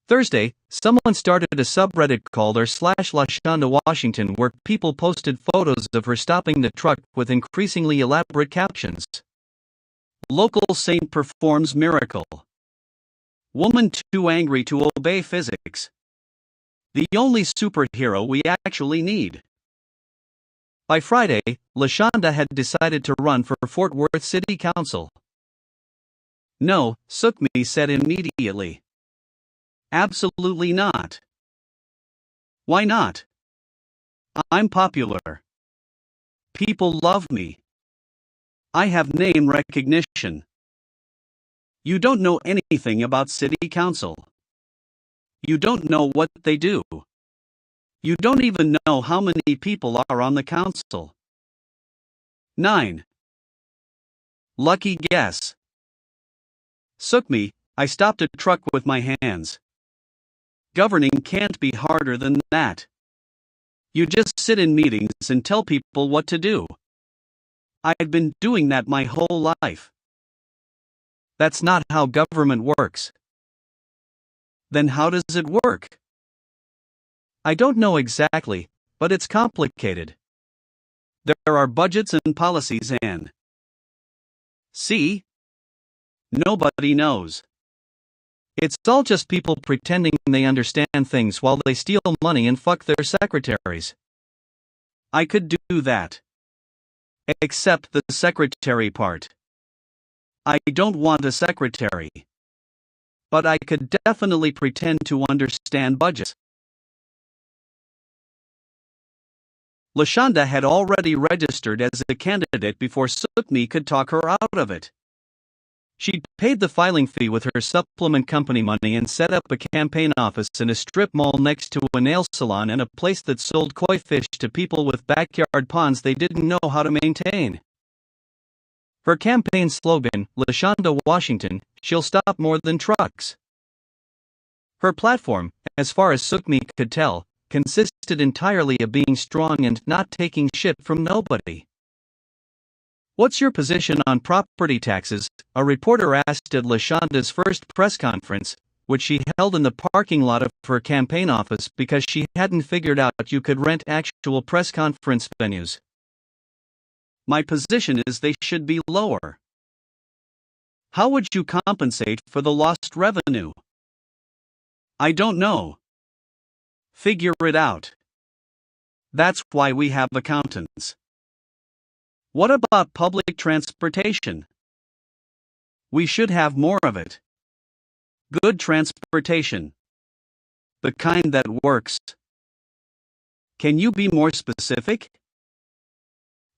Thursday, someone started a subreddit called r/LaShonda Washington where people posted photos of her stopping the truck with increasingly elaborate captions. "Local saint performs miracle. Woman too angry to obey physics. The only superhero we actually need." By Friday, LaShonda had decided to run for Fort Worth City Council. "No," Suk-Mi said immediately. "Absolutely not." "Why not?" "I'm popular. People love me. I have name recognition. You don't know anything about City Council. You don't know what they do. You don't even know how many people are on the council." 9. Lucky guess. Suk-Mi, I stopped a truck with my hands. Governing can't be harder than that. You just sit in meetings and tell people what to do. I've been doing that my whole life. That's not how government works. Then how does it work? I don't know exactly, but it's complicated. There are budgets and policies and... See? Nobody knows. It's all just people pretending they understand things while they steal money and fuck their secretaries. I could do that. Except the secretary part. I don't want a secretary. But I could definitely pretend to understand budgets. Lashonda had already registered as a candidate before Suk-Mi could talk her out of it. She'd paid the filing fee with her supplement company money and set up a campaign office in a strip mall next to a nail salon and a place that sold koi fish to people with backyard ponds they didn't know how to maintain. Her campaign slogan, Lashonda Washington, she'll stop more than trucks. Her platform, as far as Suk-Mi could tell, consisted entirely of being strong and not taking shit from nobody. What's your position on property taxes? A reporter asked at Lashonda's first press conference, which she held in the parking lot of her campaign office because she hadn't figured out you could rent actual press conference venues. My position is they should be lower. How would you compensate for the lost revenue? I don't know. Figure it out. That's why we have accountants. What about public transportation? We should have more of it. Good transportation. The kind that works. Can you be more specific?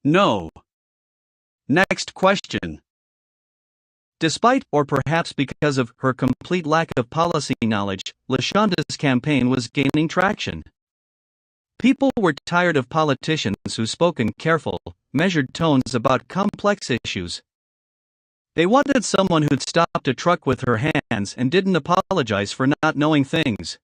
No. Next question. Despite, or perhaps because of, her complete lack of policy knowledge, Lashonda's campaign was gaining traction. People were tired of politicians who spoke in careful, measured tones about complex issues. They wanted someone who'd stopped a truck with her hands and didn't apologize for not knowing things.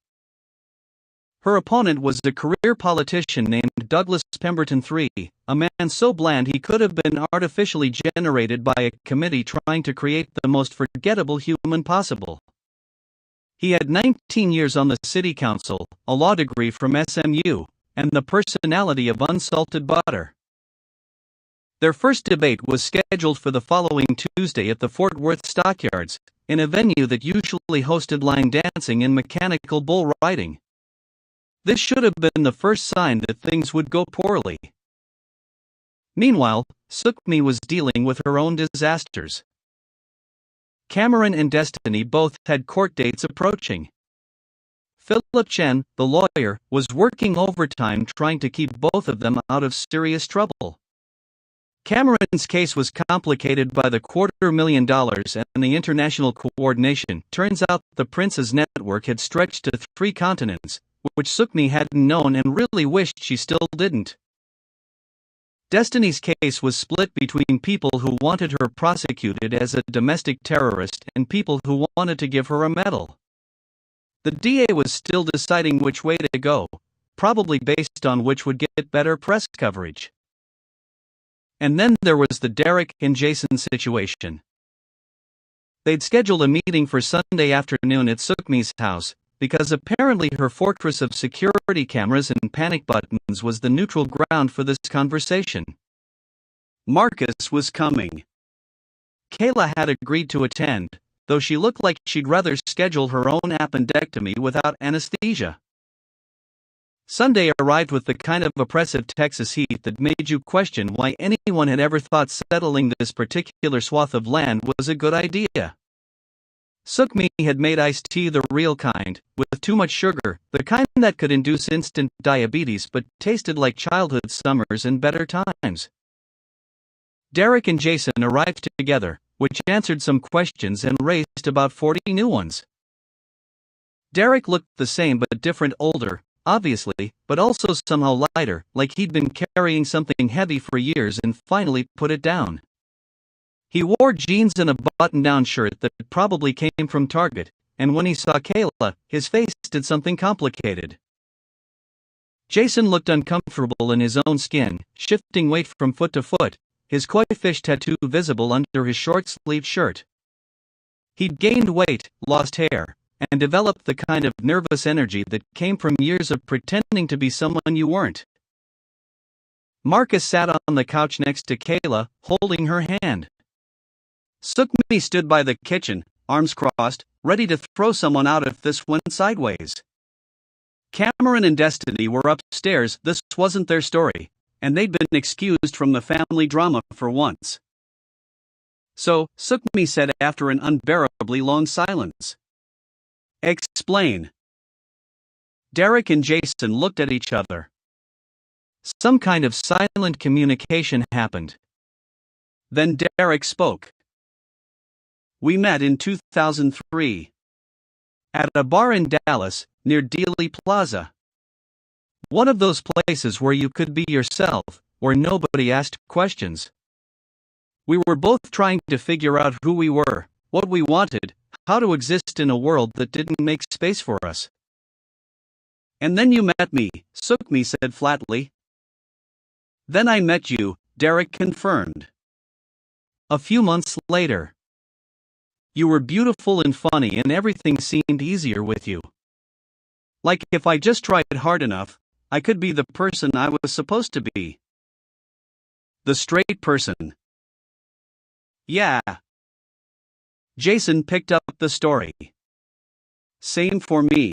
Her opponent was a career politician named Douglas Pemberton III, a man so bland he could have been artificially generated by a committee trying to create the most forgettable human possible. He had 19 years on the city council, a law degree from SMU, and the personality of unsalted butter. Their first debate was scheduled for the following Tuesday at the Fort Worth Stockyards, in a venue that usually hosted line dancing and mechanical bull riding. This should have been the first sign that things would go poorly. Meanwhile, Suk-Mi was dealing with her own disasters. Cameron and Destiny both had court dates approaching. Philip Chen, the lawyer, was working overtime trying to keep both of them out of serious trouble. Cameron's case was complicated by the $250,000 and the international coordination. Turns out the prince's network had stretched to 3 continents, which Suk-Mi hadn't known and really wished she still didn't. Destiny's case was split between people who wanted her prosecuted as a domestic terrorist and people who wanted to give her a medal. The DA was still deciding which way to go, probably based on which would get better press coverage. And then there was the Derek and Jason situation. They'd scheduled a meeting for Sunday afternoon at Suk-Mi's house, because apparently her fortress of security cameras and panic buttons was the neutral ground for this conversation. Marcus was coming. Kayla had agreed to attend, though she looked like she'd rather schedule her own appendectomy without anesthesia. Sunday arrived with the kind of oppressive Texas heat that made you question why anyone had ever thought settling this particular swath of land was a good idea. Suk-Mi had made iced tea the real kind, with too much sugar, the kind that could induce instant diabetes but tasted like childhood summers and better times. Derek and Jason arrived together, which answered some questions and raised about 40 new ones. Derek looked the same but different, older, obviously, but also somehow lighter, like he'd been carrying something heavy for years and finally put it down. He wore jeans and a button-down shirt that probably came from Target, and when he saw Kayla, his face did something complicated. Jason looked uncomfortable in his own skin, shifting weight from foot to foot, his koi fish tattoo visible under his short-sleeved shirt. He'd gained weight, lost hair, and developed the kind of nervous energy that came from years of pretending to be someone you weren't. Marcus sat on the couch next to Kayla, holding her hand. Suk-Mi stood by the kitchen, arms crossed, ready to throw someone out if this went sideways. Cameron and Destiny were upstairs. This wasn't their story, and they'd been excused from the family drama for once. So, Suk-Mi said after an unbearably long silence. Explain. Derek and Jason looked at each other. Some kind of silent communication happened. Then Derek spoke. We met in 2003. At a bar in Dallas, near Dealey Plaza. One of those places where you could be yourself, where nobody asked questions. We were both trying to figure out who we were, what we wanted, how to exist in a world that didn't make space for us. And then you met me, Suk-Mi said flatly. Then I met you, Derek confirmed. A few months later. You were beautiful and funny and everything seemed easier with you. Like if I just tried hard enough, I could be the person I was supposed to be. The straight person. Yeah. Jason picked up the story. Same for me.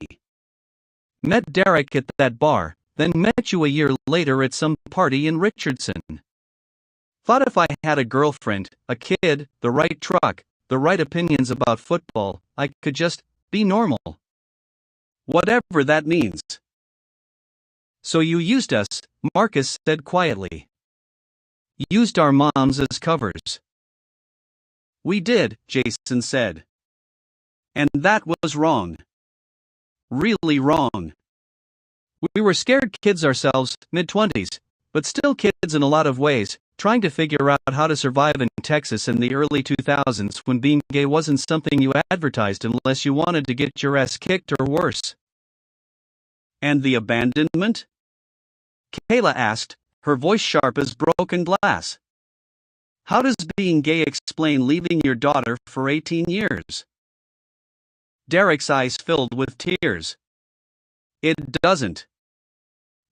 Met Derek at that bar, then met you a year later at some party in Richardson. Thought if I had a girlfriend, a kid, the right truck, the right opinions about football, I could just be normal. Whatever that means. So you used us, Marcus said quietly. Used our moms as covers. We did, Jason said. And that was wrong. Really wrong. We were scared kids ourselves, mid-20s, but still kids in a lot of ways, trying to figure out how to survive in Texas in the early 2000s when being gay wasn't something you advertised unless you wanted to get your ass kicked or worse. And the abandonment? Kayla asked, her voice sharp as broken glass. How does being gay explain leaving your daughter for 18 years? Derek's eyes filled with tears. It doesn't.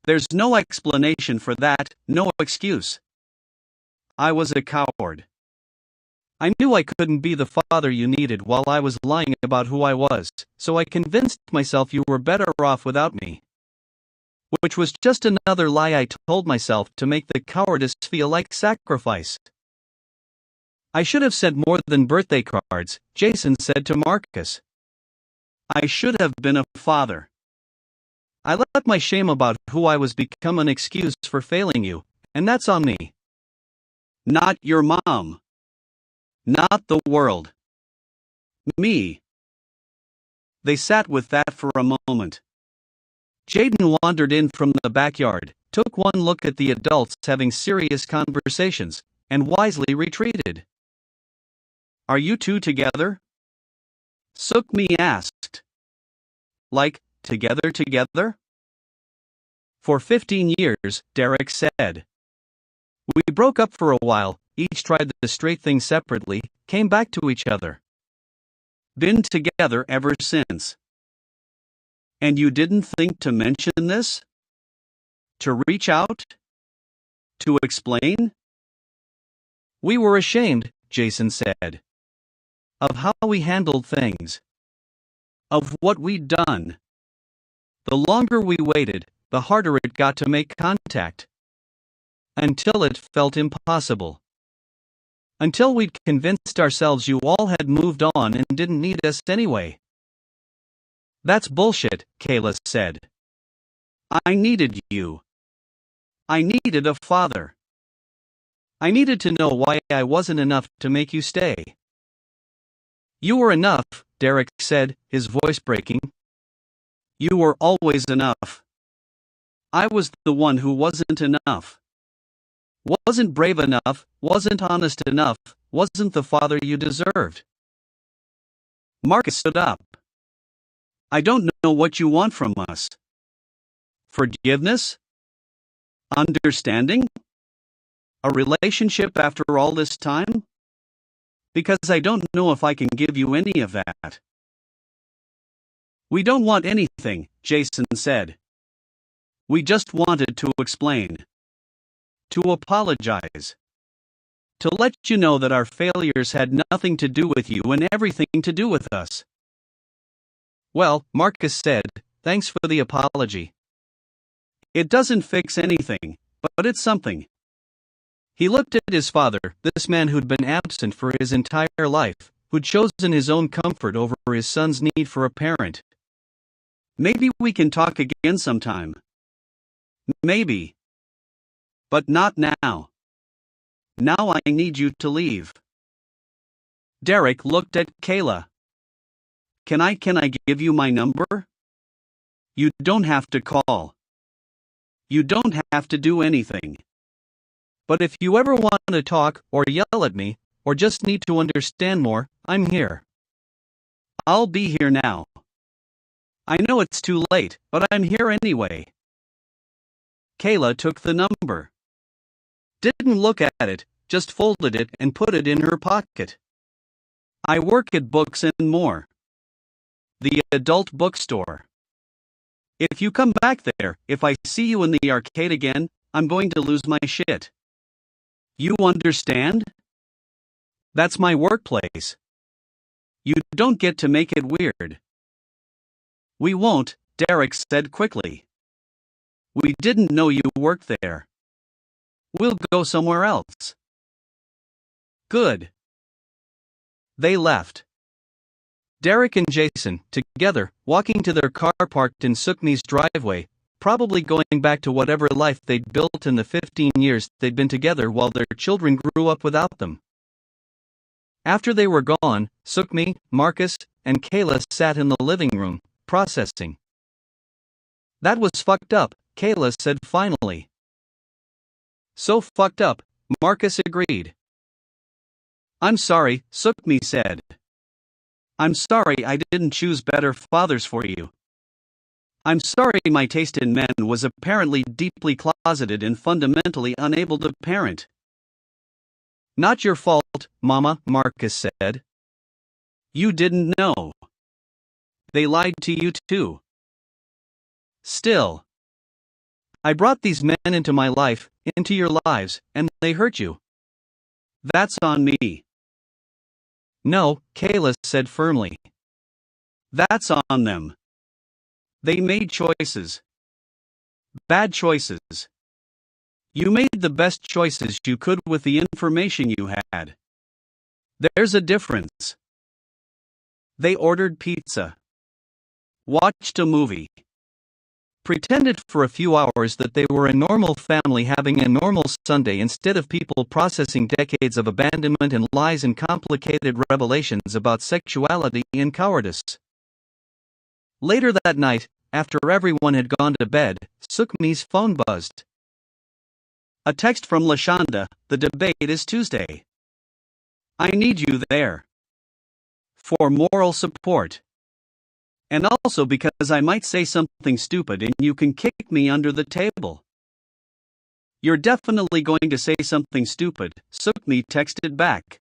There's no explanation for that, no excuse. I was a coward. I knew I couldn't be the father you needed while I was lying about who I was, so I convinced myself you were better off without me. Which was just another lie I told myself to make the cowardice feel like sacrifice. I should have said more than birthday cards, Jason said to Marcus. I should have been a father. I let my shame about who I was become an excuse for failing you, and that's on me. Not your mom. Not the world. Me. They sat with that for a moment. Jaden wandered in from the backyard, took one look at the adults having serious conversations, and wisely retreated. Are you two together? Suk-Mi asked. Like, together? For 15 years, Derek said. We broke up for a while, each tried the straight thing separately, came back to each other. Been together ever since. And you didn't think to mention this? To reach out? To explain? We were ashamed, Jason said. Of how we handled things. Of what we'd done. The longer we waited, the harder it got to make contact. Until it felt impossible. Until we'd convinced ourselves you all had moved on and didn't need us anyway. That's bullshit, Kayla said. I needed you. I needed a father. I needed to know why I wasn't enough to make you stay. You were enough, Derek said, his voice breaking. You were always enough. I was the one who wasn't enough. Wasn't brave enough, wasn't honest enough, wasn't the father you deserved. Marcus stood up. I don't know what you want from us. Forgiveness? Understanding? A relationship after all this time? Because I don't know if I can give you any of that. We don't want anything, Jason said. We just wanted to explain. To apologize. To let you know that our failures had nothing to do with you and everything to do with us. Well, Marcus said, thanks for the apology. It doesn't fix anything, but it's something. He looked at his father, this man who'd been absent for his entire life, who'd chosen his own comfort over his son's need for a parent. Maybe we can talk again sometime. Maybe. But not now. Now I need you to leave. Derek looked at Kayla. Can I give you my number? You don't have to call. You don't have to do anything. But if you ever want to talk, or yell at me, or just need to understand more, I'm here. I'll be here now. I know it's too late, but I'm here anyway. Kayla took the number. Didn't look at it, just folded it and put it in her pocket. I work at Books and More. The adult bookstore. If you come back there, if I see you in the arcade again, I'm going to lose my shit. You understand? That's my workplace. You don't get to make it weird. We won't, Derek said quickly. We didn't know you worked there. We'll go somewhere else. Good. They left. Derek and Jason, together, walking to their car parked in Suk-Mi's driveway, probably going back to whatever life they'd built in the 15 years they'd been together while their children grew up without them. After they were gone, Suk-Mi, Marcus, and Kayla sat in the living room, processing. That was fucked up, Kayla said finally. So fucked up, Marcus agreed. I'm sorry, Suk-Mi said. I'm sorry I didn't choose better fathers for you. I'm sorry my taste in men was apparently deeply closeted and fundamentally unable to parent. Not your fault, Mama, Marcus said. You didn't know. They lied to you too. Still. I brought these men into my life, into your lives, and they hurt you. That's on me. No, Kayla said firmly. That's on them. They made choices. Bad choices. You made the best choices you could with the information you had. There's a difference. They ordered pizza. Watched a movie. Pretended for a few hours that they were a normal family having a normal Sunday instead of people processing decades of abandonment and lies and complicated revelations about sexuality and cowardice. Later that night, after everyone had gone to bed, Suk-Mi's phone buzzed. A text from Lashonda, the debate is Tuesday. I need you there. For moral support. And also because I might say something stupid and you can kick me under the table. You're definitely going to say something stupid, Suk-Mi texted back.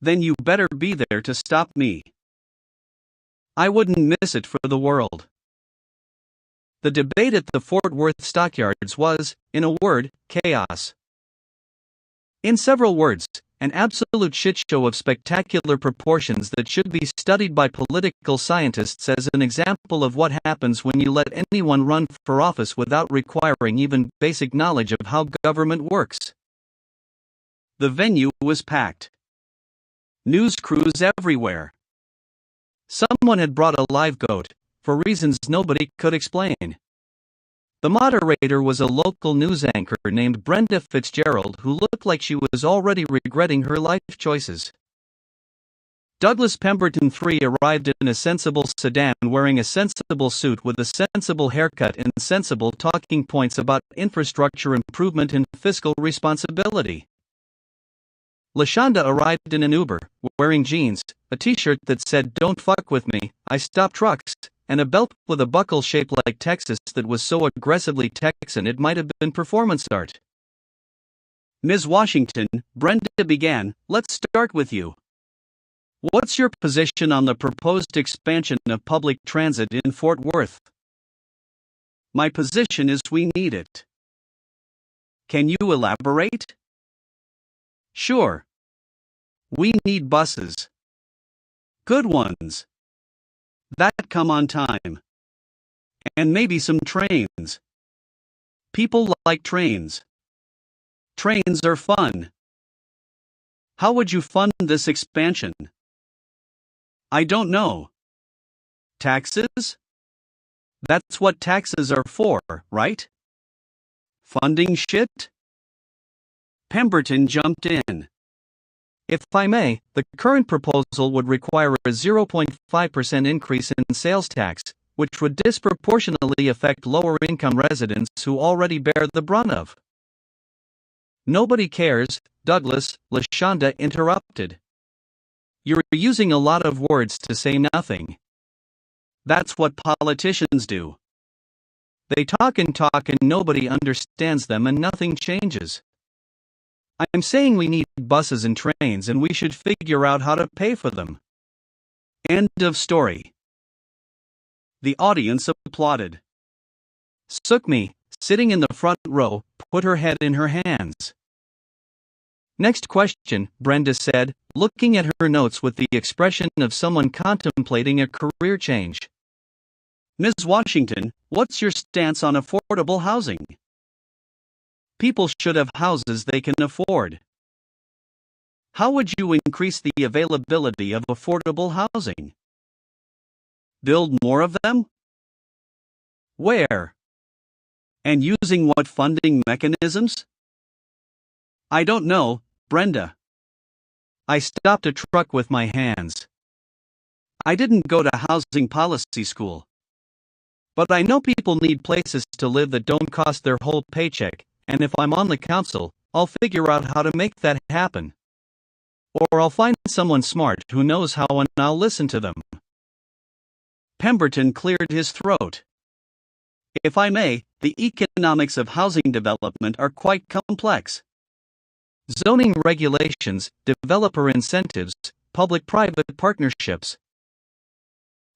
Then you better be there to stop me. I wouldn't miss it for the world. The debate at the Fort Worth stockyards was, in a word, chaos. In several words, an absolute shitshow of spectacular proportions that should be studied by political scientists as an example of what happens when you let anyone run for office without requiring even basic knowledge of how government works. The venue was packed. News crews everywhere. Someone had brought a live goat, for reasons nobody could explain. The moderator was a local news anchor named Brenda Fitzgerald who looked like she was already regretting her life choices. Douglas Pemberton III arrived in a sensible sedan wearing a sensible suit with a sensible haircut and sensible talking points about infrastructure improvement and fiscal responsibility. Lashonda arrived in an Uber, wearing jeans, a t-shirt that said "Don't fuck with me, I stop trucks," and a belt with a buckle shaped like Texas that was so aggressively Texan it might have been performance art. Ms. Washington, Brenda began, let's start with you. What's your position on the proposed expansion of public transit in Fort Worth? My position is we need it. Can you elaborate? Sure. We need buses. Good ones. That come on time. And maybe some trains. People like trains. Trains are fun. How would you fund this expansion? I don't know. Taxes? That's what taxes are for, right? Funding shit? Pemberton jumped in. If I may, the current proposal would require a 0.5% increase in sales tax, which would disproportionately affect lower-income residents who already bear the brunt of. Nobody cares, Douglas, LaShonda interrupted. You're using a lot of words to say nothing. That's what politicians do. They talk and nobody understands them and nothing changes. I'm saying we need buses and trains and we should figure out how to pay for them. End of story. The audience applauded. Suk-Mi, sitting in the front row, put her head in her hands. Next question, Brenda said, looking at her notes with the expression of someone contemplating a career change. Ms. Washington, what's your stance on affordable housing? People should have houses they can afford. How would you increase the availability of affordable housing? Build more of them? Where? And using what funding mechanisms? I don't know, Brenda. I stopped a truck with my hands. I didn't go to housing policy school. But I know people need places to live that don't cost their whole paycheck, and if I'm on the council, I'll figure out how to make that happen. Or I'll find someone smart who knows how and I'll listen to them. Pemberton cleared his throat. If I may, the economics of housing development are quite complex. Zoning regulations, developer incentives, public-private partnerships.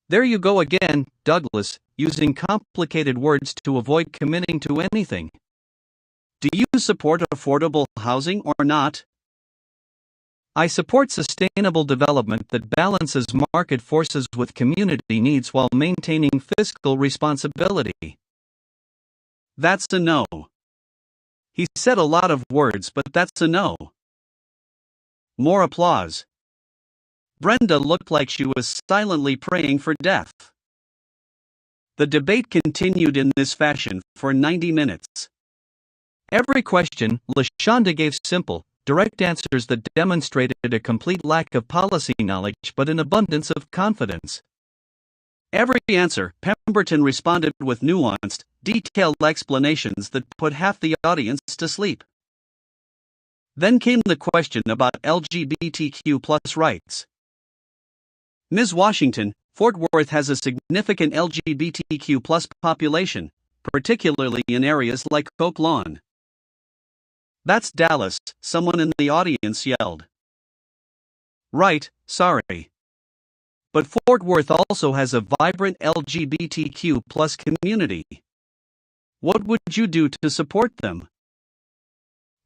There you go again, Douglas, using complicated words to avoid committing to anything. Do you support affordable housing or not? I support sustainable development that balances market forces with community needs while maintaining fiscal responsibility. That's a no. He said a lot of words, but that's a no. More applause. Brenda looked like she was silently praying for death. The debate continued in this fashion for 90 minutes. Every question, LaShonda gave simple, direct answers that demonstrated a complete lack of policy knowledge but an abundance of confidence. Every answer, Pemberton responded with nuanced, detailed explanations that put half the audience to sleep. Then came the question about LGBTQ+ rights. Ms. Washington, Fort Worth has a significant LGBTQ+ population, particularly in areas like Oak Lawn. That's Dallas, someone in the audience yelled. Right, sorry. But Fort Worth also has a vibrant LGBTQ+ community. What would you do to support them?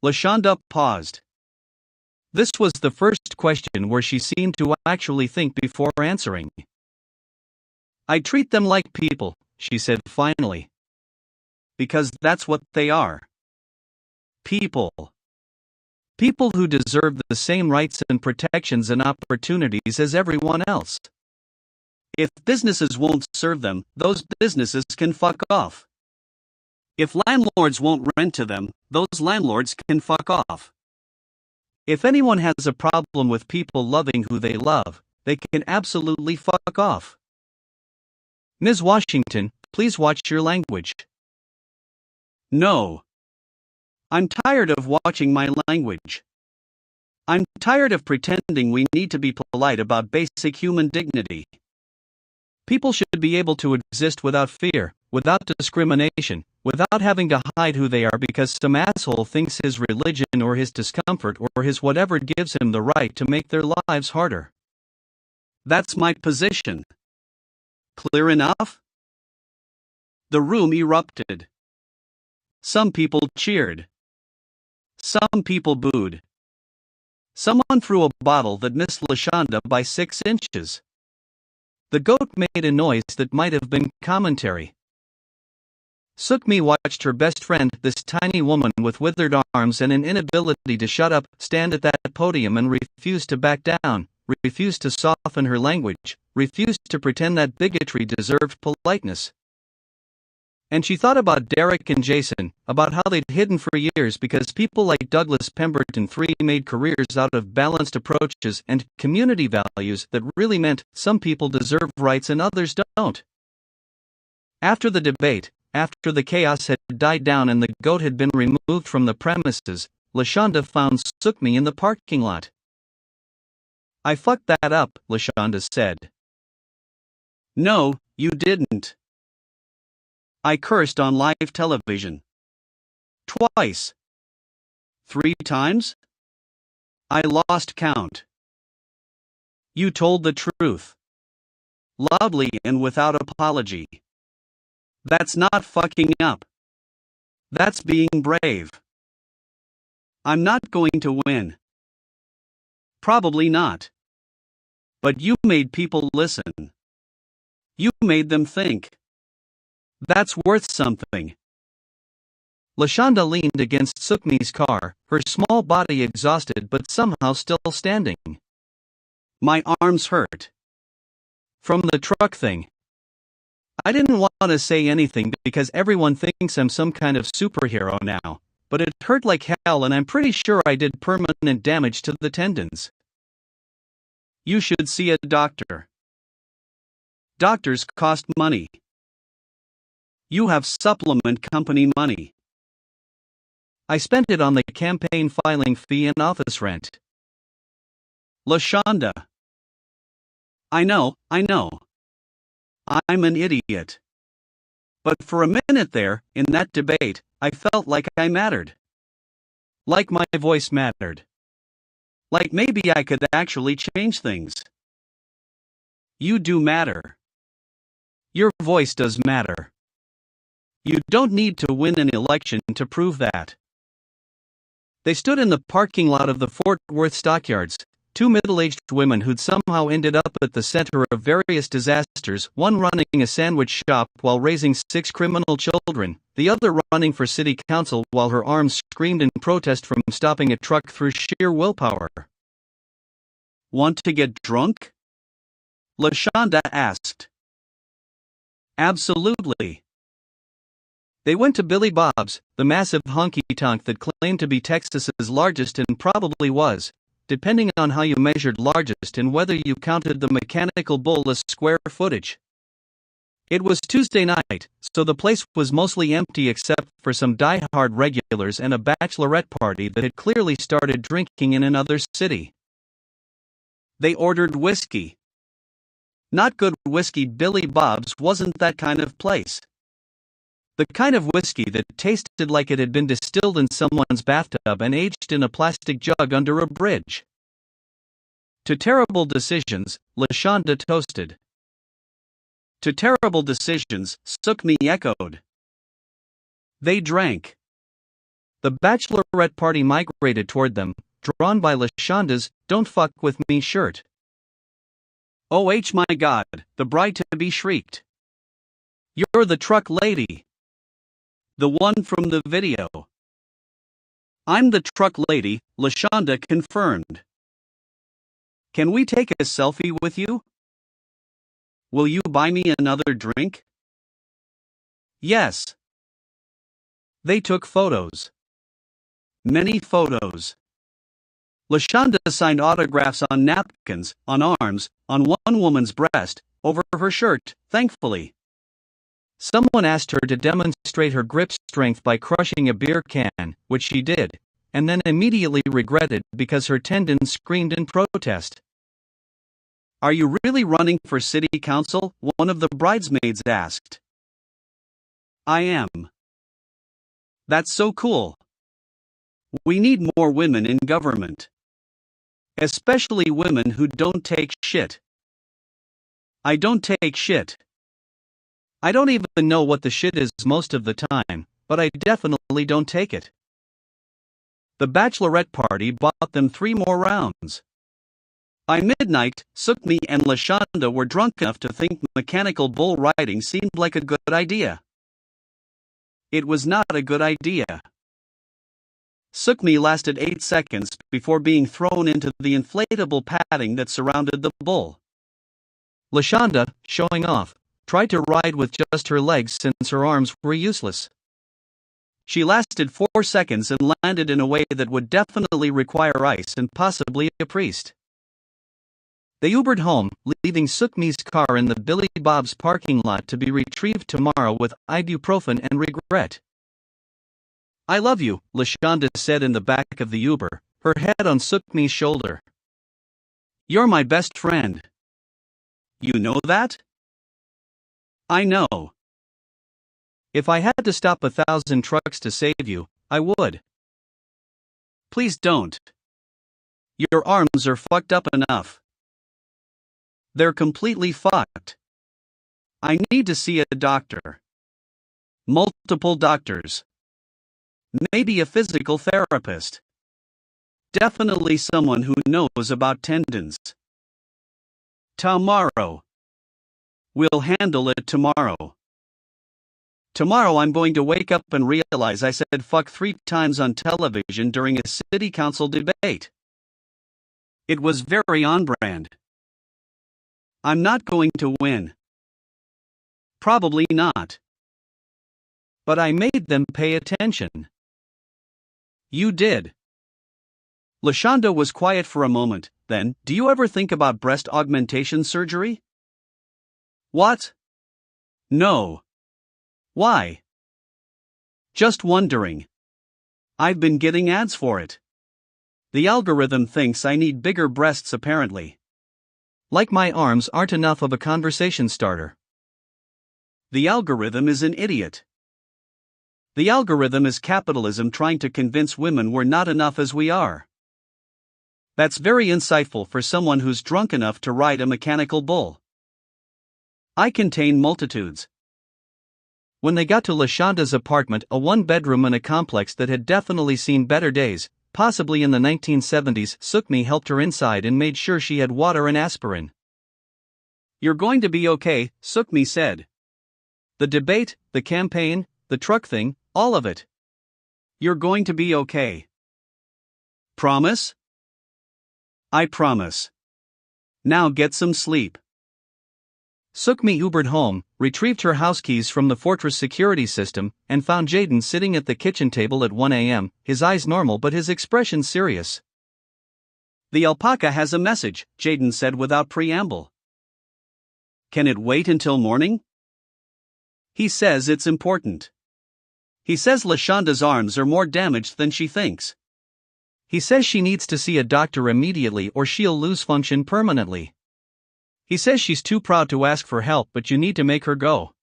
LaShonda paused. This was the first question where she seemed to actually think before answering. I treat them like people, she said finally. Because that's what they are. People. People who deserve the same rights and protections and opportunities as everyone else. If businesses won't serve them, those businesses can fuck off. If landlords won't rent to them, those landlords can fuck off. If anyone has a problem with people loving who they love, they can absolutely fuck off. Ms. Washington, please watch your language. No. I'm tired of watching my language. I'm tired of pretending we need to be polite about basic human dignity. People should be able to exist without fear, without discrimination, without having to hide who they are because some asshole thinks his religion or his discomfort or his whatever gives him the right to make their lives harder. That's my position. Clear enough? The room erupted. Some people cheered. Some people booed. Someone threw a bottle that missed Lashonda by 6 inches. The goat made a noise that might have been commentary. Suk-Mi watched her best friend, this tiny woman with withered arms and an inability to shut up, stand at that podium and refuse to back down, refuse to soften her language, refuse to pretend that bigotry deserved politeness. And she thought about Derek and Jason, about how they'd hidden for years because people like Douglas Pemberton III made careers out of balanced approaches and community values that really meant some people deserve rights and others don't. After the debate, after the chaos had died down and the goat had been removed from the premises, Lashonda found Suk-Mi in the parking lot. "I fucked that up," Lashonda said. "No, you didn't. I cursed on live television. Twice. 3 times? I lost count. You told the truth. Loudly and without apology. That's not fucking up. That's being brave. I'm not going to win. Probably not. But you made people listen. You made them think. That's worth something." Lashonda leaned against Suk-Mi's car, her small body exhausted but somehow still standing. "My arms hurt. From the truck thing. I didn't want to say anything because everyone thinks I'm some kind of superhero now, but it hurt like hell and I'm pretty sure I did permanent damage to the tendons. You should see a doctor. Doctors cost money. You have supplement company money. I spent it on the campaign filing fee and office rent." Lashonda. I know. I'm an idiot. But for a minute there, in that debate, I felt like I mattered. Like my voice mattered. Like maybe I could actually change things. You do matter. Your voice does matter. You don't need to win an election to prove that. They stood in the parking lot of the Fort Worth stockyards, 2 middle-aged women who'd somehow ended up at the center of various disasters, one running a sandwich shop while raising 6 criminal children, the other running for city council while her arms screamed in protest from stopping a truck through sheer willpower. "Want to get drunk?" Lashonda asked. "Absolutely." They went to Billy Bob's, the massive honky-tonk that claimed to be Texas's largest and probably was, depending on how you measured largest and whether you counted the mechanical bull as square footage. It was Tuesday night, so the place was mostly empty except for some die-hard regulars and a bachelorette party that had clearly started drinking in another city. They ordered whiskey. Not good whiskey. Billy Bob's wasn't that kind of place. The kind of whiskey that tasted like it had been distilled in someone's bathtub and aged in a plastic jug under a bridge. To terrible decisions, Lashonda toasted. To terrible decisions, Suk-Mi echoed. They drank. The bachelorette party migrated toward them, drawn by Lashonda's "Don't fuck with me" shirt. "Oh my God," the bride-to-be shrieked. "You're the truck lady. The one from the video." "I'm the truck lady," Lashonda confirmed. "Can we take a selfie with you? Will you buy me another drink?" "Yes." They took photos. Many photos. Lashonda signed autographs on napkins, on arms, on one woman's breast, over her shirt, thankfully. Someone asked her to demonstrate her grip strength by crushing a beer can, which she did, and then immediately regretted because her tendons screamed in protest. "Are you really running for city council?" one of the bridesmaids asked. "I am." "That's so cool. We need more women in government. Especially women who don't take shit." "I don't take shit. I don't even know what the shit is most of the time, but I definitely don't take it." The bachelorette party bought them 3 more rounds. By midnight, Suk-Mi and Lashonda were drunk enough to think mechanical bull riding seemed like a good idea. It was not a good idea. Suk-Mi lasted 8 seconds before being thrown into the inflatable padding that surrounded the bull. Lashonda, showing off, tried to ride with just her legs since her arms were useless. She lasted 4 seconds and landed in a way that would definitely require ice and possibly a priest. They Ubered home, leaving Suk-Mi's car in the Billy Bob's parking lot to be retrieved tomorrow with ibuprofen and regret. "I love you," Lashonda said in the back of the Uber, her head on Suk-Mi's shoulder. "You're my best friend." "You know that?" "I know. If I had to stop 1,000 trucks to save you, I would." "Please don't. Your arms are fucked up enough." "They're completely fucked. I need to see a doctor. Multiple doctors. Maybe a physical therapist. Definitely someone who knows about tendons." "Tomorrow. We'll handle it tomorrow." "Tomorrow I'm going to wake up and realize I said fuck 3 times on television during a city council debate. It was very on brand. I'm not going to win. Probably not. But I made them pay attention." "You did." Lashonda was quiet for a moment, then, "Do you ever think about breast augmentation surgery?" "What?" "No." "Why?" "Just wondering. I've been getting ads for it. The algorithm thinks I need bigger breasts apparently. Like my arms aren't enough of a conversation starter." The algorithm is an idiot. The algorithm is capitalism trying to convince women we're not enough as we are. That's very insightful for someone who's drunk enough to ride a mechanical bull. I contain multitudes. When they got to Lashonda's apartment, a 1-bedroom in a complex that had definitely seen better days, possibly in the 1970s, Suk-Mi helped her inside and made sure she had water and aspirin. "You're going to be okay," Suk-Mi said. "The debate, the campaign, the truck thing, all of it. You're going to be okay." "Promise?" "I promise. Now get some sleep." Suk-Mi Ubered home, retrieved her house keys from the Fortress security system, and found Jaden sitting at the kitchen table at 1 a.m., his eyes normal but his expression serious. "The alpaca has a message," Jaden said without preamble. "Can it wait until morning?" "He says it's important. He says Lashonda's arms are more damaged than she thinks. He says she needs to see a doctor immediately or she'll lose function permanently. He says she's too proud to ask for help but you need to make her go."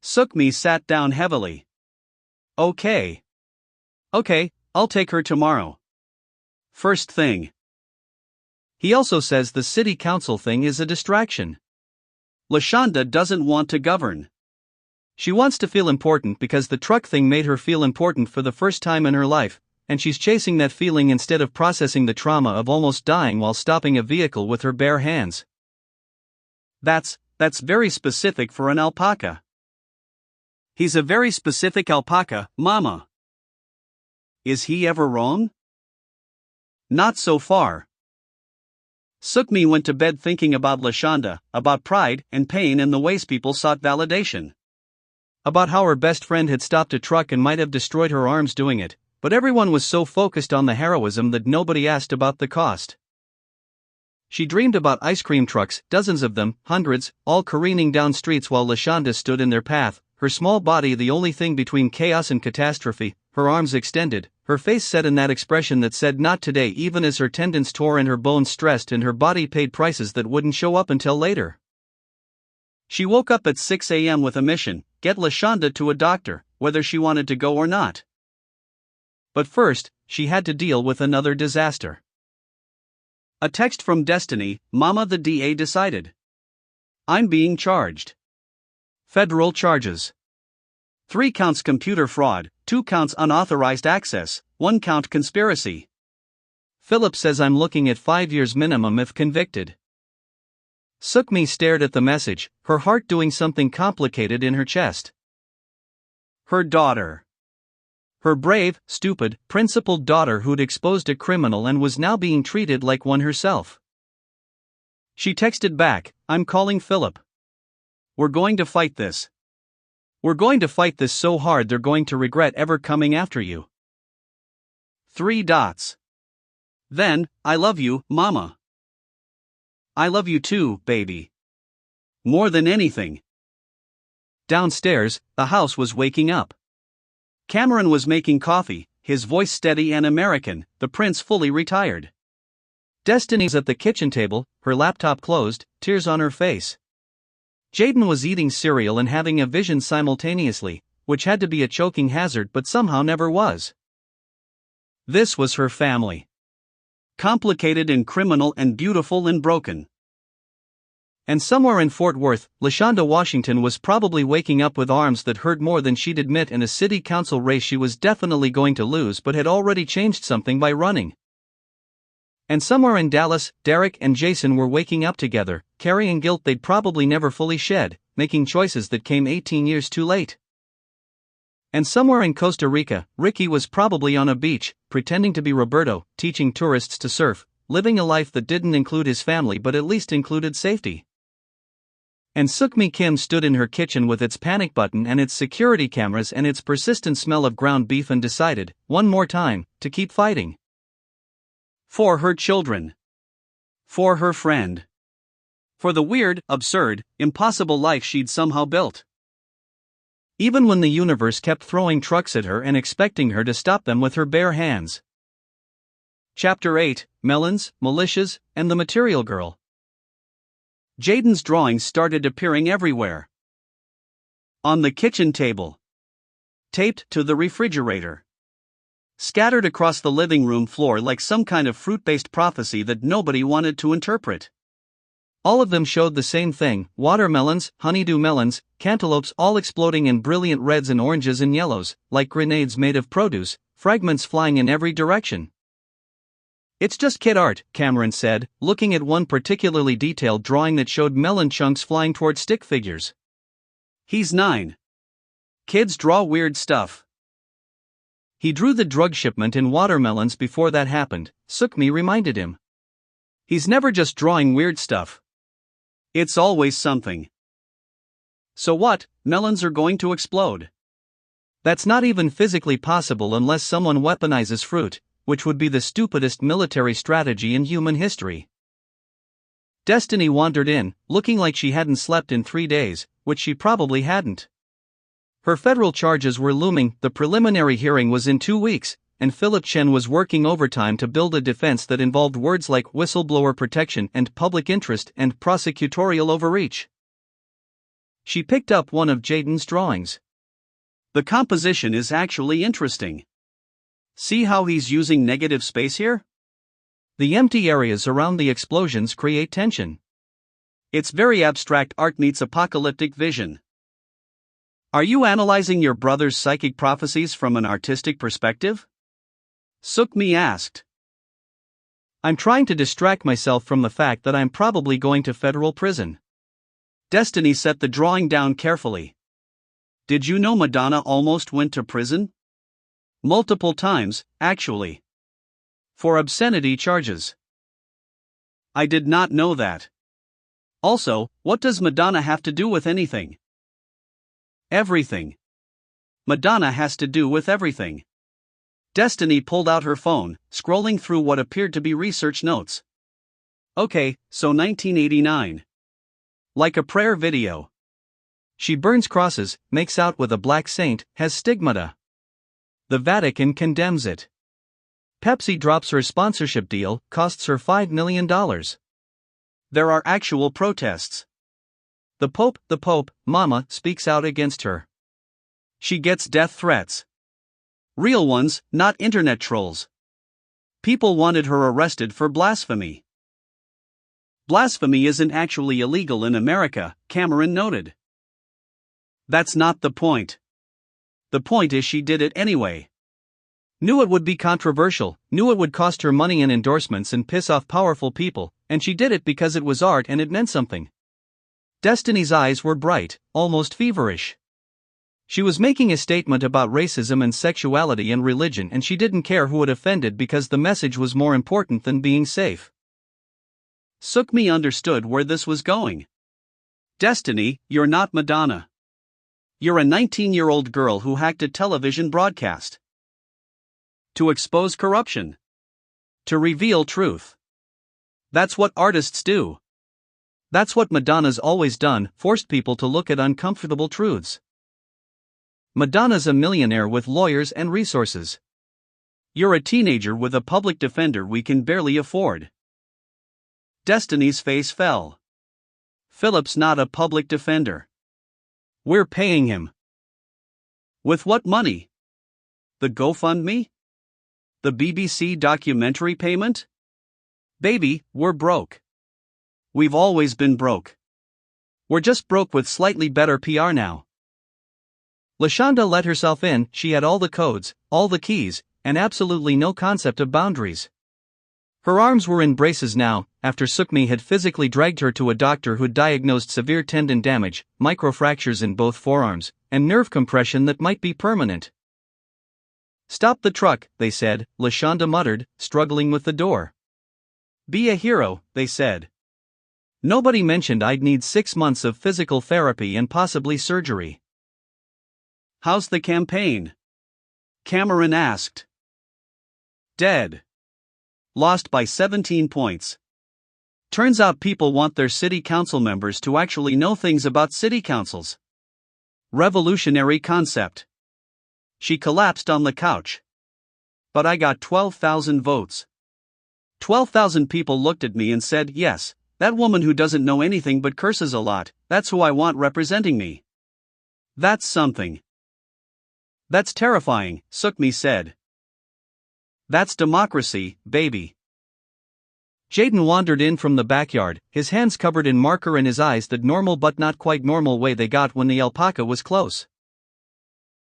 Suk-Mi sat down heavily. Okay, I'll take her tomorrow. First thing." He also says the city council thing is a distraction. Lashonda doesn't want to govern. She wants to feel important because the truck thing made her feel important for the first time in her life, and she's chasing that feeling instead of processing the trauma of almost dying while stopping a vehicle with her bare hands. That's very specific for an alpaca." "He's a very specific alpaca, Mama." "Is he ever wrong?" "Not so far." Suk-Mi went to bed thinking about Lashonda, about pride and pain and the ways people sought validation. About how her best friend had stopped a truck and might have destroyed her arms doing it, but everyone was so focused on the heroism that nobody asked about the cost. She dreamed about ice cream trucks, dozens of them, hundreds, all careening down streets while Lashonda stood in their path, her small body the only thing between chaos and catastrophe, her arms extended, her face set in that expression that said not today even as her tendons tore and her bones stressed and her body paid prices that wouldn't show up until later. She woke up at 6 a.m. with a mission: get Lashonda to a doctor, whether she wanted to go or not. But first, she had to deal with another disaster. A text from Destiny: "Mama, the DA decided. I'm being charged. Federal charges. 3 counts computer fraud, 2 counts unauthorized access, 1-count conspiracy. Philip says I'm looking at 5 years minimum if convicted. Suk-Mi stared at the message, her heart doing something complicated in her chest. Her daughter. Her brave, stupid, principled daughter who'd exposed a criminal and was now being treated like one herself. She texted back, I'm calling Philip. We're going to fight this. We're going to fight this so hard they're going to regret ever coming after you. 3 dots. Then, I love you, Mama. I love you too, baby. More than anything. Downstairs, the house was waking up. Cameron was making coffee, his voice steady and American, the prince fully retired. Destiny's at the kitchen table, her laptop closed, tears on her face. Jaden was eating cereal and having a vision simultaneously, which had to be a choking hazard but somehow never was. This was her family. Complicated and criminal and beautiful and broken. And somewhere in Fort Worth, LaShonda Washington was probably waking up with arms that hurt more than she'd admit in a city council race she was definitely going to lose but had already changed something by running. And somewhere in Dallas, Derek and Jason were waking up together, carrying guilt they'd probably never fully shed, making choices that came 18 years too late. And somewhere in Costa Rica, Ricky was probably on a beach, pretending to be Roberto, teaching tourists to surf, living a life that didn't include his family but at least included safety. And Suk-Mi Kim stood in her kitchen with its panic button and its security cameras and its persistent smell of ground beef and decided, one more time, to keep fighting. For her children. For her friend. For the weird, absurd, impossible life she'd somehow built. Even when the universe kept throwing trucks at her and expecting her to stop them with her bare hands. Chapter 8, Melons, Militias, and the Material Girl. Jaden's drawings started appearing everywhere. On the kitchen table. Taped to the refrigerator. Scattered across the living room floor like some kind of fruit-based prophecy that nobody wanted to interpret. All of them showed the same thing, watermelons, honeydew melons, cantaloupes all exploding in brilliant reds and oranges and yellows, like grenades made of produce, fragments flying in every direction. It's just kid art, Cameron said, looking at one particularly detailed drawing that showed melon chunks flying toward stick figures. He's 9. Kids draw weird stuff. He drew the drug shipment in watermelons before that happened, Suk-Mi reminded him. He's never just drawing weird stuff. It's always something. So what, melons are going to explode? That's not even physically possible unless someone weaponizes fruit, which would be the stupidest military strategy in human history. Destiny wandered in, looking like she hadn't slept in 3 days, which she probably hadn't. Her federal charges were looming, the preliminary hearing was in 2 weeks, and Philip Chen was working overtime to build a defense that involved words like whistleblower protection and public interest and prosecutorial overreach. She picked up one of Jaden's drawings. The composition is actually interesting. See how he's using negative space here? The empty areas around the explosions create tension. It's very abstract art meets apocalyptic vision. Are you analyzing your brother's psychic prophecies from an artistic perspective? Suk-Mi asked. I'm trying to distract myself from the fact that I'm probably going to federal prison. Destiny set the drawing down carefully. Did you know Madonna almost went to prison? Multiple times, actually. For obscenity charges. I did not know that. Also, what does Madonna have to do with anything? Everything. Madonna has to do with everything. Destiny pulled out her phone, scrolling through what appeared to be research notes. Okay, so 1989. Like a prayer video. She burns crosses, makes out with a black saint, has stigmata. The Vatican condemns it. Pepsi drops her sponsorship deal, costs her $5 million. There are actual protests. The Pope, Mama, speaks out against her. She gets death threats. Real ones, not internet trolls. People wanted her arrested for blasphemy. Blasphemy isn't actually illegal in America, Cameron noted. That's not the point. The point is she did it anyway. Knew it would be controversial, knew it would cost her money and endorsements and piss off powerful people, and she did it because it was art and it meant something. Destiny's eyes were bright, almost feverish. She was making a statement about racism and sexuality and religion, and she didn't care who it offended because the message was more important than being safe. Suk-Mi understood where this was going. Destiny, you're not Madonna. You're a 19-year-old girl who hacked a television broadcast. To expose corruption. To reveal truth. That's what artists do. That's what Madonna's always done, forced people to look at uncomfortable truths. Madonna's a millionaire with lawyers and resources. You're a teenager with a public defender we can barely afford. Destiny's face fell. Philip's not a public defender. We're paying him. With what money? The GoFundMe? The BBC documentary payment? Baby, we're broke. We've always been broke. We're just broke with slightly better PR now. LaShonda let herself in. She had all the codes, all the keys, and absolutely no concept of boundaries. Her arms were in braces now, after Suk-Mi had physically dragged her to a doctor who'd diagnosed severe tendon damage, microfractures in both forearms, and nerve compression that might be permanent. Stop the truck, they said, LaShonda muttered, struggling with the door. Be a hero, they said. Nobody mentioned I'd need 6 months of physical therapy and possibly surgery. How's the campaign? Cameron asked. Dead. Lost by 17 points. Turns out people want their city council members to actually know things about city councils. Revolutionary concept. She collapsed on the couch. But I got 12,000 votes. 12,000 people looked at me and said, yes, that woman who doesn't know anything but curses a lot, that's who I want representing me. That's something. That's terrifying, Suk-Mi said. That's democracy, baby. Jaden wandered in from the backyard, his hands covered in marker and his eyes that normal but not quite normal way they got when the alpaca was close.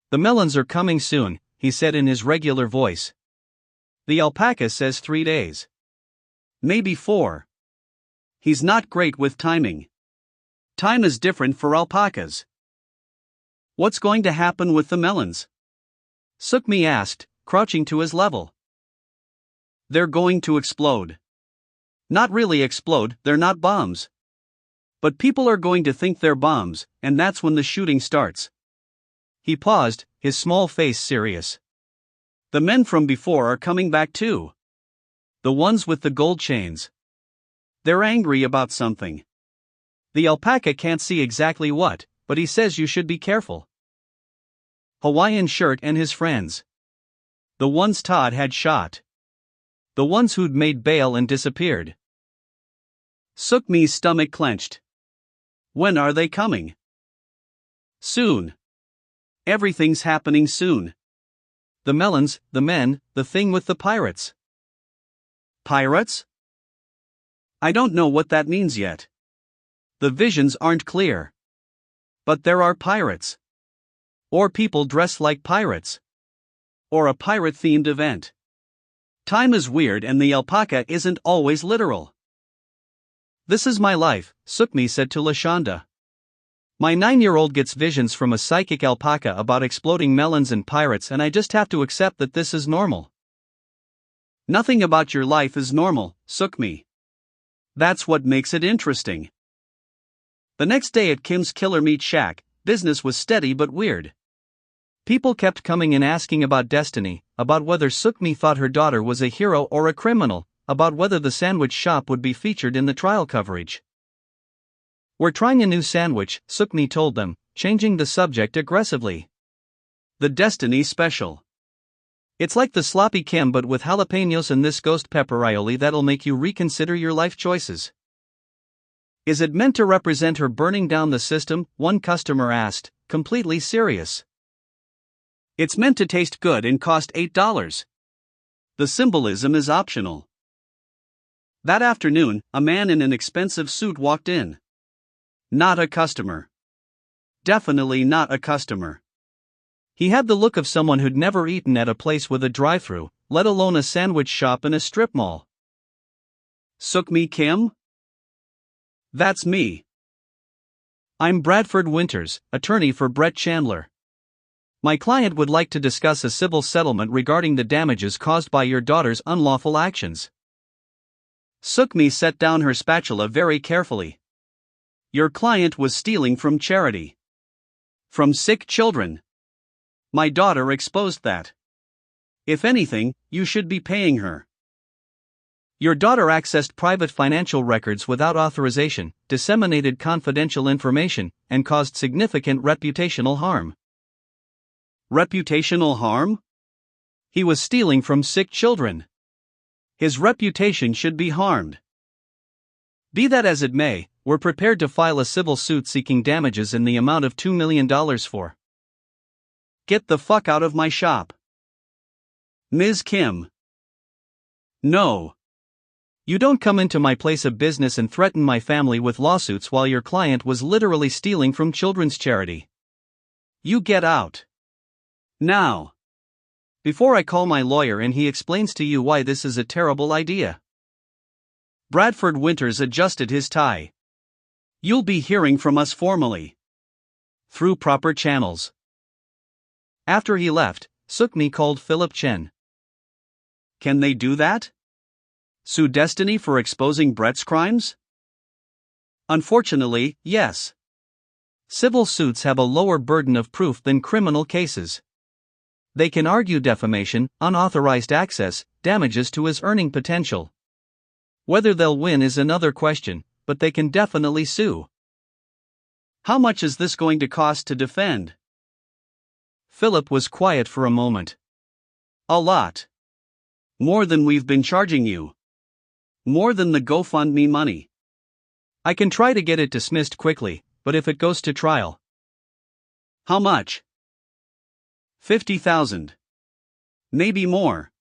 The melons are coming soon, he said in his regular voice. The alpaca says 3 days. Maybe 4. He's not great with timing. Time is different for alpacas. What's going to happen with the melons? Suk-Mi asked, crouching to his level. They're going to explode. Not really explode, they're not bombs. But people are going to think they're bombs, and that's when the shooting starts. He paused, his small face serious. The men from before are coming back too. The ones with the gold chains. They're angry about something. The alpaca can't see exactly what, but he says you should be careful. Hawaiian shirt and his friends. The ones Todd had shot. The ones who'd made bail and disappeared. Suk-Mi's stomach clenched. When are they coming? Soon. Everything's happening soon. The melons, the men, the thing with the pirates. Pirates? I don't know what that means yet. The visions aren't clear. But there are pirates. Or people dressed like pirates. Or a pirate-themed event. Time is weird and the alpaca isn't always literal. This is my life, Suk-Mi said to LaShonda. My 9-year-old gets visions from a psychic alpaca about exploding melons and pirates, and I just have to accept that this is normal. Nothing about your life is normal, Suk-Mi. That's what makes it interesting. The next day at Kim's Killer Meat Shack, business was steady but weird. People kept coming in asking about Destiny, about whether Suk-Mi thought her daughter was a hero or a criminal, about whether the sandwich shop would be featured in the trial coverage. We're trying a new sandwich, Suk-Mi told them, changing the subject aggressively. The Destiny Special. It's like the Sloppy Kim but with jalapenos and this ghost pepper aioli that'll make you reconsider your life choices. Is it meant to represent her burning down the system? One customer asked, completely serious. It's meant to taste good and cost $8. The symbolism is optional. That afternoon, a man in an expensive suit walked in. Not a customer. Definitely not a customer. He had the look of someone who'd never eaten at a place with a drive-thru, let alone a sandwich shop in a strip mall. Suk-Mi Kim? That's me. I'm Bradford Winters, attorney for Brett Chandler. My client would like to discuss a civil settlement regarding the damages caused by your daughter's unlawful actions. Suk-Mi set down her spatula very carefully. Your client was stealing from charity. From sick children. My daughter exposed that. If anything, you should be paying her. Your daughter accessed private financial records without authorization, disseminated confidential information, and caused significant reputational harm. Reputational harm? He was stealing from sick children. His reputation should be harmed. Be that as it may, we're prepared to file a civil suit seeking damages in the amount of $2 million for. Get the fuck out of my shop. Ms. Kim. No. You don't come into my place of business and threaten my family with lawsuits while your client was literally stealing from children's charity. You get out. Now. Before I call my lawyer and he explains to you why this is a terrible idea. Bradford Winters adjusted his tie. You'll be hearing from us formally. Through proper channels. After he left, Suk-Mi called Philip Chen. Can they do that? Sue Destiny for exposing Brett's crimes? Unfortunately, yes. Civil suits have a lower burden of proof than criminal cases. They can argue defamation, unauthorized access, damages to his earning potential. Whether they'll win is another question, but they can definitely sue. How much is this going to cost to defend? Philip was quiet for a moment. A lot. More than we've been charging you. More than the GoFundMe money. I can try to get it dismissed quickly, but if it goes to trial. How much? 50,000. Maybe more.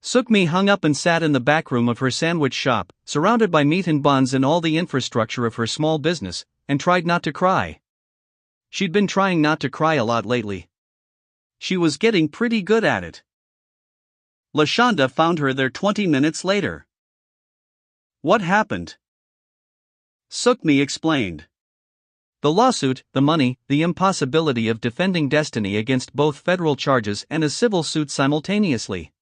Suk-Mi hung up and sat in the back room of her sandwich shop, surrounded by meat and buns and all the infrastructure of her small business, and tried not to cry. She'd been trying not to cry a lot lately. She was getting pretty good at it. LaShonda found her there 20 minutes later. What happened? Suk-Mi explained. The lawsuit, the money, the impossibility of defending Destiny against both federal charges and a civil suit simultaneously.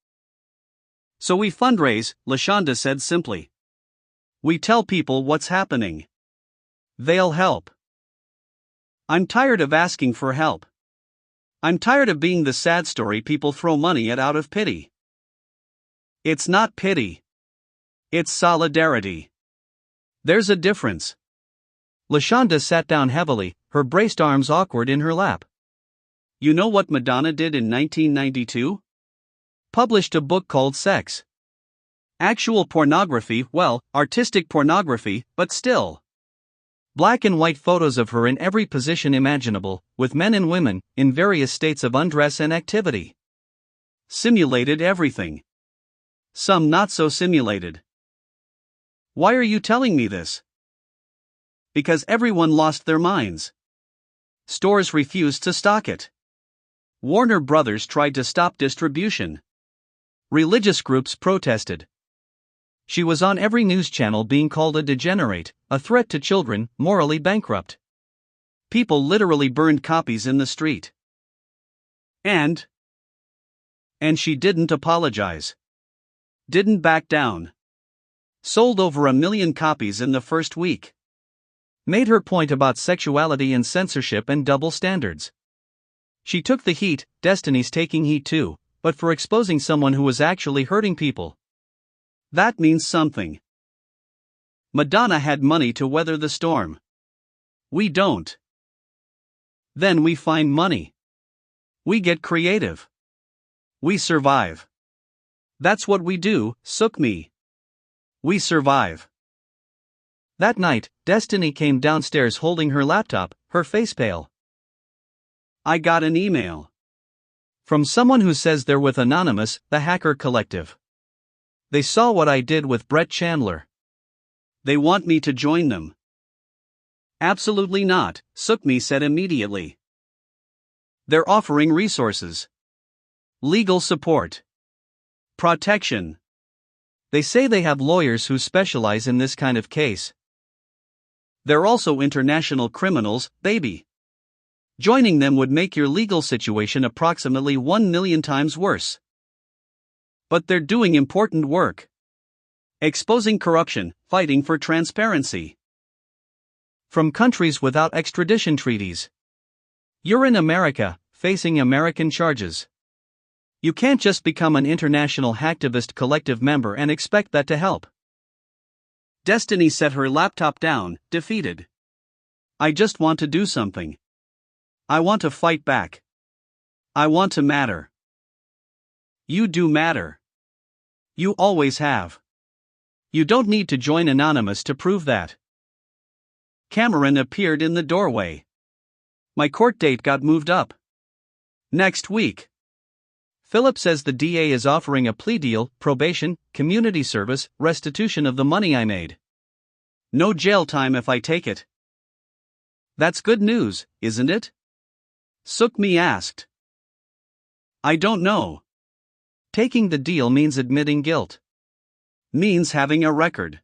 So we fundraise, LaShonda said simply. We tell people what's happening. They'll help. I'm tired of asking for help. I'm tired of being the sad story people throw money at out of pity. It's not pity. It's solidarity. There's a difference. LaShonda sat down heavily, her braced arms awkward in her lap. You know what Madonna did in 1992? Published a book called Sex. Actual pornography, well, artistic pornography, but still. Black and white photos of her in every position imaginable, with men and women, in various states of undress and activity. Simulated everything. Some not so simulated. Why are you telling me this? Because everyone lost their minds. Stores refused to stock it. Warner Brothers tried to stop distribution. Religious groups protested. She was on every news channel being called a degenerate, a threat to children, morally bankrupt. People literally burned copies in the street. And she didn't apologize. Didn't back down. Sold over 1 million copies in the first week. Made her point about sexuality and censorship and double standards. She took the heat, Destiny's taking heat too, but for exposing someone who was actually hurting people. That means something. Madonna had money to weather the storm. We don't. Then we find money. We get creative. We survive. That's what we do, Suk-Mi. We survive. That night, Destiny came downstairs holding her laptop, her face pale. I got an email. From someone who says they're with Anonymous, the hacker collective. They saw what I did with Brett Chandler. They want me to join them. Absolutely not, Suk-Mi said immediately. They're offering resources, legal support, protection. They say they have lawyers who specialize in this kind of case. They're also international criminals, baby. Joining them would make your legal situation approximately 1 million times worse. But they're doing important work. Exposing corruption, fighting for transparency. From countries without extradition treaties. You're in America, facing American charges. You can't just become an international hacktivist collective member and expect that to help. Destiny set her laptop down, defeated. I just want to do something. I want to fight back. I want to matter. You do matter. You always have. You don't need to join Anonymous to prove that. Cameron appeared in the doorway. My court date got moved up. Next week. Philip says the DA is offering a plea deal, probation, community service, restitution of the money I made. No jail time if I take it. That's good news, isn't it? Suk-Mi asked. I don't know. Taking the deal means admitting guilt. Means having a record.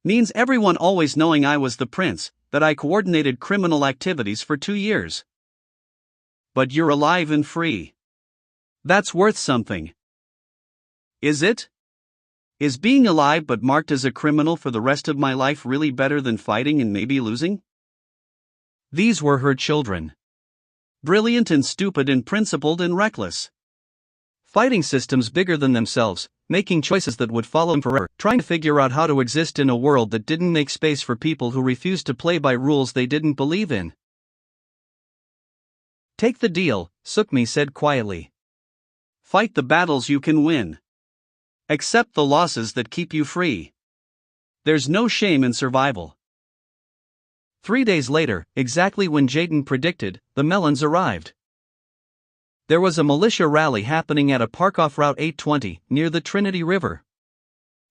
Means everyone always knowing I was the prince, that I coordinated criminal activities for 2 years. But you're alive and free. That's worth something. Is it? Is being alive but marked as a criminal for the rest of my life really better than fighting and maybe losing? These were her children. Brilliant and stupid and principled and reckless. Fighting systems bigger than themselves, making choices that would follow them forever, trying to figure out how to exist in a world that didn't make space for people who refused to play by rules they didn't believe in. Take the deal, Suk-Mi said quietly. Fight the battles you can win. Accept the losses that keep you free. There's no shame in survival. 3 days later, exactly when Jaden predicted, the melons arrived. There was a militia rally happening at a park off Route 820, near the Trinity River.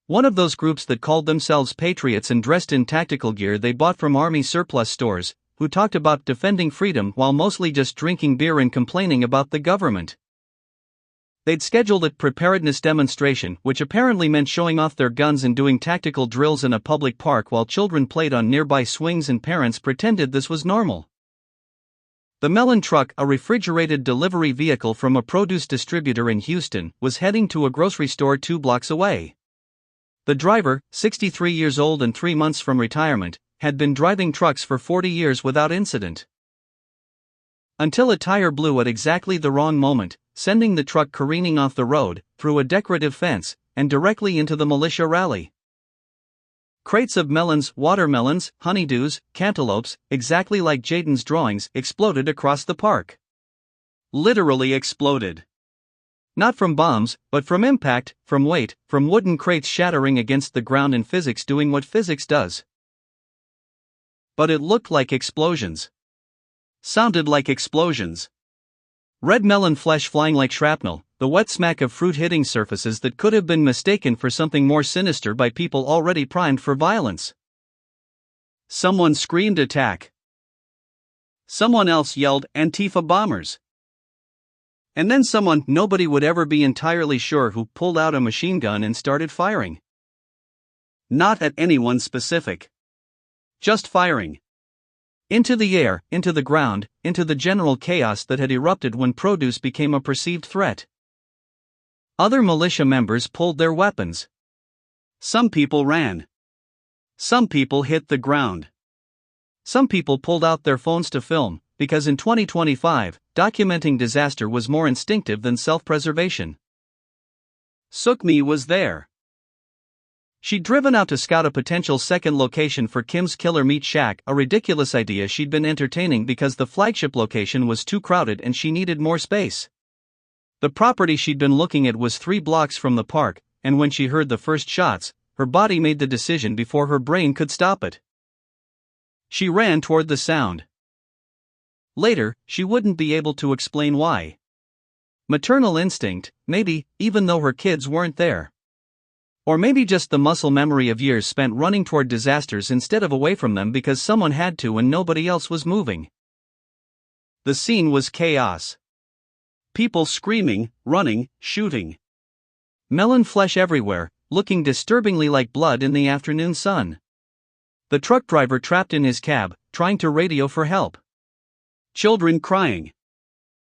One of those groups that called themselves patriots and dressed in tactical gear they bought from army surplus stores, who talked about defending freedom while mostly just drinking beer and complaining about the government. They'd scheduled a preparedness demonstration, which apparently meant showing off their guns and doing tactical drills in a public park while children played on nearby swings and parents pretended this was normal. The melon truck, a refrigerated delivery vehicle from a produce distributor in Houston, was heading to a grocery store 2 blocks away. The driver, 63 years old and 3 months from retirement, had been driving trucks for 40 years without incident. Until a tire blew at exactly the wrong moment, sending the truck careening off the road, through a decorative fence, and directly into the militia rally. Crates of melons, watermelons, honeydews, cantaloupes, exactly like Jaden's drawings, exploded across the park. Literally exploded. Not from bombs, but from impact, from weight, from wooden crates shattering against the ground and physics doing what physics does. But it looked like explosions. Sounded like explosions. Red melon flesh flying like shrapnel, the wet smack of fruit hitting surfaces that could have been mistaken for something more sinister by people already primed for violence. Someone screamed attack. Someone else yelled Antifa bombers. And then someone nobody would ever be entirely sure who pulled out a machine gun and started firing. Not at anyone specific. Just firing. Into the air, into the ground, into the general chaos that had erupted when produce became a perceived threat. Other militia members pulled their weapons. Some people ran. Some people hit the ground. Some people pulled out their phones to film, because in 2025, documenting disaster was more instinctive than self-preservation. Suk-Mi was there. She'd driven out to scout a potential second location for Kim's Killer Meat Shack, a ridiculous idea she'd been entertaining because the flagship location was too crowded and she needed more space. The property she'd been looking at was 3 blocks from the park, and when she heard the first shots, her body made the decision before her brain could stop it. She ran toward the sound. Later, she wouldn't be able to explain why. Maternal instinct, maybe, even though her kids weren't there. Or maybe just the muscle memory of years spent running toward disasters instead of away from them because someone had to and nobody else was moving. The scene was chaos. People screaming, running, shooting. Melon flesh everywhere, looking disturbingly like blood in the afternoon sun. The truck driver trapped in his cab, trying to radio for help. Children crying.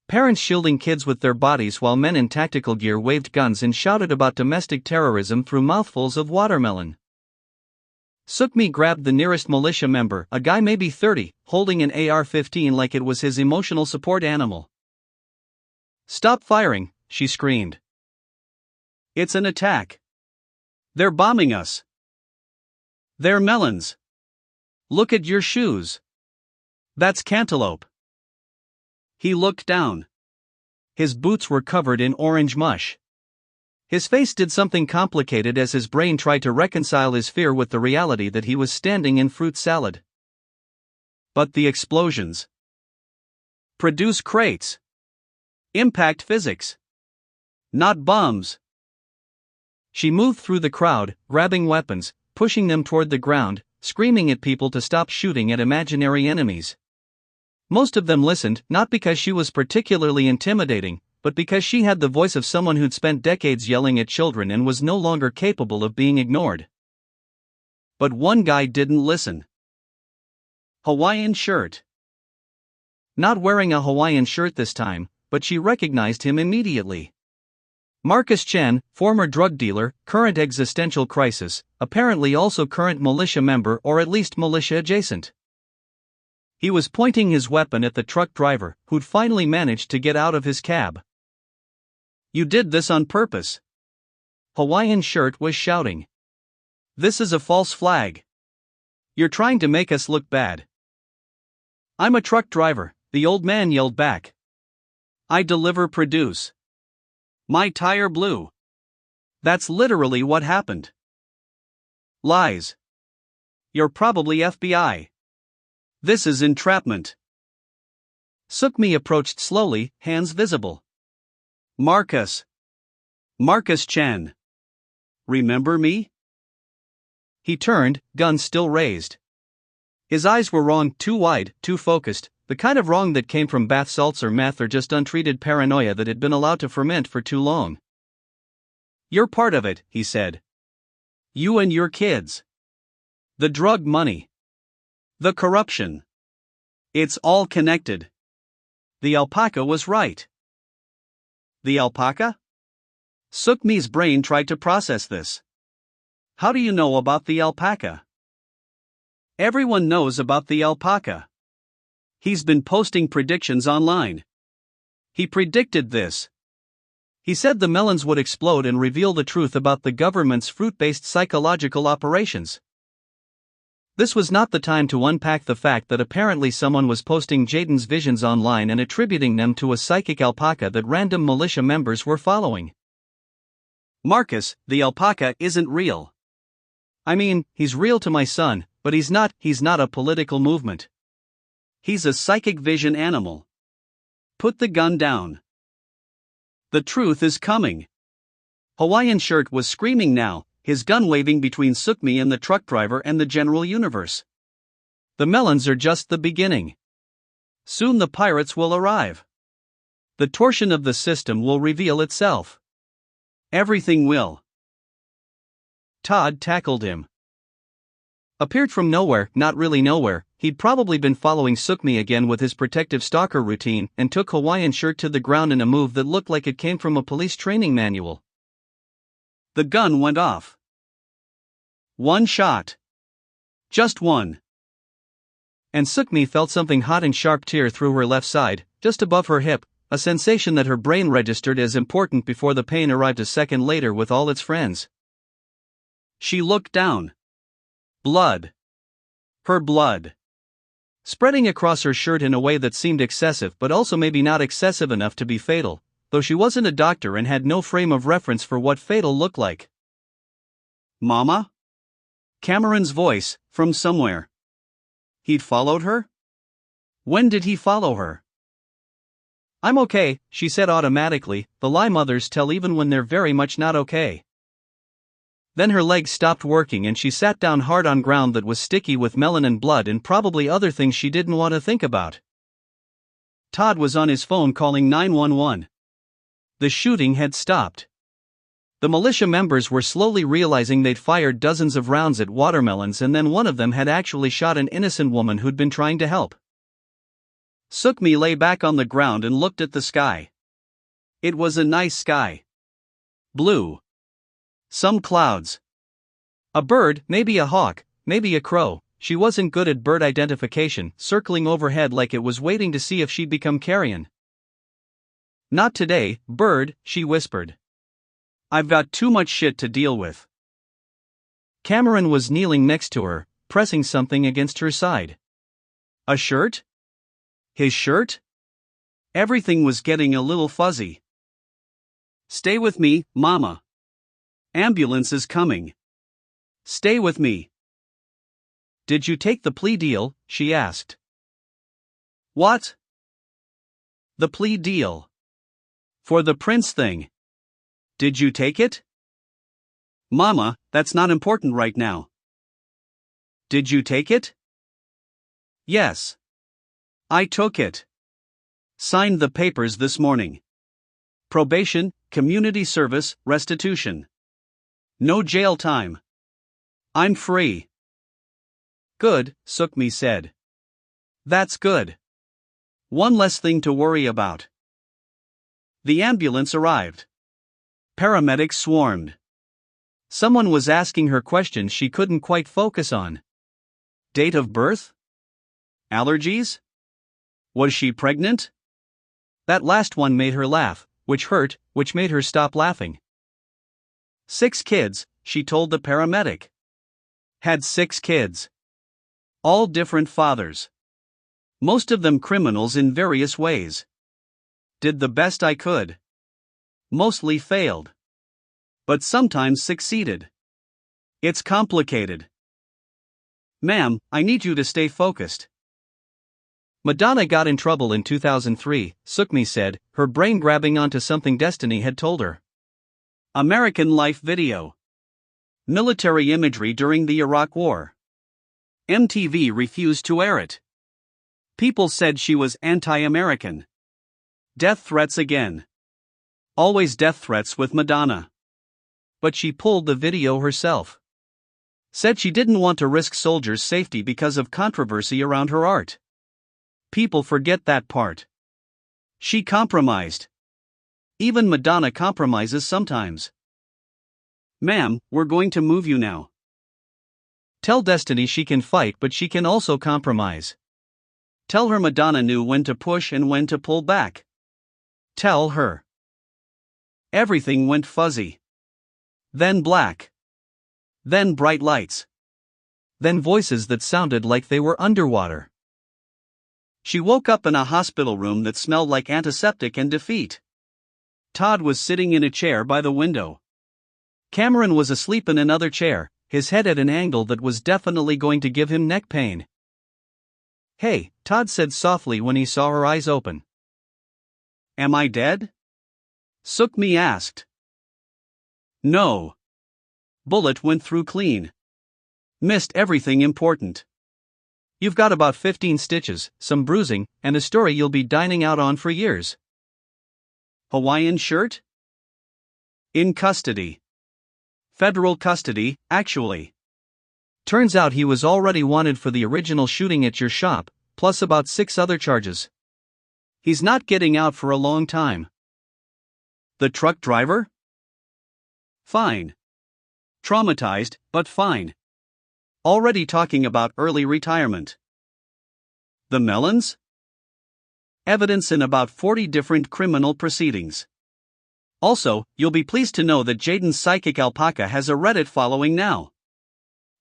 Parents shielding kids with their bodies while men in tactical gear waved guns and shouted about domestic terrorism through mouthfuls of watermelon. Suk-Mi grabbed the nearest militia member, a guy maybe 30, holding an AR-15 like it was his emotional support animal. "Stop firing," she screamed. "It's an attack. They're bombing us. They're melons. Look at your shoes. That's cantaloupe." He looked down. His boots were covered in orange mush. His face did something complicated as his brain tried to reconcile his fear with the reality that he was standing in fruit salad. But the explosions. Produce crates. Impact physics. Not bombs. She moved through the crowd, grabbing weapons, pushing them toward the ground, screaming at people to stop shooting at imaginary enemies. Most of them listened, not because she was particularly intimidating, but because she had the voice of someone who'd spent decades yelling at children and was no longer capable of being ignored. But one guy didn't listen. Hawaiian shirt. Not wearing a Hawaiian shirt this time, but she recognized him immediately. Marcus Chen, former drug dealer, current existential crisis, apparently also current militia member or at least militia adjacent. He was pointing his weapon at the truck driver, who'd finally managed to get out of his cab. "You did this on purpose." Hawaiian shirt was shouting. "This is a false flag. You're trying to make us look bad." "I'm a truck driver," the old man yelled back. "I deliver produce. My tire blew. That's literally what happened." "Lies. You're probably FBI. This is entrapment." Suk-Mi approached slowly, hands visible. Marcus Chen. Remember me?" He turned, gun still raised. His eyes were wrong, too wide, too focused, the kind of wrong that came from bath salts or meth or just untreated paranoia that had been allowed to ferment for too long. "You're part of it," he said. "You and your kids. The drug money. The corruption. It's all connected." The alpaca was right. The alpaca? Suk-Mi's brain tried to process this. "How do you know about the alpaca?" "Everyone knows about the alpaca. He's been posting predictions online. He predicted this. He said the melons would explode and reveal the truth about the government's fruit-based psychological operations." This was not the time to unpack the fact that apparently someone was posting Jaden's visions online and attributing them to a psychic alpaca that random militia members were following. "Marcus, the alpaca isn't real. I mean, he's real to my son, but he's not a political movement. He's a psychic vision animal. Put the gun down. The truth is coming." Hawaiian shirt was screaming now, his gun waving between Suk-Mi and the truck driver and the general universe. "The melons are just the beginning. Soon the pirates will arrive. The torsion of the system will reveal itself. Everything will." Todd tackled him. Appeared from nowhere, not really nowhere. He'd probably been following Suk-Mi again with his protective stalker routine and took Hawaiian shirt to the ground in a move that looked like it came from a police training manual. The gun went off. One shot. Just one. And Suk-Mi felt something hot and sharp tear through her left side, just above her hip, a sensation that her brain registered as important before the pain arrived a second later with all its friends. She looked down. Blood. Her blood. Spreading across her shirt in a way that seemed excessive but also maybe not excessive enough to be fatal, though she wasn't a doctor and had no frame of reference for what fatal looked like. "Mama?" Cameron's voice, from somewhere. He'd followed her? When did he follow her? "I'm okay," she said automatically, the lie mothers tell even when they're very much not okay. Then her legs stopped working and she sat down hard on ground that was sticky with melon and blood and probably other things she didn't want to think about. Todd was on his phone calling 911. The shooting had stopped. The militia members were slowly realizing they'd fired dozens of rounds at watermelons, and then one of them had actually shot an innocent woman who'd been trying to help. Suk-Mi lay back on the ground and looked at the sky. It was a nice sky. Blue. Some clouds. A bird, maybe a hawk, maybe a crow. She wasn't good at bird identification, circling overhead like it was waiting to see if she'd become carrion. "Not today, bird," she whispered. "I've got too much shit to deal with." Cameron was kneeling next to her, pressing something against her side. A shirt? His shirt? Everything was getting a little fuzzy. "Stay with me, Mama. Ambulance is coming. Stay with me." "Did you take the plea deal?" she asked. "What?" "The plea deal. For the Prince thing. Did you take it?" "Mama, that's not important right now." "Did you take it?" "Yes. I took it. Signed the papers this morning. Probation, community service, restitution. No jail time. I'm free." "Good," Suk-Mi said. "That's good. One less thing to worry about." The ambulance arrived. Paramedics swarmed. Someone was asking her questions she couldn't quite focus on. Date of birth? Allergies? Was she pregnant? That last one made her laugh, which hurt, which made her stop laughing. 6 kids, she told the paramedic. Had 6 kids. All different fathers. Most of them criminals in various ways. Did the best I could. Mostly failed. But sometimes succeeded. It's complicated. "Ma'am, I need you to stay focused." Madonna got in trouble in 2003, Suk-Mi said, her brain grabbing onto something Destiny had told her. American Life video. Military imagery during the Iraq War. MTV refused to air it. People said she was anti-American. Death threats again. Always death threats with Madonna. But she pulled the video herself. Said she didn't want to risk soldiers' safety because of controversy around her art. People forget that part. She compromised. Even Madonna compromises sometimes. "Ma'am, we're going to move you now. Tell Destiny she can fight, but she can also compromise. Tell her Madonna knew when to push and when to pull back. Tell her." Everything went fuzzy. Then black. Then bright lights. Then voices that sounded like they were underwater. She woke up in a hospital room that smelled like antiseptic and defeat. Todd was sitting in a chair by the window. Cameron was asleep in another chair, his head at an angle that was definitely going to give him neck pain. "Hey," Todd said softly when he saw her eyes open. "Am I dead?" Suk-Mi asked. "No. Bullet went through clean. Missed everything important. You've got about 15 stitches, some bruising, and a story you'll be dining out on for years." Hawaiian shirt? In custody. Federal custody, actually. Turns out he was already wanted for the original shooting at your shop, plus about 6 other charges. He's not getting out for a long time. The truck driver? Fine. Traumatized, but fine. Already talking about early retirement. The melons? Evidence in about 40 different criminal proceedings. Also, you'll be pleased to know that Jaden's psychic alpaca has a Reddit following now.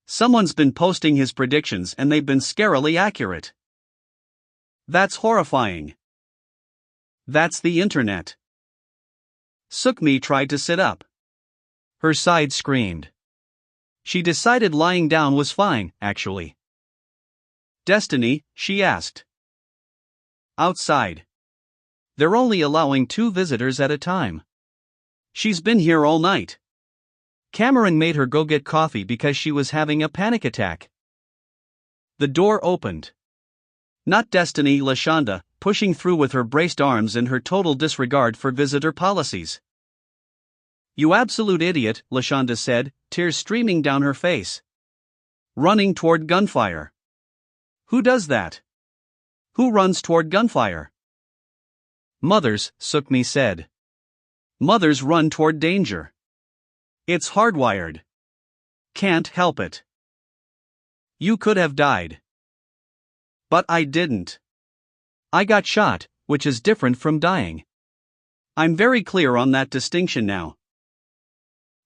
Someone's been posting his predictions and they've been scarily accurate. That's horrifying. That's the internet. Suk-Mi tried to sit up. Her side screamed. She decided lying down was fine, actually. "Destiny?" she asked. "Outside. They're only allowing 2 visitors at a time. She's been here all night. Cameron made her go get coffee because she was having a panic attack." The door opened. Not Destiny, LaShonda, pushing through with her braced arms and her total disregard for visitor policies. You absolute idiot, LaShonda said, tears streaming down her face. Running toward gunfire. Who does that? Who runs toward gunfire? Mothers, Suk-Mi said. Mothers run toward danger. It's hardwired. Can't help it. You could have died. But I didn't. I got shot, which is different from dying. I'm very clear on that distinction now.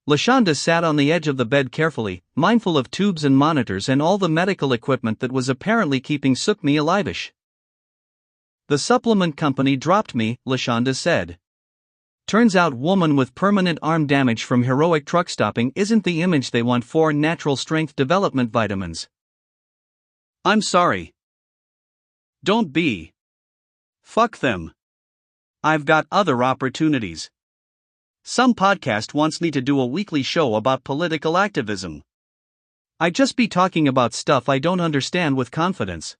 LaShonda sat on the edge of the bed carefully, mindful of tubes and monitors and all the medical equipment that was apparently keeping Suk-Mi alive-ish. The supplement company dropped me, LaShonda said. Turns out woman with permanent arm damage from heroic truck stopping isn't the image they want for natural strength development vitamins. I'm sorry. Don't be. Fuck them. I've got other opportunities. Some podcast wants me to do a weekly show about political activism. I'd just be talking about stuff I don't understand with confidence.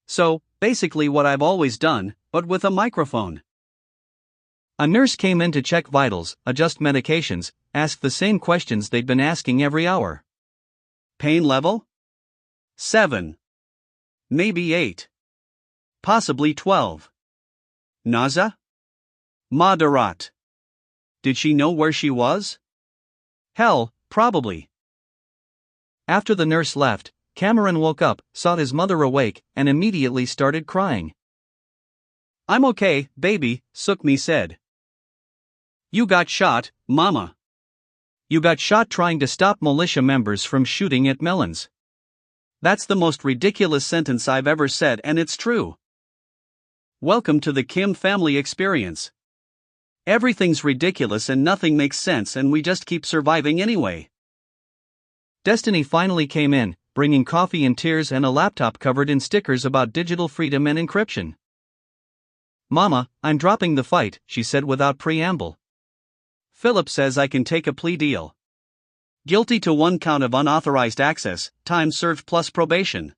So, basically what I've always done, but with a microphone. A nurse came in to check vitals, adjust medications, ask the same questions they'd been asking every hour. Pain level? 7. Maybe 8. Possibly 12. Nausea? Moderate. Did she know where she was? Hell, probably. After the nurse left, Cameron woke up, saw his mother awake, and immediately started crying. I'm okay, baby, Suk-Mi said. You got shot, Mama. You got shot trying to stop militia members from shooting at melons. That's the most ridiculous sentence I've ever said, and it's true. Welcome to the Kim family experience. Everything's ridiculous and nothing makes sense, and we just keep surviving anyway. Destiny finally came in, bringing coffee and tears and a laptop covered in stickers about digital freedom and encryption. Mama, I'm dropping the fight, she said without preamble. Philip says I can take a plea deal. Guilty to 1 count of unauthorized access, time served plus probation.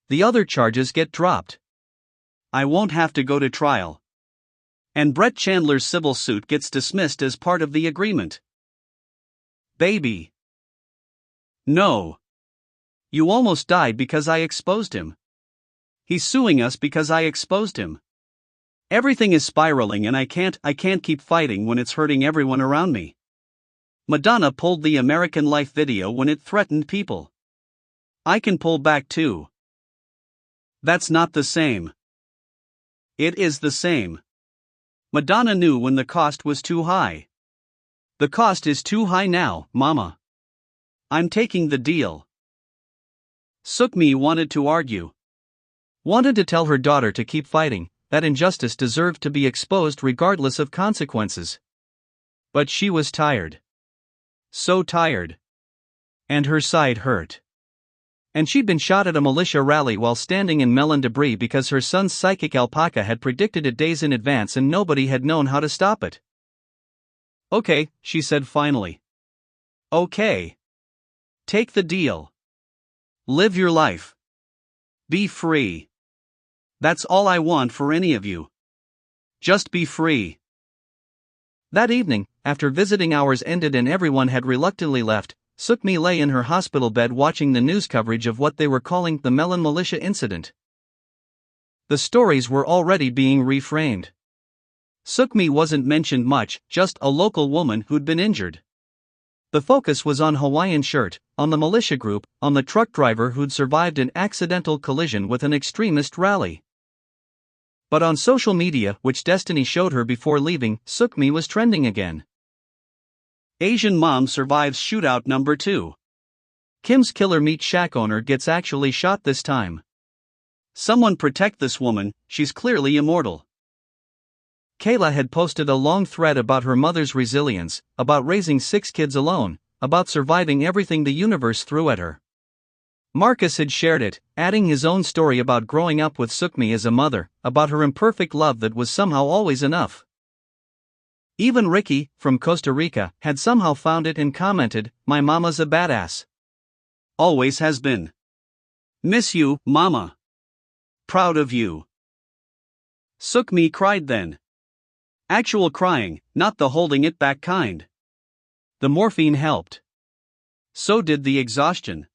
The other charges get dropped. I won't have to go to trial. And Brett Chandler's civil suit gets dismissed as part of the agreement. Baby. No. You almost died because I exposed him. He's suing us because I exposed him. Everything is spiraling and I can't keep fighting when it's hurting everyone around me. Madonna pulled the American Life video when it threatened people. I can pull back too. That's not the same. It is the same. Madonna knew when the cost was too high. The cost is too high now, Mama. I'm taking the deal. Suk-Mi wanted to argue. Wanted to tell her daughter to keep fighting, that injustice deserved to be exposed regardless of consequences. But she was tired. So tired. And her side hurt. And she'd been shot at a militia rally while standing in melon debris because her son's psychic alpaca had predicted it days in advance and nobody had known how to stop it. Okay, she said finally. Okay. Take the deal. Live your life. Be free. That's all I want for any of you. Just be free. That evening, after visiting hours ended and everyone had reluctantly left, Suk-Mi lay in her hospital bed watching the news coverage of what they were calling the Melon Militia incident. The stories were already being reframed. Suk-Mi wasn't mentioned much, just a local woman who'd been injured. The focus was on Hawaiian Shirt, on the militia group, on the truck driver who'd survived an accidental collision with an extremist rally. But on social media, which Destiny showed her before leaving, Suk-Mi was trending again. Asian mom survives shootout number 2. Kim's killer meat shack owner gets actually shot this time. Someone protect this woman, she's clearly immortal. Kayla had posted a long thread about her mother's resilience, about raising 6 kids alone, about surviving everything the universe threw at her. Marcus had shared it, adding his own story about growing up with Suk-Mi as a mother, about her imperfect love that was somehow always enough. Even Ricky, from Costa Rica, had somehow found it and commented, "My mama's a badass. Always has been. Miss you, mama." Proud of you. Suk-Mi cried then. Actual crying, not the holding it back kind. The morphine helped. So did the exhaustion.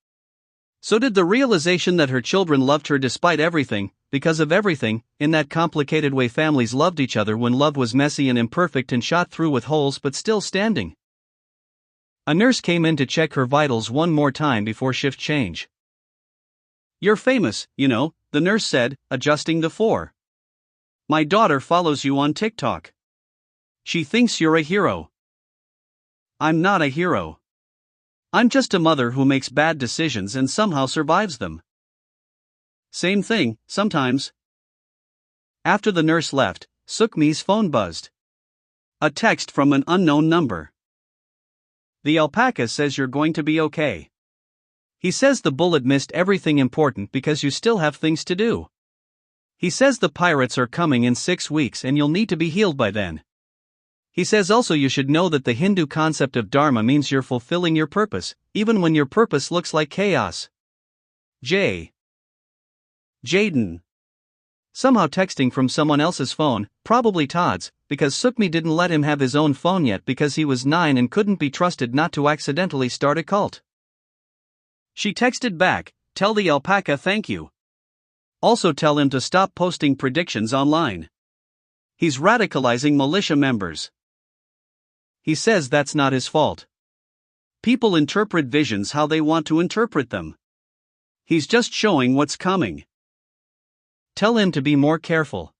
So did the realization that her children loved her despite everything, because of everything, in that complicated way families loved each other when love was messy and imperfect and shot through with holes but still standing. A nurse came in to check her vitals one more time before shift change. You're famous, you know, the nurse said, adjusting the 4. My daughter follows you on TikTok. She thinks you're a hero. I'm not a hero. I'm just a mother who makes bad decisions and somehow survives them. Same thing, sometimes. After the nurse left, Suk-Mi's phone buzzed. A text from an unknown number. The alpaca says you're going to be okay. He says the bullet missed everything important because you still have things to do. He says the pirates are coming in 6 weeks and you'll need to be healed by then. He says also you should know that the Hindu concept of dharma means you're fulfilling your purpose, even when your purpose looks like chaos. Jaden. Somehow texting from someone else's phone, probably Todd's, because Suk-Mi didn't let him have his own phone yet because he was 9 and couldn't be trusted not to accidentally start a cult. She texted back, tell the alpaca thank you. Also tell him to stop posting predictions online. He's radicalizing militia members. He says that's not his fault. People interpret visions how they want to interpret them. He's just showing what's coming. Tell him to be more careful.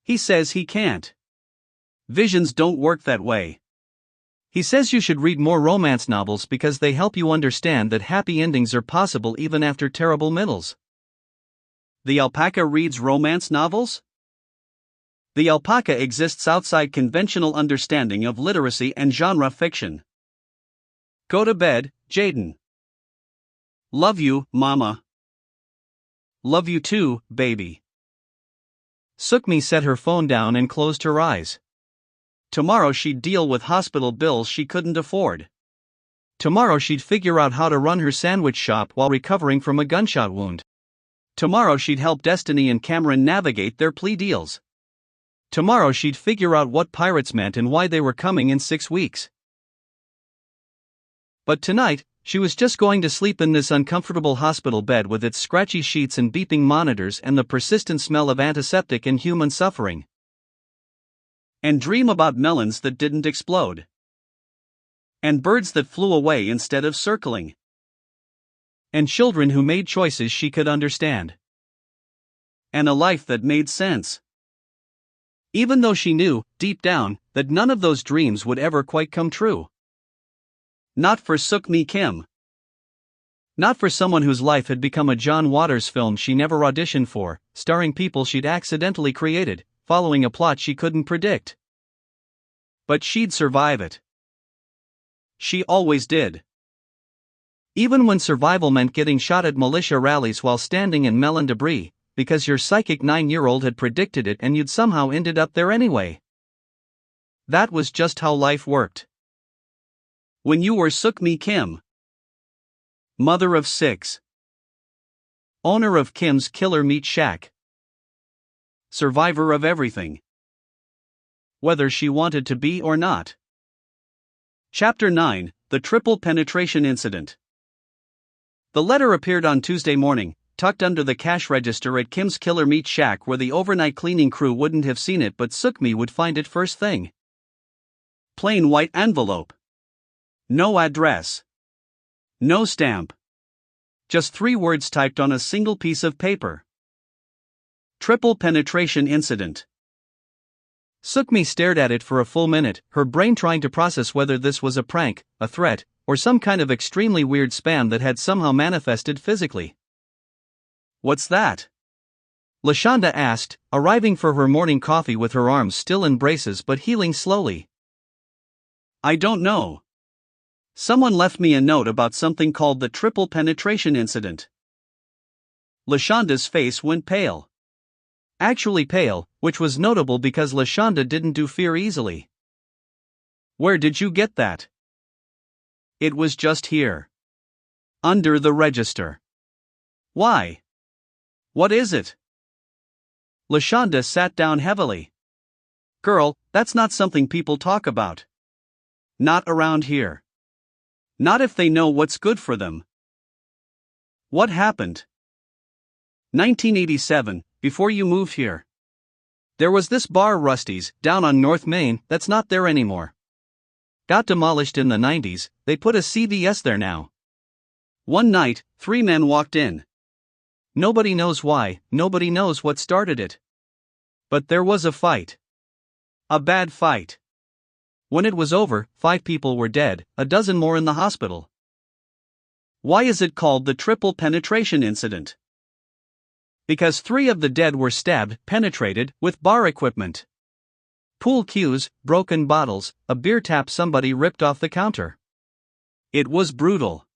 He says he can't. Visions don't work that way. He says you should read more romance novels because they help you understand that happy endings are possible even after terrible middles. The alpaca reads romance novels? The alpaca exists outside conventional understanding of literacy and genre fiction. Go to bed, Jaden. Love you, Mama. Love you too, baby. Suk-Mi set her phone down and closed her eyes. Tomorrow she'd deal with hospital bills she couldn't afford. Tomorrow she'd figure out how to run her sandwich shop while recovering from a gunshot wound. Tomorrow she'd help Destiny and Cameron navigate their plea deals. Tomorrow she'd figure out what pirates meant and why they were coming in 6 weeks. But tonight, she was just going to sleep in this uncomfortable hospital bed with its scratchy sheets and beeping monitors and the persistent smell of antiseptic and human suffering. And dream about melons that didn't explode. And birds that flew away instead of circling. And children who made choices she could understand. And a life that made sense. Even though she knew, deep down, that none of those dreams would ever quite come true. Not for Suk-Mi Kim. Not for someone whose life had become a John Waters film she never auditioned for, starring people she'd accidentally created, following a plot she couldn't predict. But she'd survive it. She always did. Even when survival meant getting shot at militia rallies while standing in melon debris, because your psychic 9-year-old had predicted it and you'd somehow ended up there anyway. That was just how life worked. When you were Suk-Mi Kim. Mother of 6. Owner of Kim's Killer Meat Shack. Survivor of everything. Whether she wanted to be or not. Chapter 9, The Triple Penetration Incident. The letter appeared on Tuesday morning, tucked under the cash register at Kim's Killer Meat Shack where the overnight cleaning crew wouldn't have seen it but Suk-Mi would find it first thing. Plain white envelope. No address. No stamp. Just 3 words typed on a single piece of paper. Triple Penetration Incident. Suk-Mi stared at it for a full minute, her brain trying to process whether this was a prank, a threat, or some kind of extremely weird spam that had somehow manifested physically. What's that? LaShonda asked, arriving for her morning coffee with her arms still in braces but healing slowly. I don't know. Someone left me a note about something called the Triple Penetration Incident. LaShonda's face went pale. Actually pale, which was notable because LaShonda didn't do fear easily. Where did you get that? It was just here. Under the register. Why? What is it? LaShonda sat down heavily. Girl, that's not something people talk about. Not around here. Not if they know what's good for them. What happened? 1987, before you moved here. There was this bar Rusty's, down on North Main, that's not there anymore. Got demolished in the 90s, they put a CVS there now. One night, 3 men walked in. Nobody knows why, nobody knows what started it. But there was a fight. A bad fight. When it was over, 5 people were dead, a dozen more in the hospital. Why is it called the triple penetration incident? Because 3 of the dead were stabbed, penetrated, with bar equipment. Pool cues, broken bottles, a beer tap somebody ripped off the counter. It was brutal.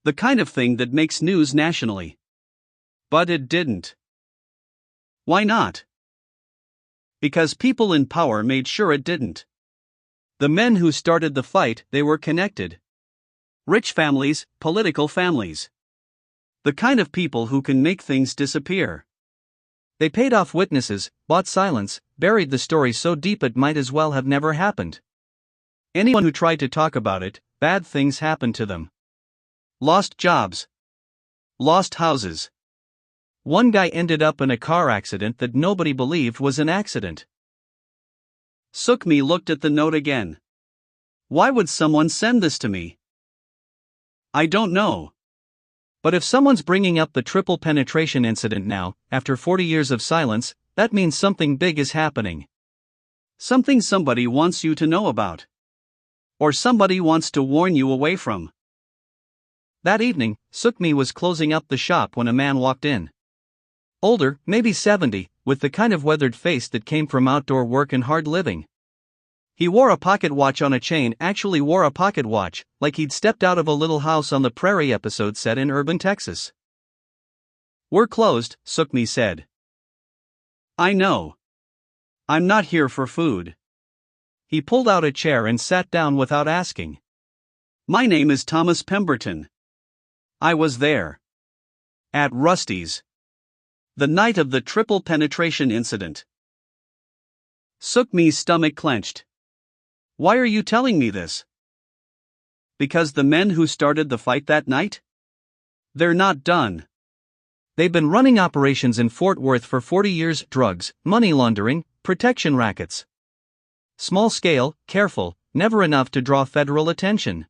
The kind of thing that makes news nationally. But it didn't. Why not? Because people in power made sure it didn't. The men who started the fight, they were connected. Rich families, political families. The kind of people who can make things disappear. They paid off witnesses, bought silence, buried the story so deep it might as well have never happened. Anyone who tried to talk about it, bad things happened to them. Lost jobs. Lost houses. One guy ended up in a car accident that nobody believed was an accident. Suk-Mi looked at the note again. Why would someone send this to me? I don't know. But if someone's bringing up the triple penetration incident now, after 40 years of silence, that means something big is happening. Something somebody wants you to know about. Or somebody wants to warn you away from. That evening, Suk-Mi was closing up the shop when a man walked in. Older, maybe 70, with the kind of weathered face that came from outdoor work and hard living. He wore a pocket watch on a chain, actually wore a pocket watch, like he'd stepped out of a Little House on the Prairie episode set in urban Texas. We're closed, Suk-Mi said. I know. I'm not here for food. He pulled out a chair and sat down without asking. My name is Thomas Pemberton. I was there. At Rusty's. The night of the triple penetration incident. Suk-Mi's stomach clenched. Why are you telling me this? Because the men who started the fight that night? They're not done. They've been running operations in Fort Worth for 40 years, drugs, money laundering, protection rackets. Small scale, careful, never enough to draw federal attention.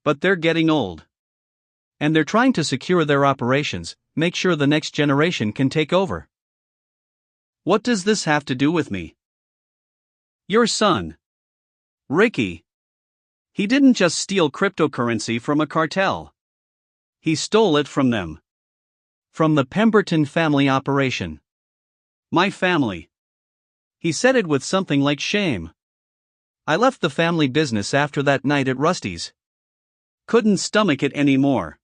But they're getting old. And they're trying to secure their operations, make sure the next generation can take over. What does this have to do with me? Your son. Ricky. He didn't just steal cryptocurrency from a cartel. He stole it from them. From the Pemberton family operation. My family. He said it with something like shame. I left the family business after that night at Rusty's. Couldn't stomach it anymore.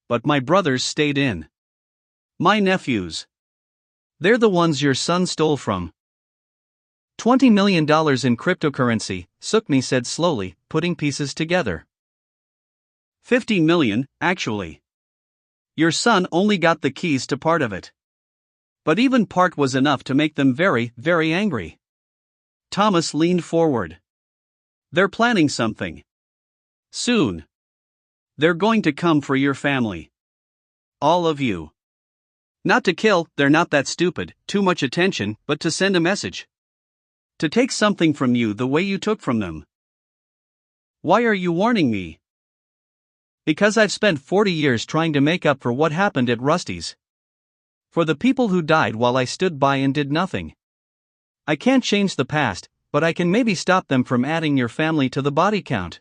But my brothers stayed in. My nephews. They're the ones your son stole from. $20 million in cryptocurrency, Suk-Mi said slowly, putting pieces together. 50 million, actually. Your son only got the keys to part of it. But even part was enough to make them very, very angry. Thomas leaned forward. They're planning something. Soon. They're going to come for your family. All of you. Not to kill, they're not that stupid, too much attention, but to send a message. To take something from you the way you took from them. Why are you warning me? Because I've spent 40 years trying to make up for what happened at Rusty's. For the people who died while I stood by and did nothing. I can't change the past, but I can maybe stop them from adding your family to the body count.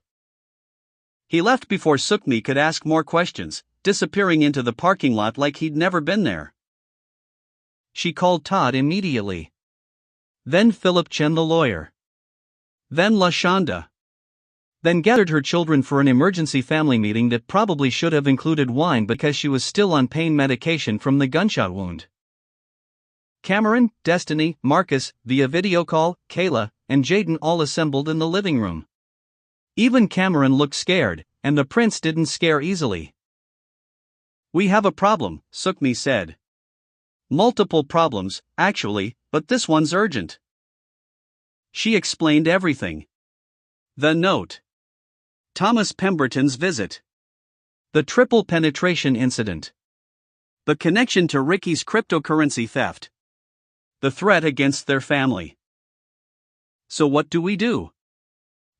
He left before Suk-Mi could ask more questions, disappearing into the parking lot like he'd never been there. She called Todd immediately. Then Philip Chen the lawyer. Then LaShonda. Then gathered her children for an emergency family meeting that probably should have included wine because she was still on pain medication from the gunshot wound. Cameron, Destiny, Marcus, via video call, Kayla, and Jaden all assembled in the living room. Even Cameron looked scared, and the prince didn't scare easily. We have a problem, Suk-Mi said. Multiple problems, actually, but this one's urgent. She explained everything. The note. Thomas Pemberton's visit. The triple penetration incident. The connection to Ricky's cryptocurrency theft. The threat against their family. So what do?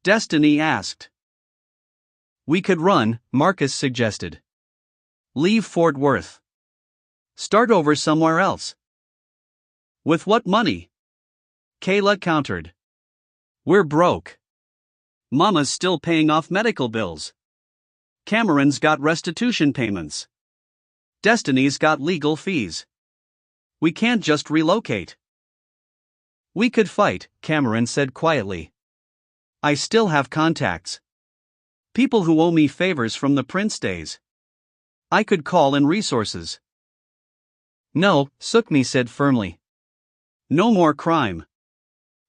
Destiny asked. We could run, Marcus suggested. Leave Fort Worth. Start over somewhere else. With what money? Kayla countered. We're broke. Mama's still paying off medical bills. Cameron's got restitution payments. Destiny's got legal fees. We can't just relocate. We could fight, Cameron said quietly. I still have contacts. People who owe me favors from the Prince days. I could call in resources. No, Suk-Mi said firmly. No more crime.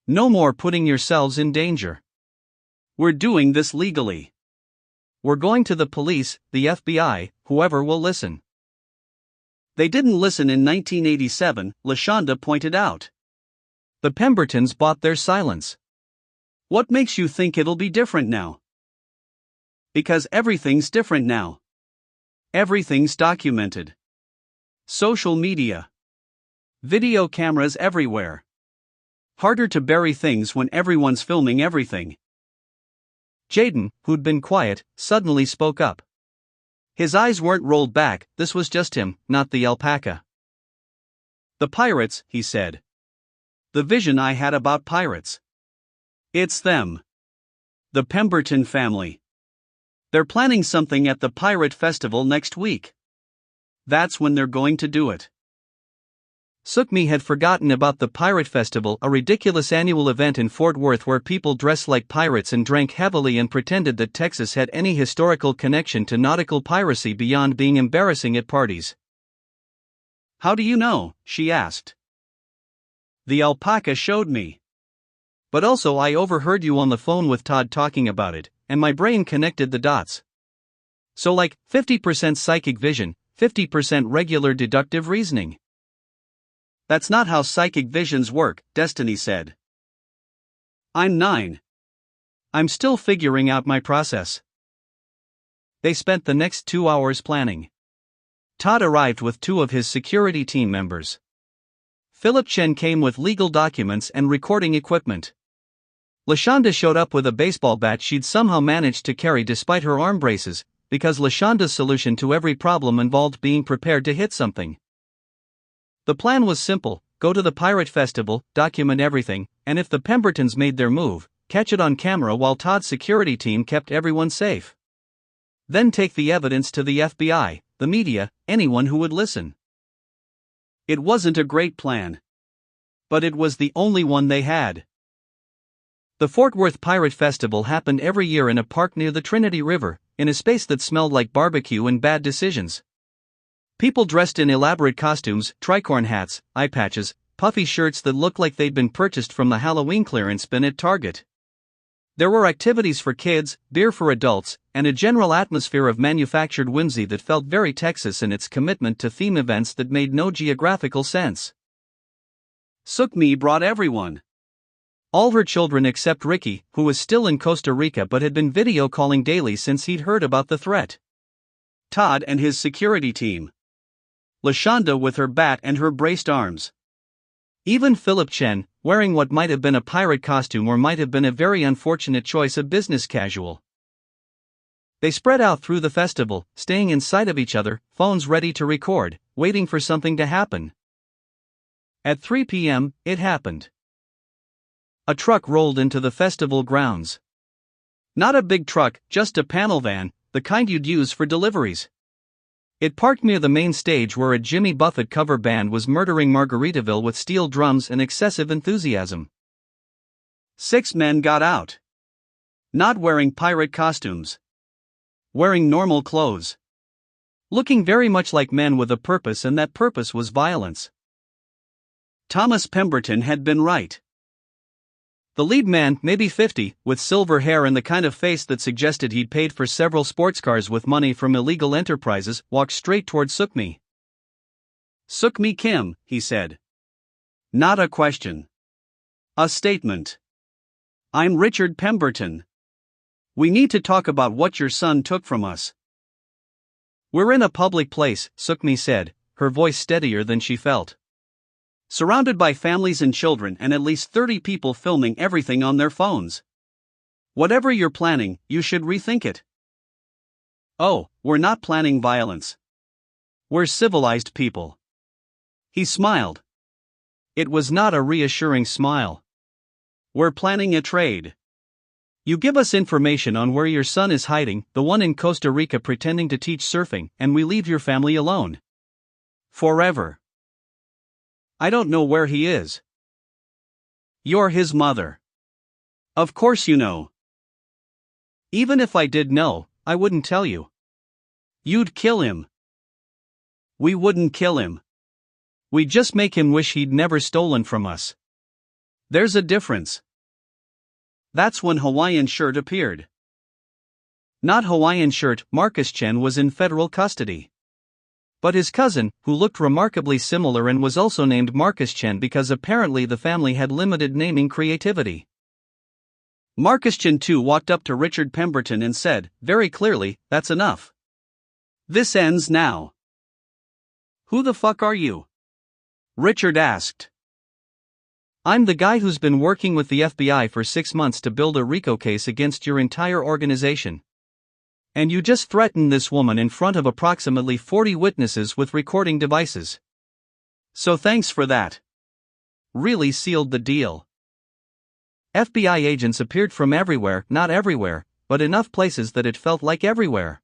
No more putting yourselves in danger. We're doing this legally. We're going to the police, the FBI, whoever will listen. They didn't listen in 1987, LaShonda pointed out. The Pembertons bought their silence. What makes you think it'll be different now? Because everything's different now. Everything's documented. Social media. Video cameras everywhere. Harder to bury things when everyone's filming everything. Jaden, who'd been quiet, suddenly spoke up. His eyes weren't rolled back, this was just him, not the alpaca. The pirates, he said. The vision I had about pirates. It's them. The Pemberton family. They're planning something at the Pirate Festival next week. That's when they're going to do it. Suk-Mi had forgotten about the Pirate Festival, a ridiculous annual event in Fort Worth where people dressed like pirates and drank heavily and pretended that Texas had any historical connection to nautical piracy beyond being embarrassing at parties. How do you know? She asked. The alpaca showed me. But also I overheard you on the phone with Todd talking about it, and my brain connected the dots. So like, 50% psychic vision, 50% regular deductive reasoning. That's not how psychic visions work, Destiny said. I'm 9. I'm still figuring out my process. They spent the next 2 hours planning. Todd arrived with 2 of his security team members. Philip Chen came with legal documents and recording equipment. LaShonda showed up with a baseball bat she'd somehow managed to carry despite her arm braces, because LaShonda's solution to every problem involved being prepared to hit something. The plan was simple: go to the Pirate Festival, document everything, and if the Pembertons made their move, catch it on camera while Todd's security team kept everyone safe. Then take the evidence to the FBI, the media, anyone who would listen. It wasn't a great plan. But it was the only one they had. The Fort Worth Pirate Festival happened every year in a park near the Trinity River, in a space that smelled like barbecue and bad decisions. People dressed in elaborate costumes, tricorn hats, eye patches, puffy shirts that looked like they'd been purchased from the Halloween clearance bin at Target. There were activities for kids, beer for adults, and a general atmosphere of manufactured whimsy that felt very Texas in its commitment to theme events that made no geographical sense. Suk-Mi brought everyone. All her children except Ricky, who was still in Costa Rica but had been video calling daily since he'd heard about the threat. Todd and his security team. LaShonda with her bat and her braced arms. Even Philip Chen, wearing what might have been a pirate costume or might have been a very unfortunate choice of business casual. They spread out through the festival, staying in sight of each other, phones ready to record, waiting for something to happen. At 3 p.m., it happened. A truck rolled into the festival grounds. Not a big truck, just a panel van, the kind you'd use for deliveries. It parked near the main stage where a Jimmy Buffett cover band was murdering Margaritaville with steel drums and excessive enthusiasm. 6 men got out. Not wearing pirate costumes. Wearing normal clothes. Looking very much like men with a purpose, and that purpose was violence. Thomas Pemberton had been right. The lead man, maybe 50, with silver hair and the kind of face that suggested he'd paid for several sports cars with money from illegal enterprises, walked straight toward Suk-Mi. Suk-Mi Kim, he said. Not a question. A statement. I'm Richard Pemberton. We need to talk about what your son took from us. We're in a public place, Suk-Mi said, her voice steadier than she felt. Surrounded by families and children and at least 30 people filming everything on their phones. Whatever you're planning, you should rethink it. Oh, we're not planning violence. We're civilized people. He smiled. It was not a reassuring smile. We're planning a trade. You give us information on where your son is hiding, the one in Costa Rica pretending to teach surfing, and we leave your family alone. Forever. I don't know where he is. You're his mother. Of course you know. Even if I did know, I wouldn't tell you. You'd kill him. We wouldn't kill him. We'd just make him wish he'd never stolen from us. There's a difference. That's when Hawaiian Shirt appeared. Not Hawaiian Shirt, Marcus Chen was in federal custody. But his cousin, who looked remarkably similar and was also named Marcus Chen because apparently the family had limited naming creativity. Marcus Chen too walked up to Richard Pemberton and said, very clearly, that's enough. This ends now. Who the fuck are you? Richard asked. I'm the guy who's been working with the FBI for 6 months to build a RICO case against your entire organization. And you just threatened this woman in front of approximately 40 witnesses with recording devices. So thanks for that. Really sealed the deal. FBI agents appeared from everywhere, not everywhere, but enough places that it felt like everywhere.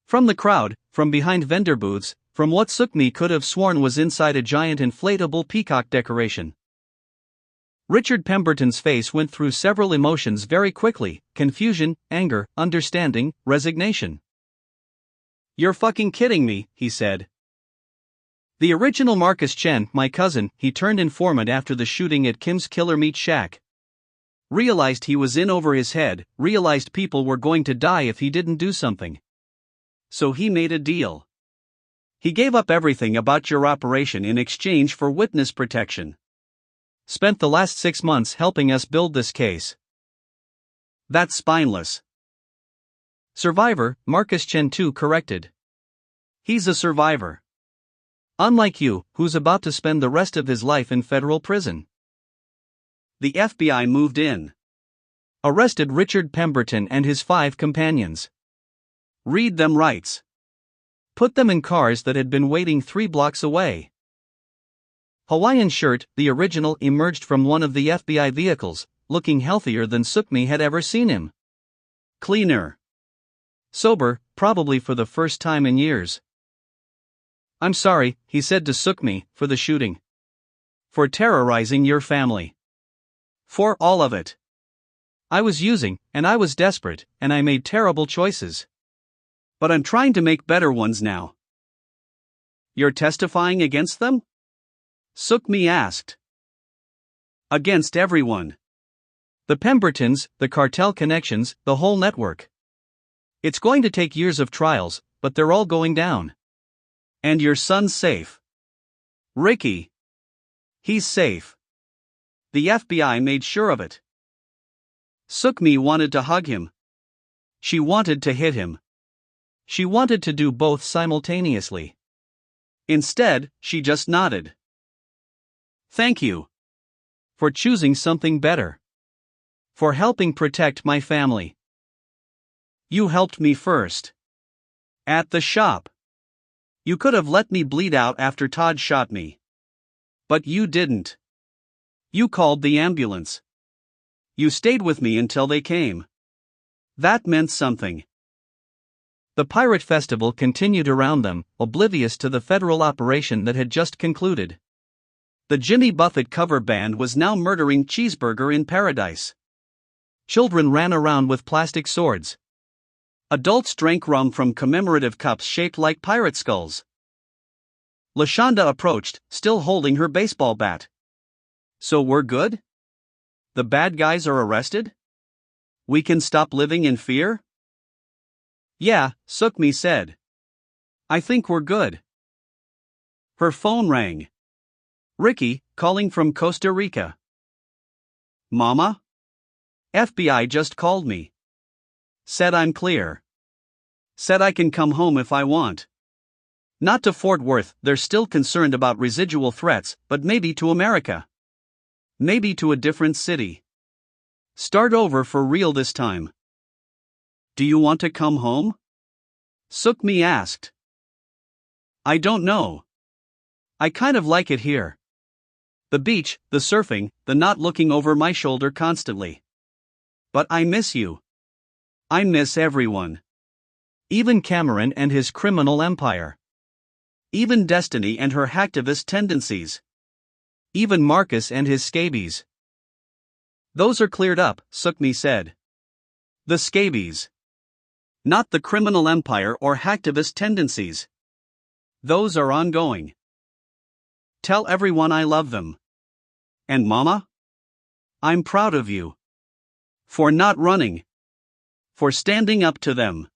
From the crowd, from behind vendor booths, from what Suk-Mi could have sworn was inside a giant inflatable peacock decoration. Richard Pemberton's face went through several emotions very quickly: confusion, anger, understanding, resignation. You're fucking kidding me, he said. The original Marcus Chen, my cousin, he turned informant after the shooting at Kim's Killer Meat Shack. Realized he was in over his head, realized people were going to die if he didn't do something. So he made a deal. He gave up everything about your operation in exchange for witness protection. Spent the last 6 months helping us build this case. That's spineless. Survivor, Marcus Chen too corrected. He's a survivor. Unlike you, who's about to spend the rest of his life in federal prison. The FBI moved in. Arrested Richard Pemberton and his 5 companions. Read them rights. Put them in cars that had been waiting 3 blocks away. Hawaiian Shirt, the original, emerged from one of the FBI vehicles, looking healthier than Suk-Mi had ever seen him. Cleaner. Sober, probably for the first time in years. I'm sorry, he said to Suk-Mi, for the shooting. For terrorizing your family. For all of it. I was using, and I was desperate, and I made terrible choices. But I'm trying to make better ones now. You're testifying against them? Suk-Mi asked. Against everyone. The Pembertons, the cartel connections, the whole network. It's going to take years of trials, but they're all going down. And your son's safe. Ricky. He's safe. The FBI made sure of it. Suk-Mi wanted to hug him. She wanted to hit him. She wanted to do both simultaneously. Instead, she just nodded. Thank you. For choosing something better. For helping protect my family. You helped me first. At the shop. You could have let me bleed out after Todd shot me. But you didn't. You called the ambulance. You stayed with me until they came. That meant something. The Pirate Festival continued around them, oblivious to the federal operation that had just concluded. The Jimmy Buffett cover band was now murdering Cheeseburger in Paradise. Children ran around with plastic swords. Adults drank rum from commemorative cups shaped like pirate skulls. LaShonda approached, still holding her baseball bat. So we're good? The bad guys are arrested? We can stop living in fear? Yeah, Suk-Mi said. I think we're good. Her phone rang. Ricky, calling from Costa Rica. Mama? FBI just called me. Said I'm clear. Said I can come home if I want. Not to Fort Worth, they're still concerned about residual threats, but maybe to America. Maybe to a different city. Start over for real this time. Do you want to come home? Suk-Mi asked. I don't know. I kind of like it here. The beach, the surfing, the not looking over my shoulder constantly. But I miss you. I miss everyone. Even Cameron and his criminal empire. Even Destiny and her hacktivist tendencies. Even Marcus and his scabies. Those are cleared up, Suk-Mi said. The scabies. Not the criminal empire or hacktivist tendencies. Those are ongoing. Tell everyone I love them. And Mama? I'm proud of you. For not running. For standing up to them.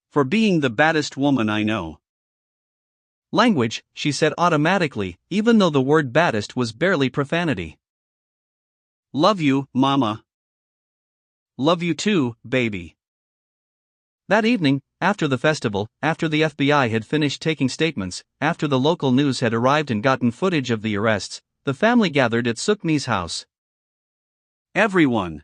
For being the baddest woman I know. Language, she said automatically, even though the word baddest was barely profanity. Love you, Mama. Love you too, baby. That evening, after the festival, after the FBI had finished taking statements, after the local news had arrived and gotten footage of the arrests, the family gathered at Suk-Mi's house. Everyone.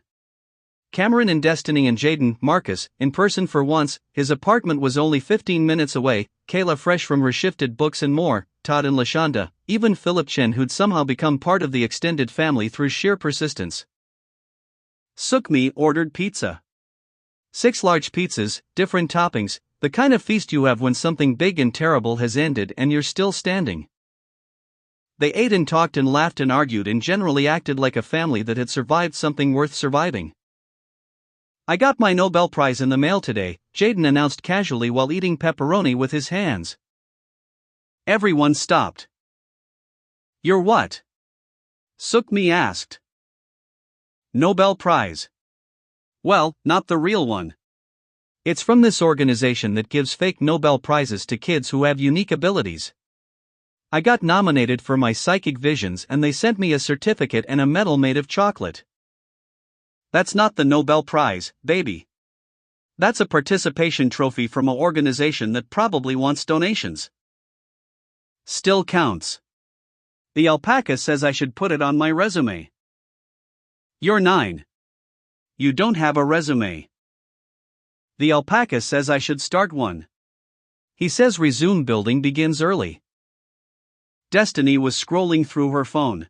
Cameron and Destiny and Jaden, Marcus, in person for once, his apartment was only 15 minutes away, Kayla fresh from her shifted books and more, Todd and LaShonda, even Philip Chen who'd somehow become part of the extended family through sheer persistence. Suk-Mi ordered pizza. 6 large pizzas, different toppings, the kind of feast you have when something big and terrible has ended and you're still standing. They ate and talked and laughed and argued and generally acted like a family that had survived something worth surviving. I got my Nobel Prize in the mail today, Jaden announced casually while eating pepperoni with his hands. Everyone stopped. You're what? Suk-Mi asked. Nobel Prize. Well, not the real one. It's from this organization that gives fake Nobel Prizes to kids who have unique abilities. I got nominated for my psychic visions and they sent me a certificate and a medal made of chocolate. That's not the Nobel Prize, baby. That's a participation trophy from an organization that probably wants donations. Still counts. The alpaca says I should put it on my resume. You're 9. You don't have a resume. The alpaca says I should start one. He says resume building begins early. Destiny was scrolling through her phone.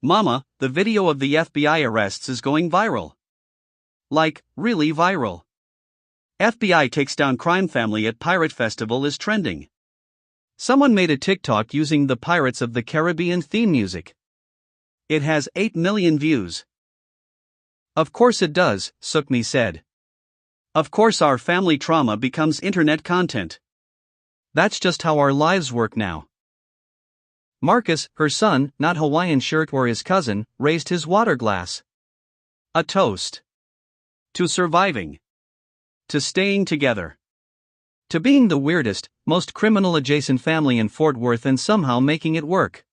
Mama, the video of the FBI arrests is going viral. Like, really viral. FBI takes down crime family at Pirate Festival is trending. Someone made a TikTok using the Pirates of the Caribbean theme music. It has 8 million views. Of course it does, Suk-Mi said. Of course our family trauma becomes internet content. That's just how our lives work now. Marcus, her son, not Hawaiian shirt or his cousin, raised his water glass. A toast. To surviving. To staying together. To being the weirdest, most criminal-adjacent family in Fort Worth and somehow making it work.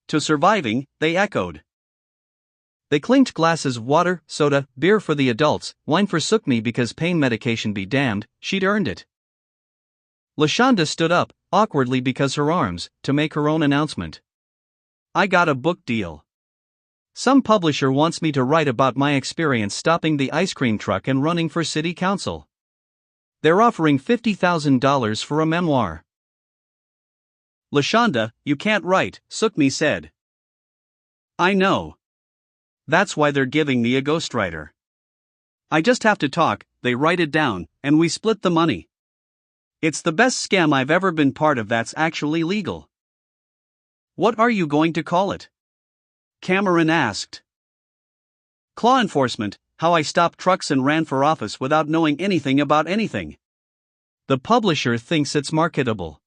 To surviving, they echoed. They clinked glasses water, soda, beer for the adults, wine for Suk-Mi because pain medication be damned, she'd earned it. LaShonda stood up, awkwardly because her arms, to make her own announcement. I got a book deal. Some publisher wants me to write about my experience stopping the ice cream truck and running for city council. They're offering $50,000 for a memoir. LaShonda, you can't write, Suk-Mi said. I know. That's why they're giving me a ghostwriter. I just have to talk, they write it down, and we split the money. It's the best scam I've ever been part of that's actually legal. What are you going to call it? Cameron asked. Claw enforcement, how I stopped trucks and ran for office without knowing anything about anything. The publisher thinks it's marketable.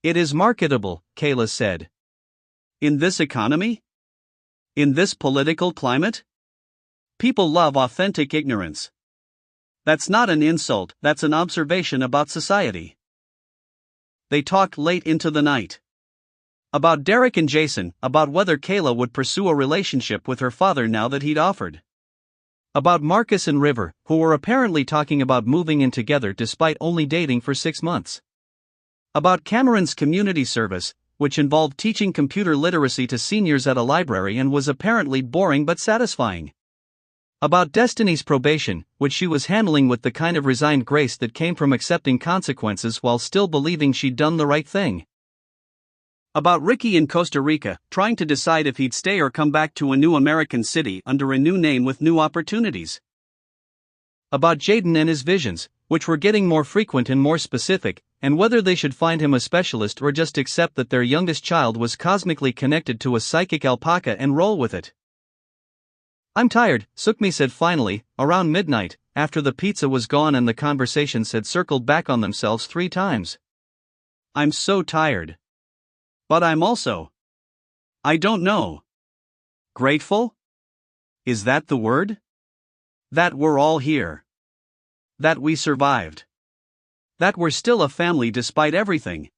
It is marketable, Kayla said. In this economy? In this political climate? People love authentic ignorance. That's not an insult, that's an observation about society. they talked late into the night. About Derek and Jason, about whether Kayla would pursue a relationship with her father now that he'd offered. About Marcus and River, who were apparently talking about moving in together despite only dating for 6 months. About Cameron's community service, which involved teaching computer literacy to seniors at a library and was apparently boring but satisfying. About Destiny's probation, which she was handling with the kind of resigned grace that came from accepting consequences while still believing she'd done the right thing. About Ricky in Costa Rica, trying to decide if he'd stay or come back to a new American city under a new name with new opportunities. About Jaden and his visions, which were getting more frequent and more specific, and whether they should find him a specialist or just accept that their youngest child was cosmically connected to a psychic alpaca and roll with it. "I'm tired," Suk-Mi said finally, around midnight, after the pizza was gone and the conversations had circled back on themselves 3 times. "I'm so tired. But I'm also, I don't know. Grateful? Is that the word? That we're all here. That we survived. That we're still a family despite everything."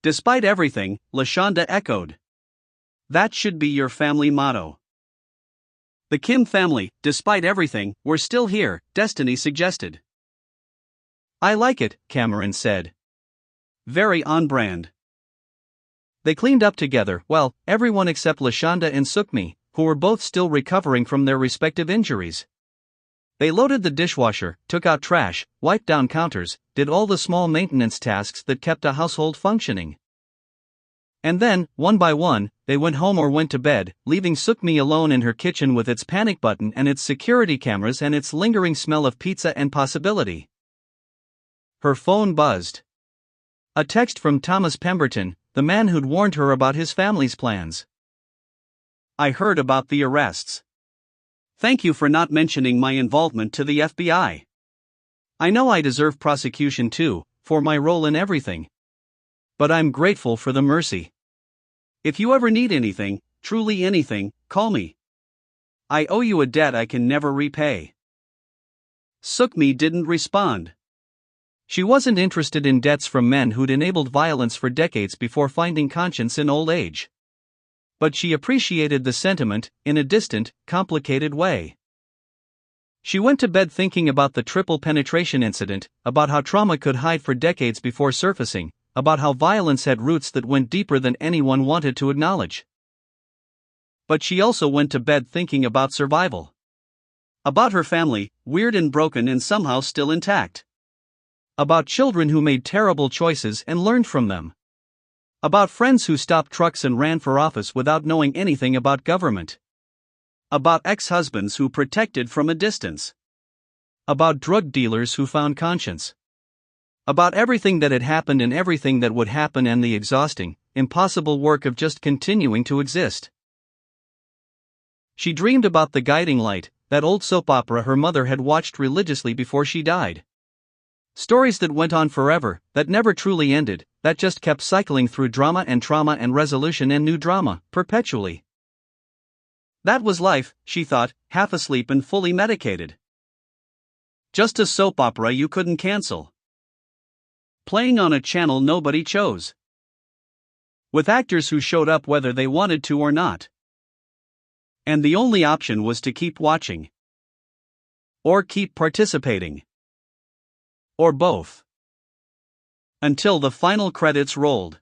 "Despite everything," LaShonda echoed. "That should be your family motto." "The Kim family, despite everything, we're still here," Destiny suggested. "I like it," Cameron said. "Very on brand." They cleaned up together, well, everyone except LaShonda and Suk-Mi, who were both still recovering from their respective injuries. They loaded the dishwasher, took out trash, wiped down counters, did all the small maintenance tasks that kept a household functioning. And then, one by one, they went home or went to bed, leaving Suk-Mi alone in her kitchen with its panic button and its security cameras and its lingering smell of pizza and possibility. Her phone buzzed. A text from Thomas Pemberton, the man who'd warned her about his family's plans. "I heard about the arrests. Thank you for not mentioning my involvement to the FBI. I know I deserve prosecution too, for my role in everything. But I'm grateful for the mercy. If you ever need anything, truly anything, call me. I owe you a debt I can never repay." Suk-Mi didn't respond. She wasn't interested in debts from men who'd enabled violence for decades before finding conscience in old age. But she appreciated the sentiment, in a distant, complicated way. She went to bed thinking about the triple penetration incident, about how trauma could hide for decades before surfacing, about how violence had roots that went deeper than anyone wanted to acknowledge. But she also went to bed thinking about survival. About her family, weird and broken and somehow still intact. About children who made terrible choices and learned from them. About friends who stopped trucks and ran for office without knowing anything about government. About ex-husbands who protected from a distance. About drug dealers who found conscience. About everything that had happened and everything that would happen and the exhausting, impossible work of just continuing to exist. She dreamed about The Guiding Light, that old soap opera her mother had watched religiously before she died. Stories that went on forever, that never truly ended, that just kept cycling through drama and resolution and new drama, perpetually. That was life, she thought, half asleep and fully medicated. Just a soap opera you couldn't cancel. Playing on a channel nobody chose. With actors who showed up whether they wanted to or not. And the only option was to keep watching. Or keep participating. Or both. Until the final credits rolled.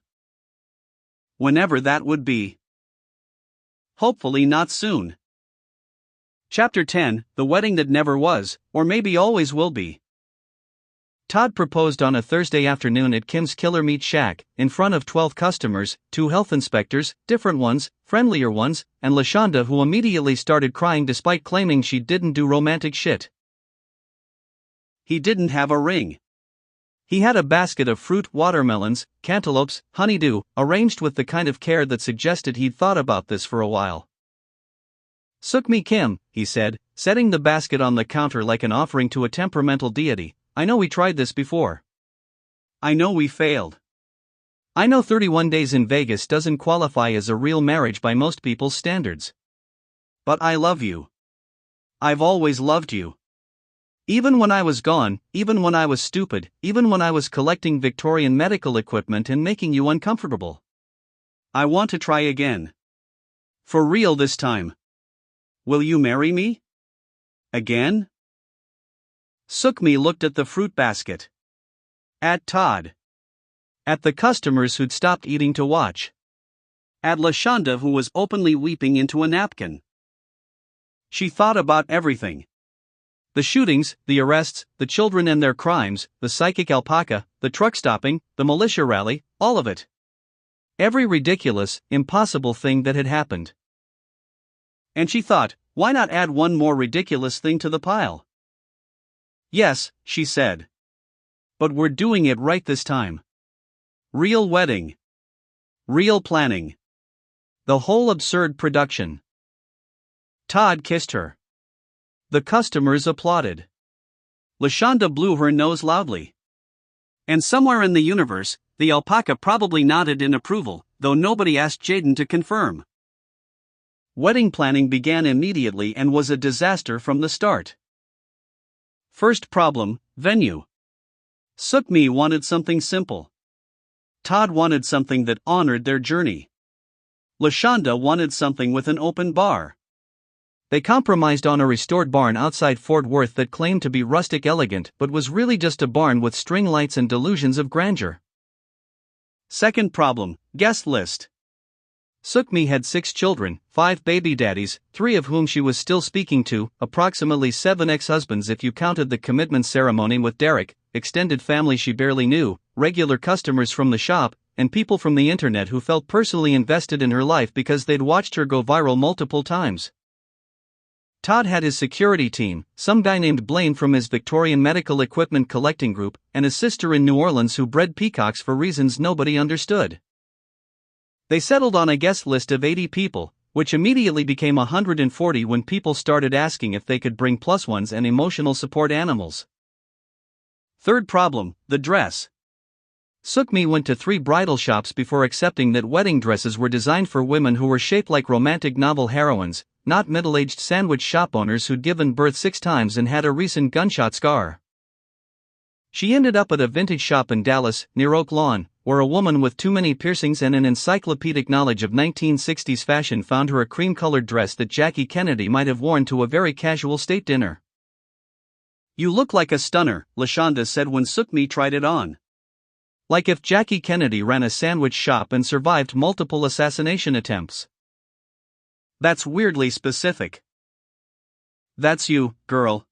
Whenever that would be. Hopefully not soon. Chapter 10, The Wedding That Never Was, or Maybe Always Will Be. Todd proposed on a Thursday afternoon at Kim's Killer Meat Shack, in front of 12 customers, 2 health inspectors, different ones, friendlier ones, and LaShonda, who immediately started crying despite claiming she didn't do romantic shit. He didn't have a ring. He had a basket of fruit, watermelons, cantaloupes, honeydew, arranged with the kind of care that suggested he'd thought about this for a while. "Suk-Mi Kim," he said, setting the basket on the counter like an offering to a temperamental deity, "I know we tried this before. I know we failed. I know 31 days in Vegas doesn't qualify as a real marriage by most people's standards. But I love you. I've always loved you. Even when I was gone, even when I was stupid, even when I was collecting Victorian medical equipment and making you uncomfortable. I want to try again. For real this time. Will you marry me? Again? Suk-Mi looked at the fruit basket. At Todd. At the customers who'd stopped eating to watch. At Lashonda, who was openly weeping into a napkin. She thought about everything. The shootings, the arrests, the children and their crimes, the psychic alpaca, the truck stopping, the militia rally, all of it. Every ridiculous, impossible thing that had happened. And she thought, why not add one more ridiculous thing to the pile? Yes, she said. But we're doing it right this time. Real wedding. Real planning. The whole absurd production. Todd kissed her. The customers applauded. Lashonda blew her nose loudly. And somewhere in the universe, the alpaca probably nodded in approval, though nobody asked Jaden to confirm. Wedding planning began immediately and was a disaster from the start. First problem, venue. Suk-Mi wanted something simple. Todd wanted something that honored their journey. Lashonda wanted something with an open bar. They compromised on a restored barn outside Fort Worth that claimed to be rustic elegant but was really just a barn with string lights and delusions of grandeur. Second problem, guest list. Suk-Mi had 6 children, 5 baby daddies, 3 of whom she was still speaking to, approximately 7 ex-husbands if you counted the commitment ceremony with Derek, extended family she barely knew, regular customers from the shop, and people from the internet who felt personally invested in her life because they'd watched her go viral multiple times. Todd had his security team, some guy named Blaine from his Victorian medical equipment collecting group, and a sister in New Orleans who bred peacocks for reasons nobody understood. They settled on a guest list of 80 people, which immediately became 140 when people started asking if they could bring plus ones and emotional support animals. Third problem, the dress. Suk-Mi went to 3 bridal shops before accepting that wedding dresses were designed for women who were shaped like romantic novel heroines, not middle-aged sandwich shop owners who'd given birth 6 times and had a recent gunshot scar. She ended up at a vintage shop in Dallas, near Oak Lawn, where a woman with too many piercings and an encyclopedic knowledge of 1960s fashion found her a cream-colored dress that Jackie Kennedy might have worn to a very casual state dinner. "You look like a stunner," Lashonda said when Suk-Mi tried it on. Like if Jackie Kennedy ran a sandwich shop and survived multiple assassination attempts. That's weirdly specific. That's you, girl.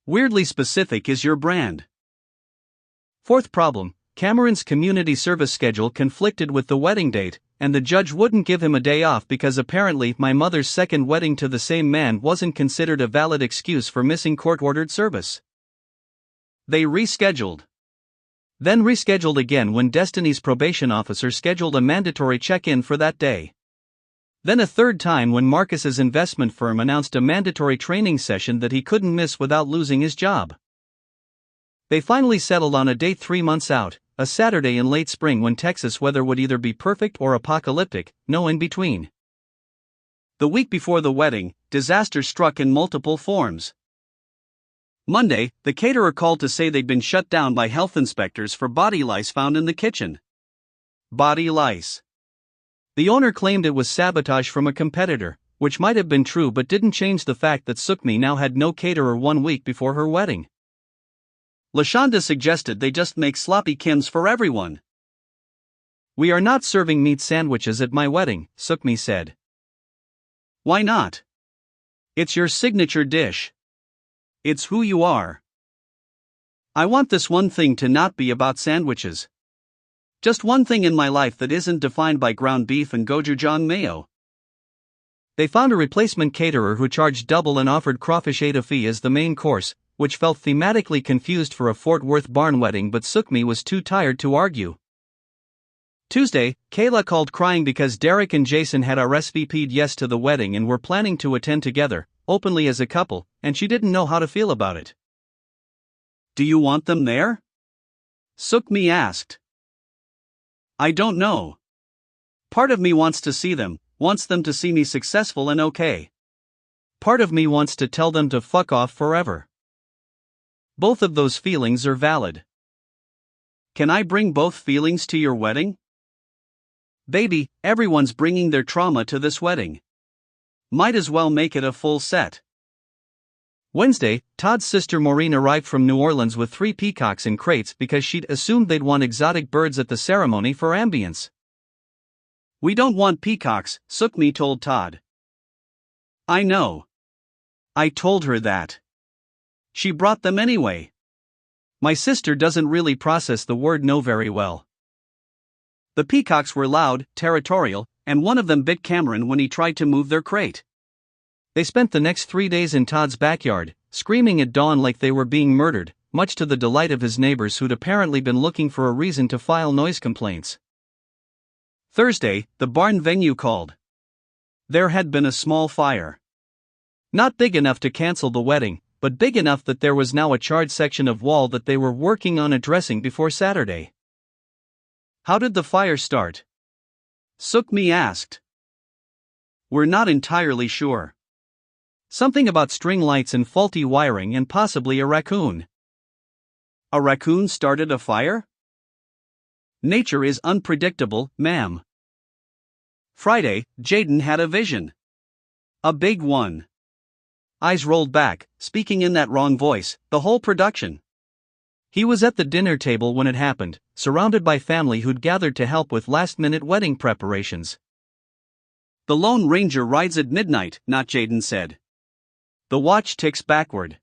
Weirdly specific is your brand. Fourth problem, Cameron's community service schedule conflicted with the wedding date, and the judge wouldn't give him a day off because apparently my mother's second wedding to the same man wasn't considered a valid excuse for missing court-ordered service. They rescheduled. Then rescheduled again when Destiny's probation officer scheduled a mandatory check-in for that day. Then a third time when Marcus's investment firm announced a mandatory training session that he couldn't miss without losing his job. They finally settled on a date 3 months out, a Saturday in late spring when Texas weather would either be perfect or apocalyptic, no in between. The week before the wedding, disaster struck in multiple forms. Monday, the caterer called to say they'd been shut down by health inspectors for body lice found in the kitchen. Body lice. The owner claimed it was sabotage from a competitor, which might have been true but didn't change the fact that Suk-Mi now had no caterer 1 week before her wedding. Lashonda suggested they just make sloppy Kims for everyone. "We are not serving meat sandwiches at my wedding," Suk-Mi said. "Why not? It's your signature dish. It's who you are. I want this one thing to not be about sandwiches. Just one thing in my life that isn't defined by ground beef and gochujang mayo." They found a replacement caterer who charged double and offered crawfish a fee as the main course, which felt thematically confused for a Fort Worth barn wedding, but Suk-Mi was too tired to argue. Tuesday, Kayla called crying because Derek and Jason had RSVP'd yes to the wedding and were planning to attend together, openly as a couple, and she didn't know how to feel about it. "Do you want them there?" Suk-Mi asked. "I don't know. Part of me wants to see them, wants them to see me successful and okay. Part of me wants to tell them to fuck off forever." Both of those feelings are valid. Can I bring both feelings to your wedding? Baby, everyone's bringing their trauma to this wedding. Might as well make it a full set. Wednesday, Todd's sister Maureen arrived from New Orleans with 3 peacocks in crates because she'd assumed they'd want exotic birds at the ceremony for ambience. We don't want peacocks, Suk-Mi told Todd. I know. I told her that. She brought them anyway. My sister doesn't really process the word no very well. The peacocks were loud, territorial, and one of them bit Cameron when he tried to move their crate. They spent the next 3 days in Todd's backyard, screaming at dawn like they were being murdered, much to the delight of his neighbors who'd apparently been looking for a reason to file noise complaints. Thursday, the barn venue called. There had been a small fire. Not big enough to cancel the wedding, but big enough that there was now a charred section of wall that they were working on addressing before Saturday. How did the fire start? Suk-Mi asked. We're not entirely sure. Something about string lights and faulty wiring and possibly a raccoon. A raccoon started a fire? Nature is unpredictable, ma'am. Friday, Jaden had a vision. A big one. Eyes rolled back, speaking in that wrong voice, the whole production. He was at the dinner table when it happened, surrounded by family who'd gathered to help with last-minute wedding preparations. The Lone Ranger rides at midnight, not Jaden said. The watch ticks backward.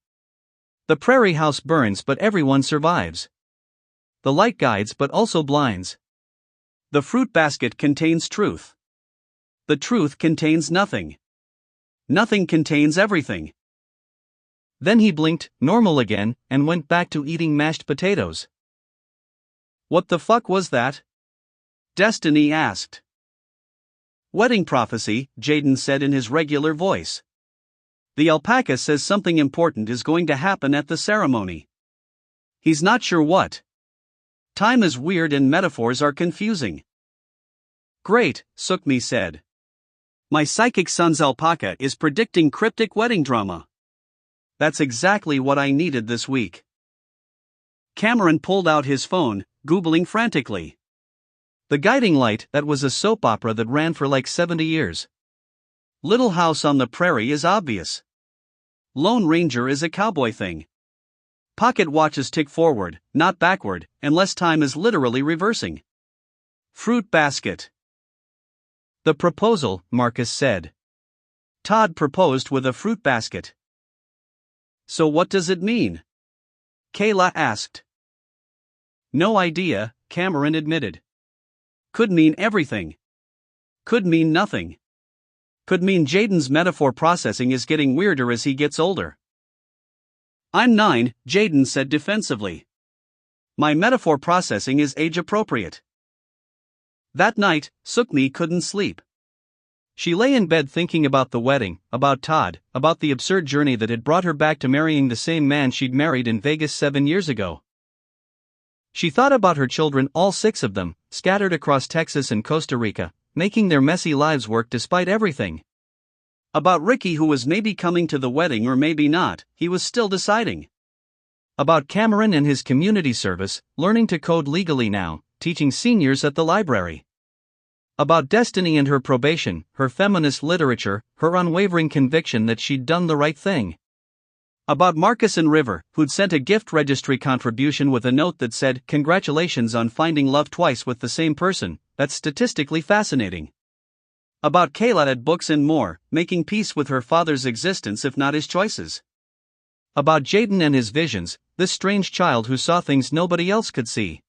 The prairie house burns but everyone survives. The light guides but also blinds. The fruit basket contains truth. The truth contains nothing. Nothing contains everything. Then he blinked, normal again, and went back to eating mashed potatoes. What the fuck was that? Destiny asked. Wedding prophecy, Jaden said in his regular voice. The alpaca says something important is going to happen at the ceremony. He's not sure what. Time is weird and metaphors are confusing. Great, Suk-Mi said. My psychic son's alpaca is predicting cryptic wedding drama. That's exactly what I needed this week. Cameron pulled out his phone, Googling frantically. The Guiding Light, that was a soap opera that ran for like 70 years. Little House on the Prairie is obvious. Lone Ranger is a cowboy thing. Pocket watches tick forward, not backward, unless time is literally reversing. Fruit basket. The proposal, Marcus said. Todd proposed with a fruit basket. So what does it mean? Kayla asked. No idea, Cameron admitted. Could mean everything. Could mean nothing. Could mean Jaden's metaphor processing is getting weirder as he gets older. I'm 9, Jaden said defensively. My metaphor processing is age appropriate. That night, Suk-Mi couldn't sleep. She lay in bed thinking about the wedding, about Todd, about the absurd journey that had brought her back to marrying the same man she'd married in Vegas 7 years ago. She thought about her children, all 6 of them, scattered across Texas and Costa Rica, making their messy lives work despite everything. About Ricky, who was maybe coming to the wedding or maybe not, he was still deciding. About Cameron and his community service, learning to code legally now, teaching seniors at the library. About Destiny and her probation, her feminist literature, her unwavering conviction that she'd done the right thing. About Marcus and River, who'd sent a gift registry contribution with a note that said, "Congratulations on finding love twice with the same person, that's statistically fascinating." About Kayla at books and more, making peace with her father's existence if not his choices. About Jaden and his visions, this strange child who saw things nobody else could see.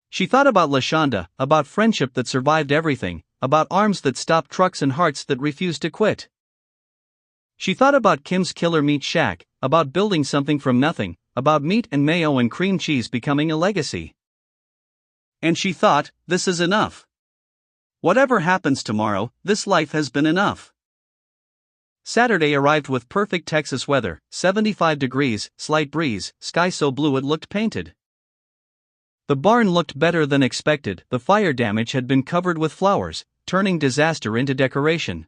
She thought about LaShonda, about friendship that survived everything, about arms that stopped trucks and hearts that refused to quit. She thought about Kim's Killer Meat Shack, about building something from nothing, about meat and mayo and cream cheese becoming a legacy. And she thought, this is enough. Whatever happens tomorrow, this life has been enough. Saturday arrived with perfect Texas weather, 75 degrees, slight breeze, sky so blue it looked painted. The barn looked better than expected, the fire damage had been covered with flowers, turning disaster into decoration.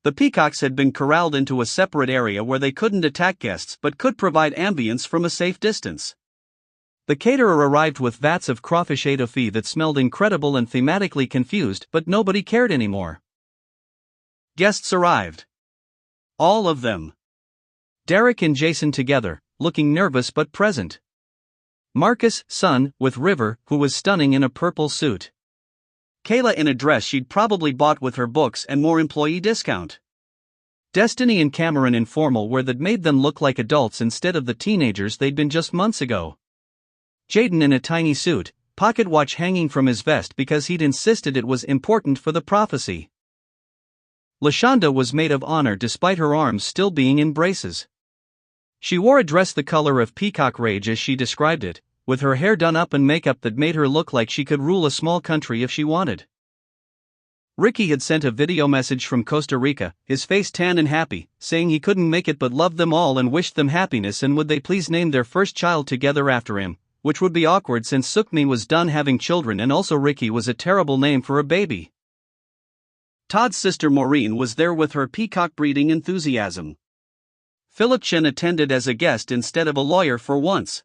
The peacocks had been corralled into a separate area where they couldn't attack guests but could provide ambience from a safe distance. The caterer arrived with vats of crawfish étouffée that smelled incredible and thematically confused, but nobody cared anymore. Guests arrived. All of them. Derek and Jason together, looking nervous but present. Marcus, son, with River, who was stunning in a purple suit. Kayla in a dress she'd probably bought with her books and more employee discount. Destiny and Cameron in formal wear that made them look like adults instead of the teenagers they'd been just months ago. Jaden in a tiny suit, pocket watch hanging from his vest because he'd insisted it was important for the prophecy. LaShonda was maid of honor despite her arms still being in braces. She wore a dress the color of peacock rage as she described it, with her hair done up and makeup that made her look like she could rule a small country if she wanted. Ricky had sent a video message from Costa Rica, his face tan and happy, saying he couldn't make it but loved them all and wished them happiness and would they please name their first child together after him, which would be awkward since Suk-Mi was done having children and also Ricky was a terrible name for a baby. Todd's sister Maureen was there with her peacock breeding enthusiasm. Philip Chen attended as a guest instead of a lawyer for once.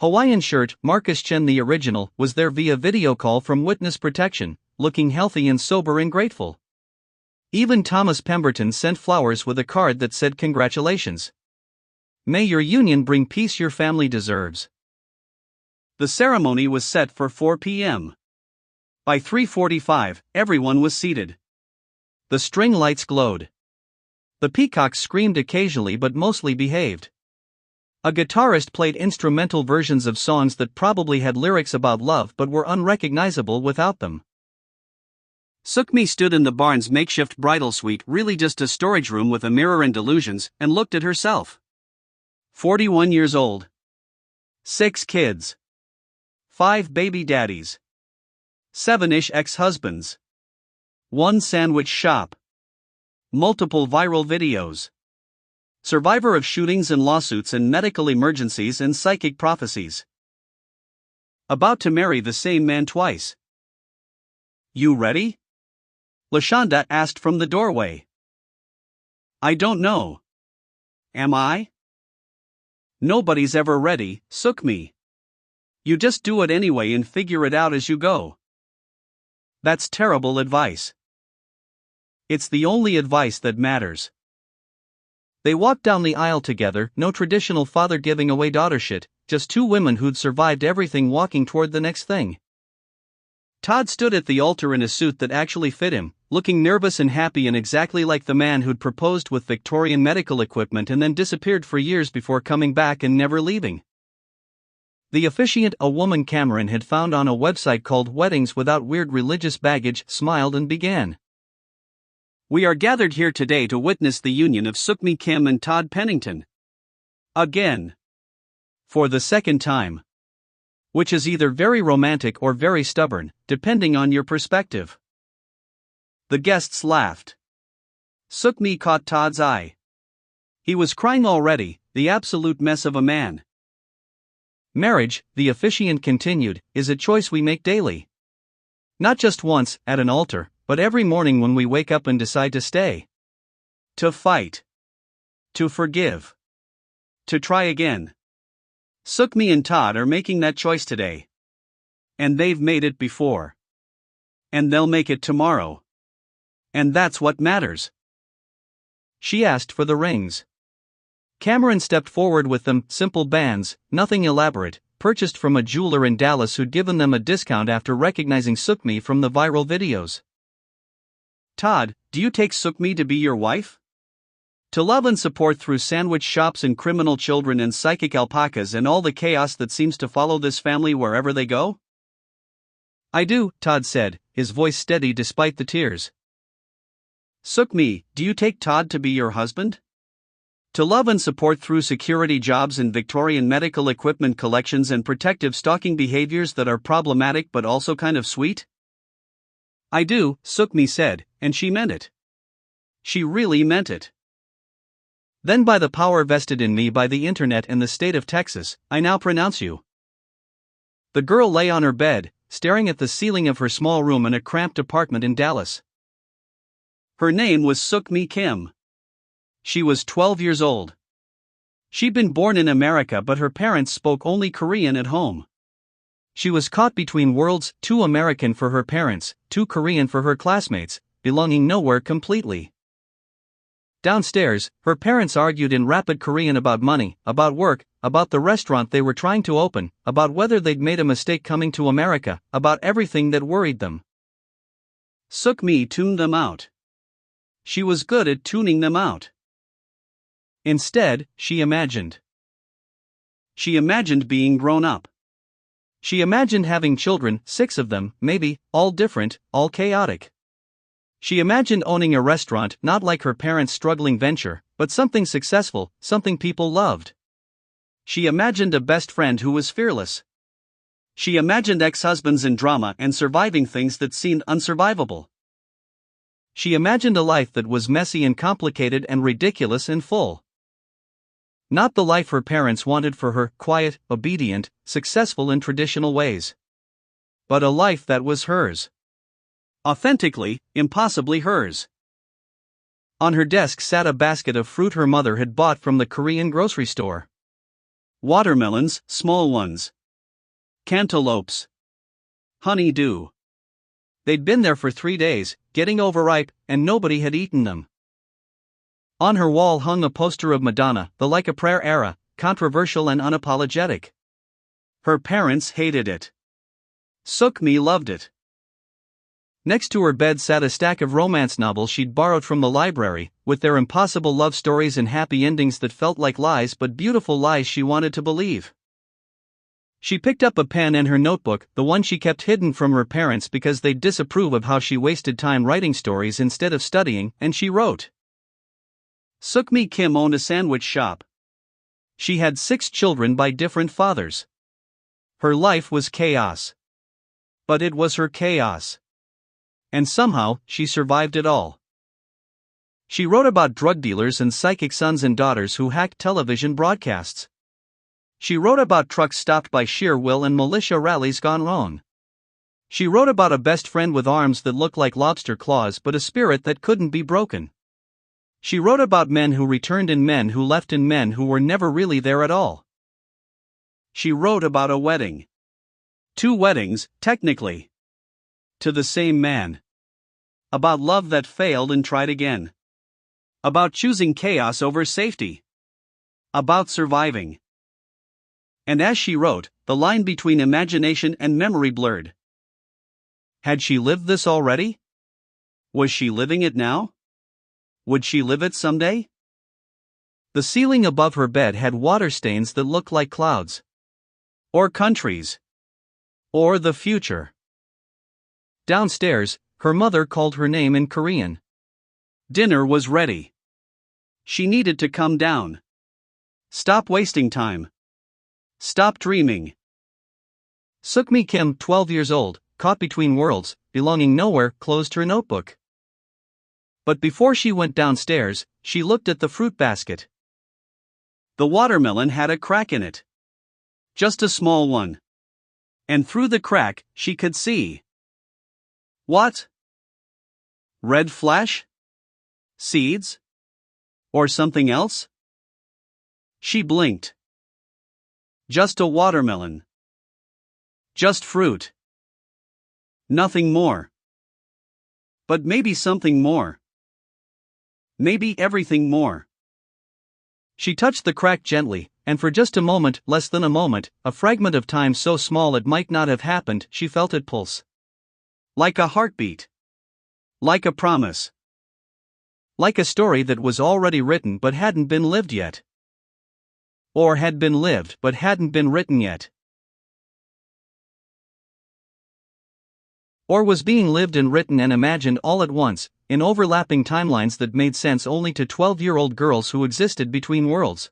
Hawaiian shirt, Marcus Chen the original, was there via video call from witness protection, looking healthy and sober and grateful. Even Thomas Pemberton sent flowers with a card that said congratulations. May your union bring peace your family deserves. The ceremony was set for 4 p.m. By 3:45, everyone was seated. The string lights glowed. The peacocks screamed occasionally but mostly behaved. A guitarist played instrumental versions of songs that probably had lyrics about love but were unrecognizable without them. Suk-Mi stood in the barn's makeshift bridal suite, really just a storage room with a mirror and illusions, and looked at herself. 41 years old. 6 kids. 5 baby daddies. 7-ish ex-husbands. 1 sandwich shop. Multiple viral videos. Survivor of shootings and lawsuits and medical emergencies and psychic prophecies. About to marry the same man twice. You ready? LaShonda asked from the doorway. I don't know. Am I? Nobody's ever ready, Suk-Mi. You just do it anyway and figure it out as you go. That's terrible advice. It's the only advice that matters. They walked down the aisle together, no traditional father giving away daughter shit, just 2 women who'd survived everything walking toward the next thing. Todd stood at the altar in a suit that actually fit him, looking nervous and happy and exactly like the man who'd proposed with Victorian medical equipment and then disappeared for years before coming back and never leaving. The officiant, a woman Cameron had found on a website called Weddings Without Weird Religious Baggage, smiled and began. We are gathered here today to witness the union of Suk-Mi Kim and Todd Pennington. Again. For the second time. Which is either very romantic or very stubborn, depending on your perspective. The guests laughed. Suk-Mi caught Todd's eye. He was crying already, the absolute mess of a man. Marriage, the officiant continued, is a choice we make daily. Not just once, at an altar, but every morning when we wake up and decide to stay. To fight. To forgive. To try again. Suk-Mi and Todd are making that choice today. And they've made it before. And they'll make it tomorrow. And that's what matters. She asked for the rings. Cameron stepped forward with them, simple bands, nothing elaborate, purchased from a jeweler in Dallas who'd given them a discount after recognizing Suk-Mi from the viral videos. Todd, do you take Suk-Mi to be your wife? To love and support through sandwich shops and criminal children and psychic alpacas and all the chaos that seems to follow this family wherever they go? I do, Todd said, his voice steady despite the tears. Suk-Mi, do you take Todd to be your husband? To love and support through security jobs and Victorian medical equipment collections and protective stalking behaviors that are problematic but also kind of sweet? I do, Suk-Mi said, and she meant it. She really meant it. Then by the power vested in me by the internet and the state of Texas, I now pronounce you. The girl lay on her bed, staring at the ceiling of her small room in a cramped apartment in Dallas. Her name was Suk-Mi Kim. She was 12 years old. She'd been born in America, but her parents spoke only Korean at home. She was caught between worlds, too American for her parents, too Korean for her classmates, belonging nowhere completely. Downstairs, her parents argued in rapid Korean about money, about work, about the restaurant they were trying to open, about whether they'd made a mistake coming to America, about everything that worried them. Suk-Mi tuned them out. She was good at tuning them out. Instead, she imagined. She imagined being grown up. She imagined having children, 6 of them, maybe, all different, all chaotic. She imagined owning a restaurant, not like her parents' struggling venture, but something successful, something people loved. She imagined a best friend who was fearless. She imagined ex-husbands in drama and surviving things that seemed unsurvivable. She imagined a life that was messy and complicated and ridiculous and full. Not the life her parents wanted for her, quiet, obedient, successful in traditional ways. But a life that was hers. Authentically, impossibly hers. On her desk sat a basket of fruit her mother had bought from the Korean grocery store. Watermelons, small ones. Cantaloupes. Honey-dew. They'd been there for 3 days, getting overripe, and nobody had eaten them. On her wall hung a poster of Madonna, the Like a Prayer era, controversial and unapologetic. Her parents hated it. Suk-Mi loved it. Next to her bed sat a stack of romance novels she'd borrowed from the library, with their impossible love stories and happy endings that felt like lies but beautiful lies she wanted to believe. She picked up a pen and her notebook, the one she kept hidden from her parents because they'd disapprove of how she wasted time writing stories instead of studying, and she wrote. Suk-Mi Kim owned a sandwich shop. She had 6 children by different fathers. Her life was chaos. But it was her chaos. And somehow, she survived it all. She wrote about drug dealers and psychic sons and daughters who hacked television broadcasts. She wrote about trucks stopped by sheer will and militia rallies gone wrong. She wrote about a best friend with arms that looked like lobster claws but a spirit that couldn't be broken. She wrote about men who returned and men who left and men who were never really there at all. She wrote about a wedding. 2 weddings, technically. To the same man. About love that failed and tried again. About choosing chaos over safety. About surviving. And as she wrote, the line between imagination and memory blurred. Had she lived this already? Was she living it now? Would she live it someday? The ceiling above her bed had water stains that looked like clouds. Or countries. Or the future. Downstairs, her mother called her name in Korean. Dinner was ready. She needed to come down. Stop wasting time. Stop dreaming. Suk-Mi Kim, 12 years old, caught between worlds, belonging nowhere, closed her notebook. But before she went downstairs, she looked at the fruit basket. The watermelon had a crack in it. Just a small one. And through the crack, she could see. What? Red flash? Seeds? Or something else? She blinked. Just a watermelon. Just fruit. Nothing more. But maybe something more. Maybe everything more. She touched the crack gently, and for just a moment, less than a moment, a fragment of time so small it might not have happened, she felt it pulse. Like a heartbeat. Like a promise. Like a story that was already written but hadn't been lived yet. Or had been lived but hadn't been written yet. Or was being lived and written and imagined all at once, in overlapping timelines that made sense only to 12-year-old girls who existed between worlds.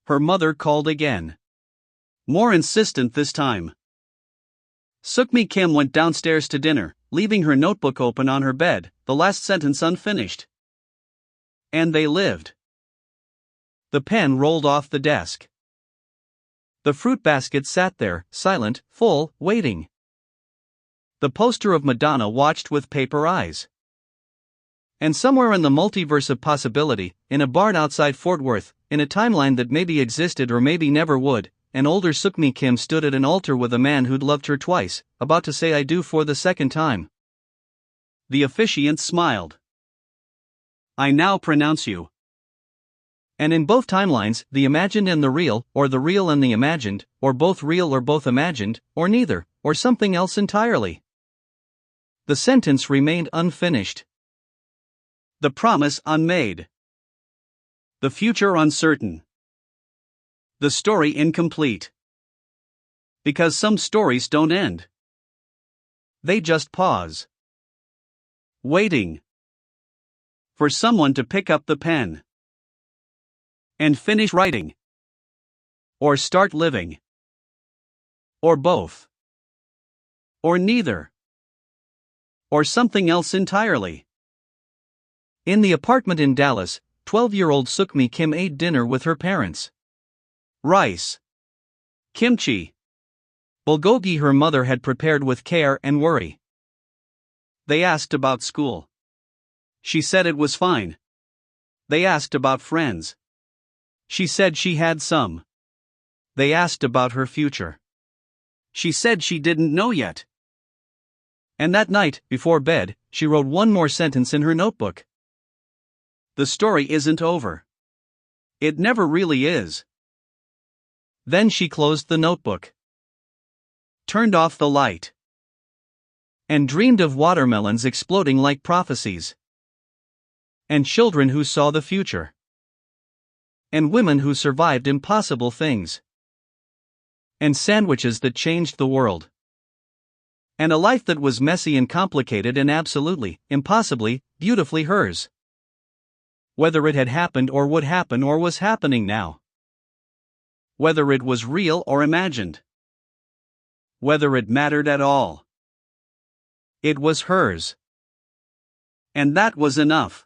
Her mother called again. More insistent this time. Suk-Mi Kim went downstairs to dinner, leaving her notebook open on her bed, the last sentence unfinished. And they lived. The pen rolled off the desk. The fruit basket sat there, silent, full, waiting. The poster of Madonna watched with paper eyes. And somewhere in the multiverse of possibility, in a barn outside Fort Worth, in a timeline that maybe existed or maybe never would, an older Suk-Mi Kim stood at an altar with a man who'd loved her twice, about to say I do for the second time. The officiant smiled. I now pronounce you. And in both timelines, the imagined and the real, or the real and the imagined, or both real or both imagined, or neither, or something else entirely. The sentence remained unfinished. The promise unmade. The future uncertain. The story incomplete. Because some stories don't end. They just pause. Waiting for someone to pick up the pen and finish writing. Or start living. Or both. Or neither. Or something else entirely. In the apartment in Dallas, 12-year-old Suk-Mi Kim ate dinner with her parents. Rice, kimchi, bulgogi her mother had prepared with care and worry. They asked about school. She said it was fine. They asked about friends. She said she had some. They asked about her future. She said she didn't know yet. And that night, before bed, she wrote one more sentence in her notebook. The story isn't over. It never really is. Then she closed the notebook, turned off the light, and dreamed of watermelons exploding like prophecies, and children who saw the future, and women who survived impossible things, and sandwiches that changed the world, and a life that was messy and complicated and absolutely, impossibly, beautifully hers. Whether it had happened or would happen or was happening now. Whether it was real or imagined. Whether it mattered at all. It was hers. And that was enough.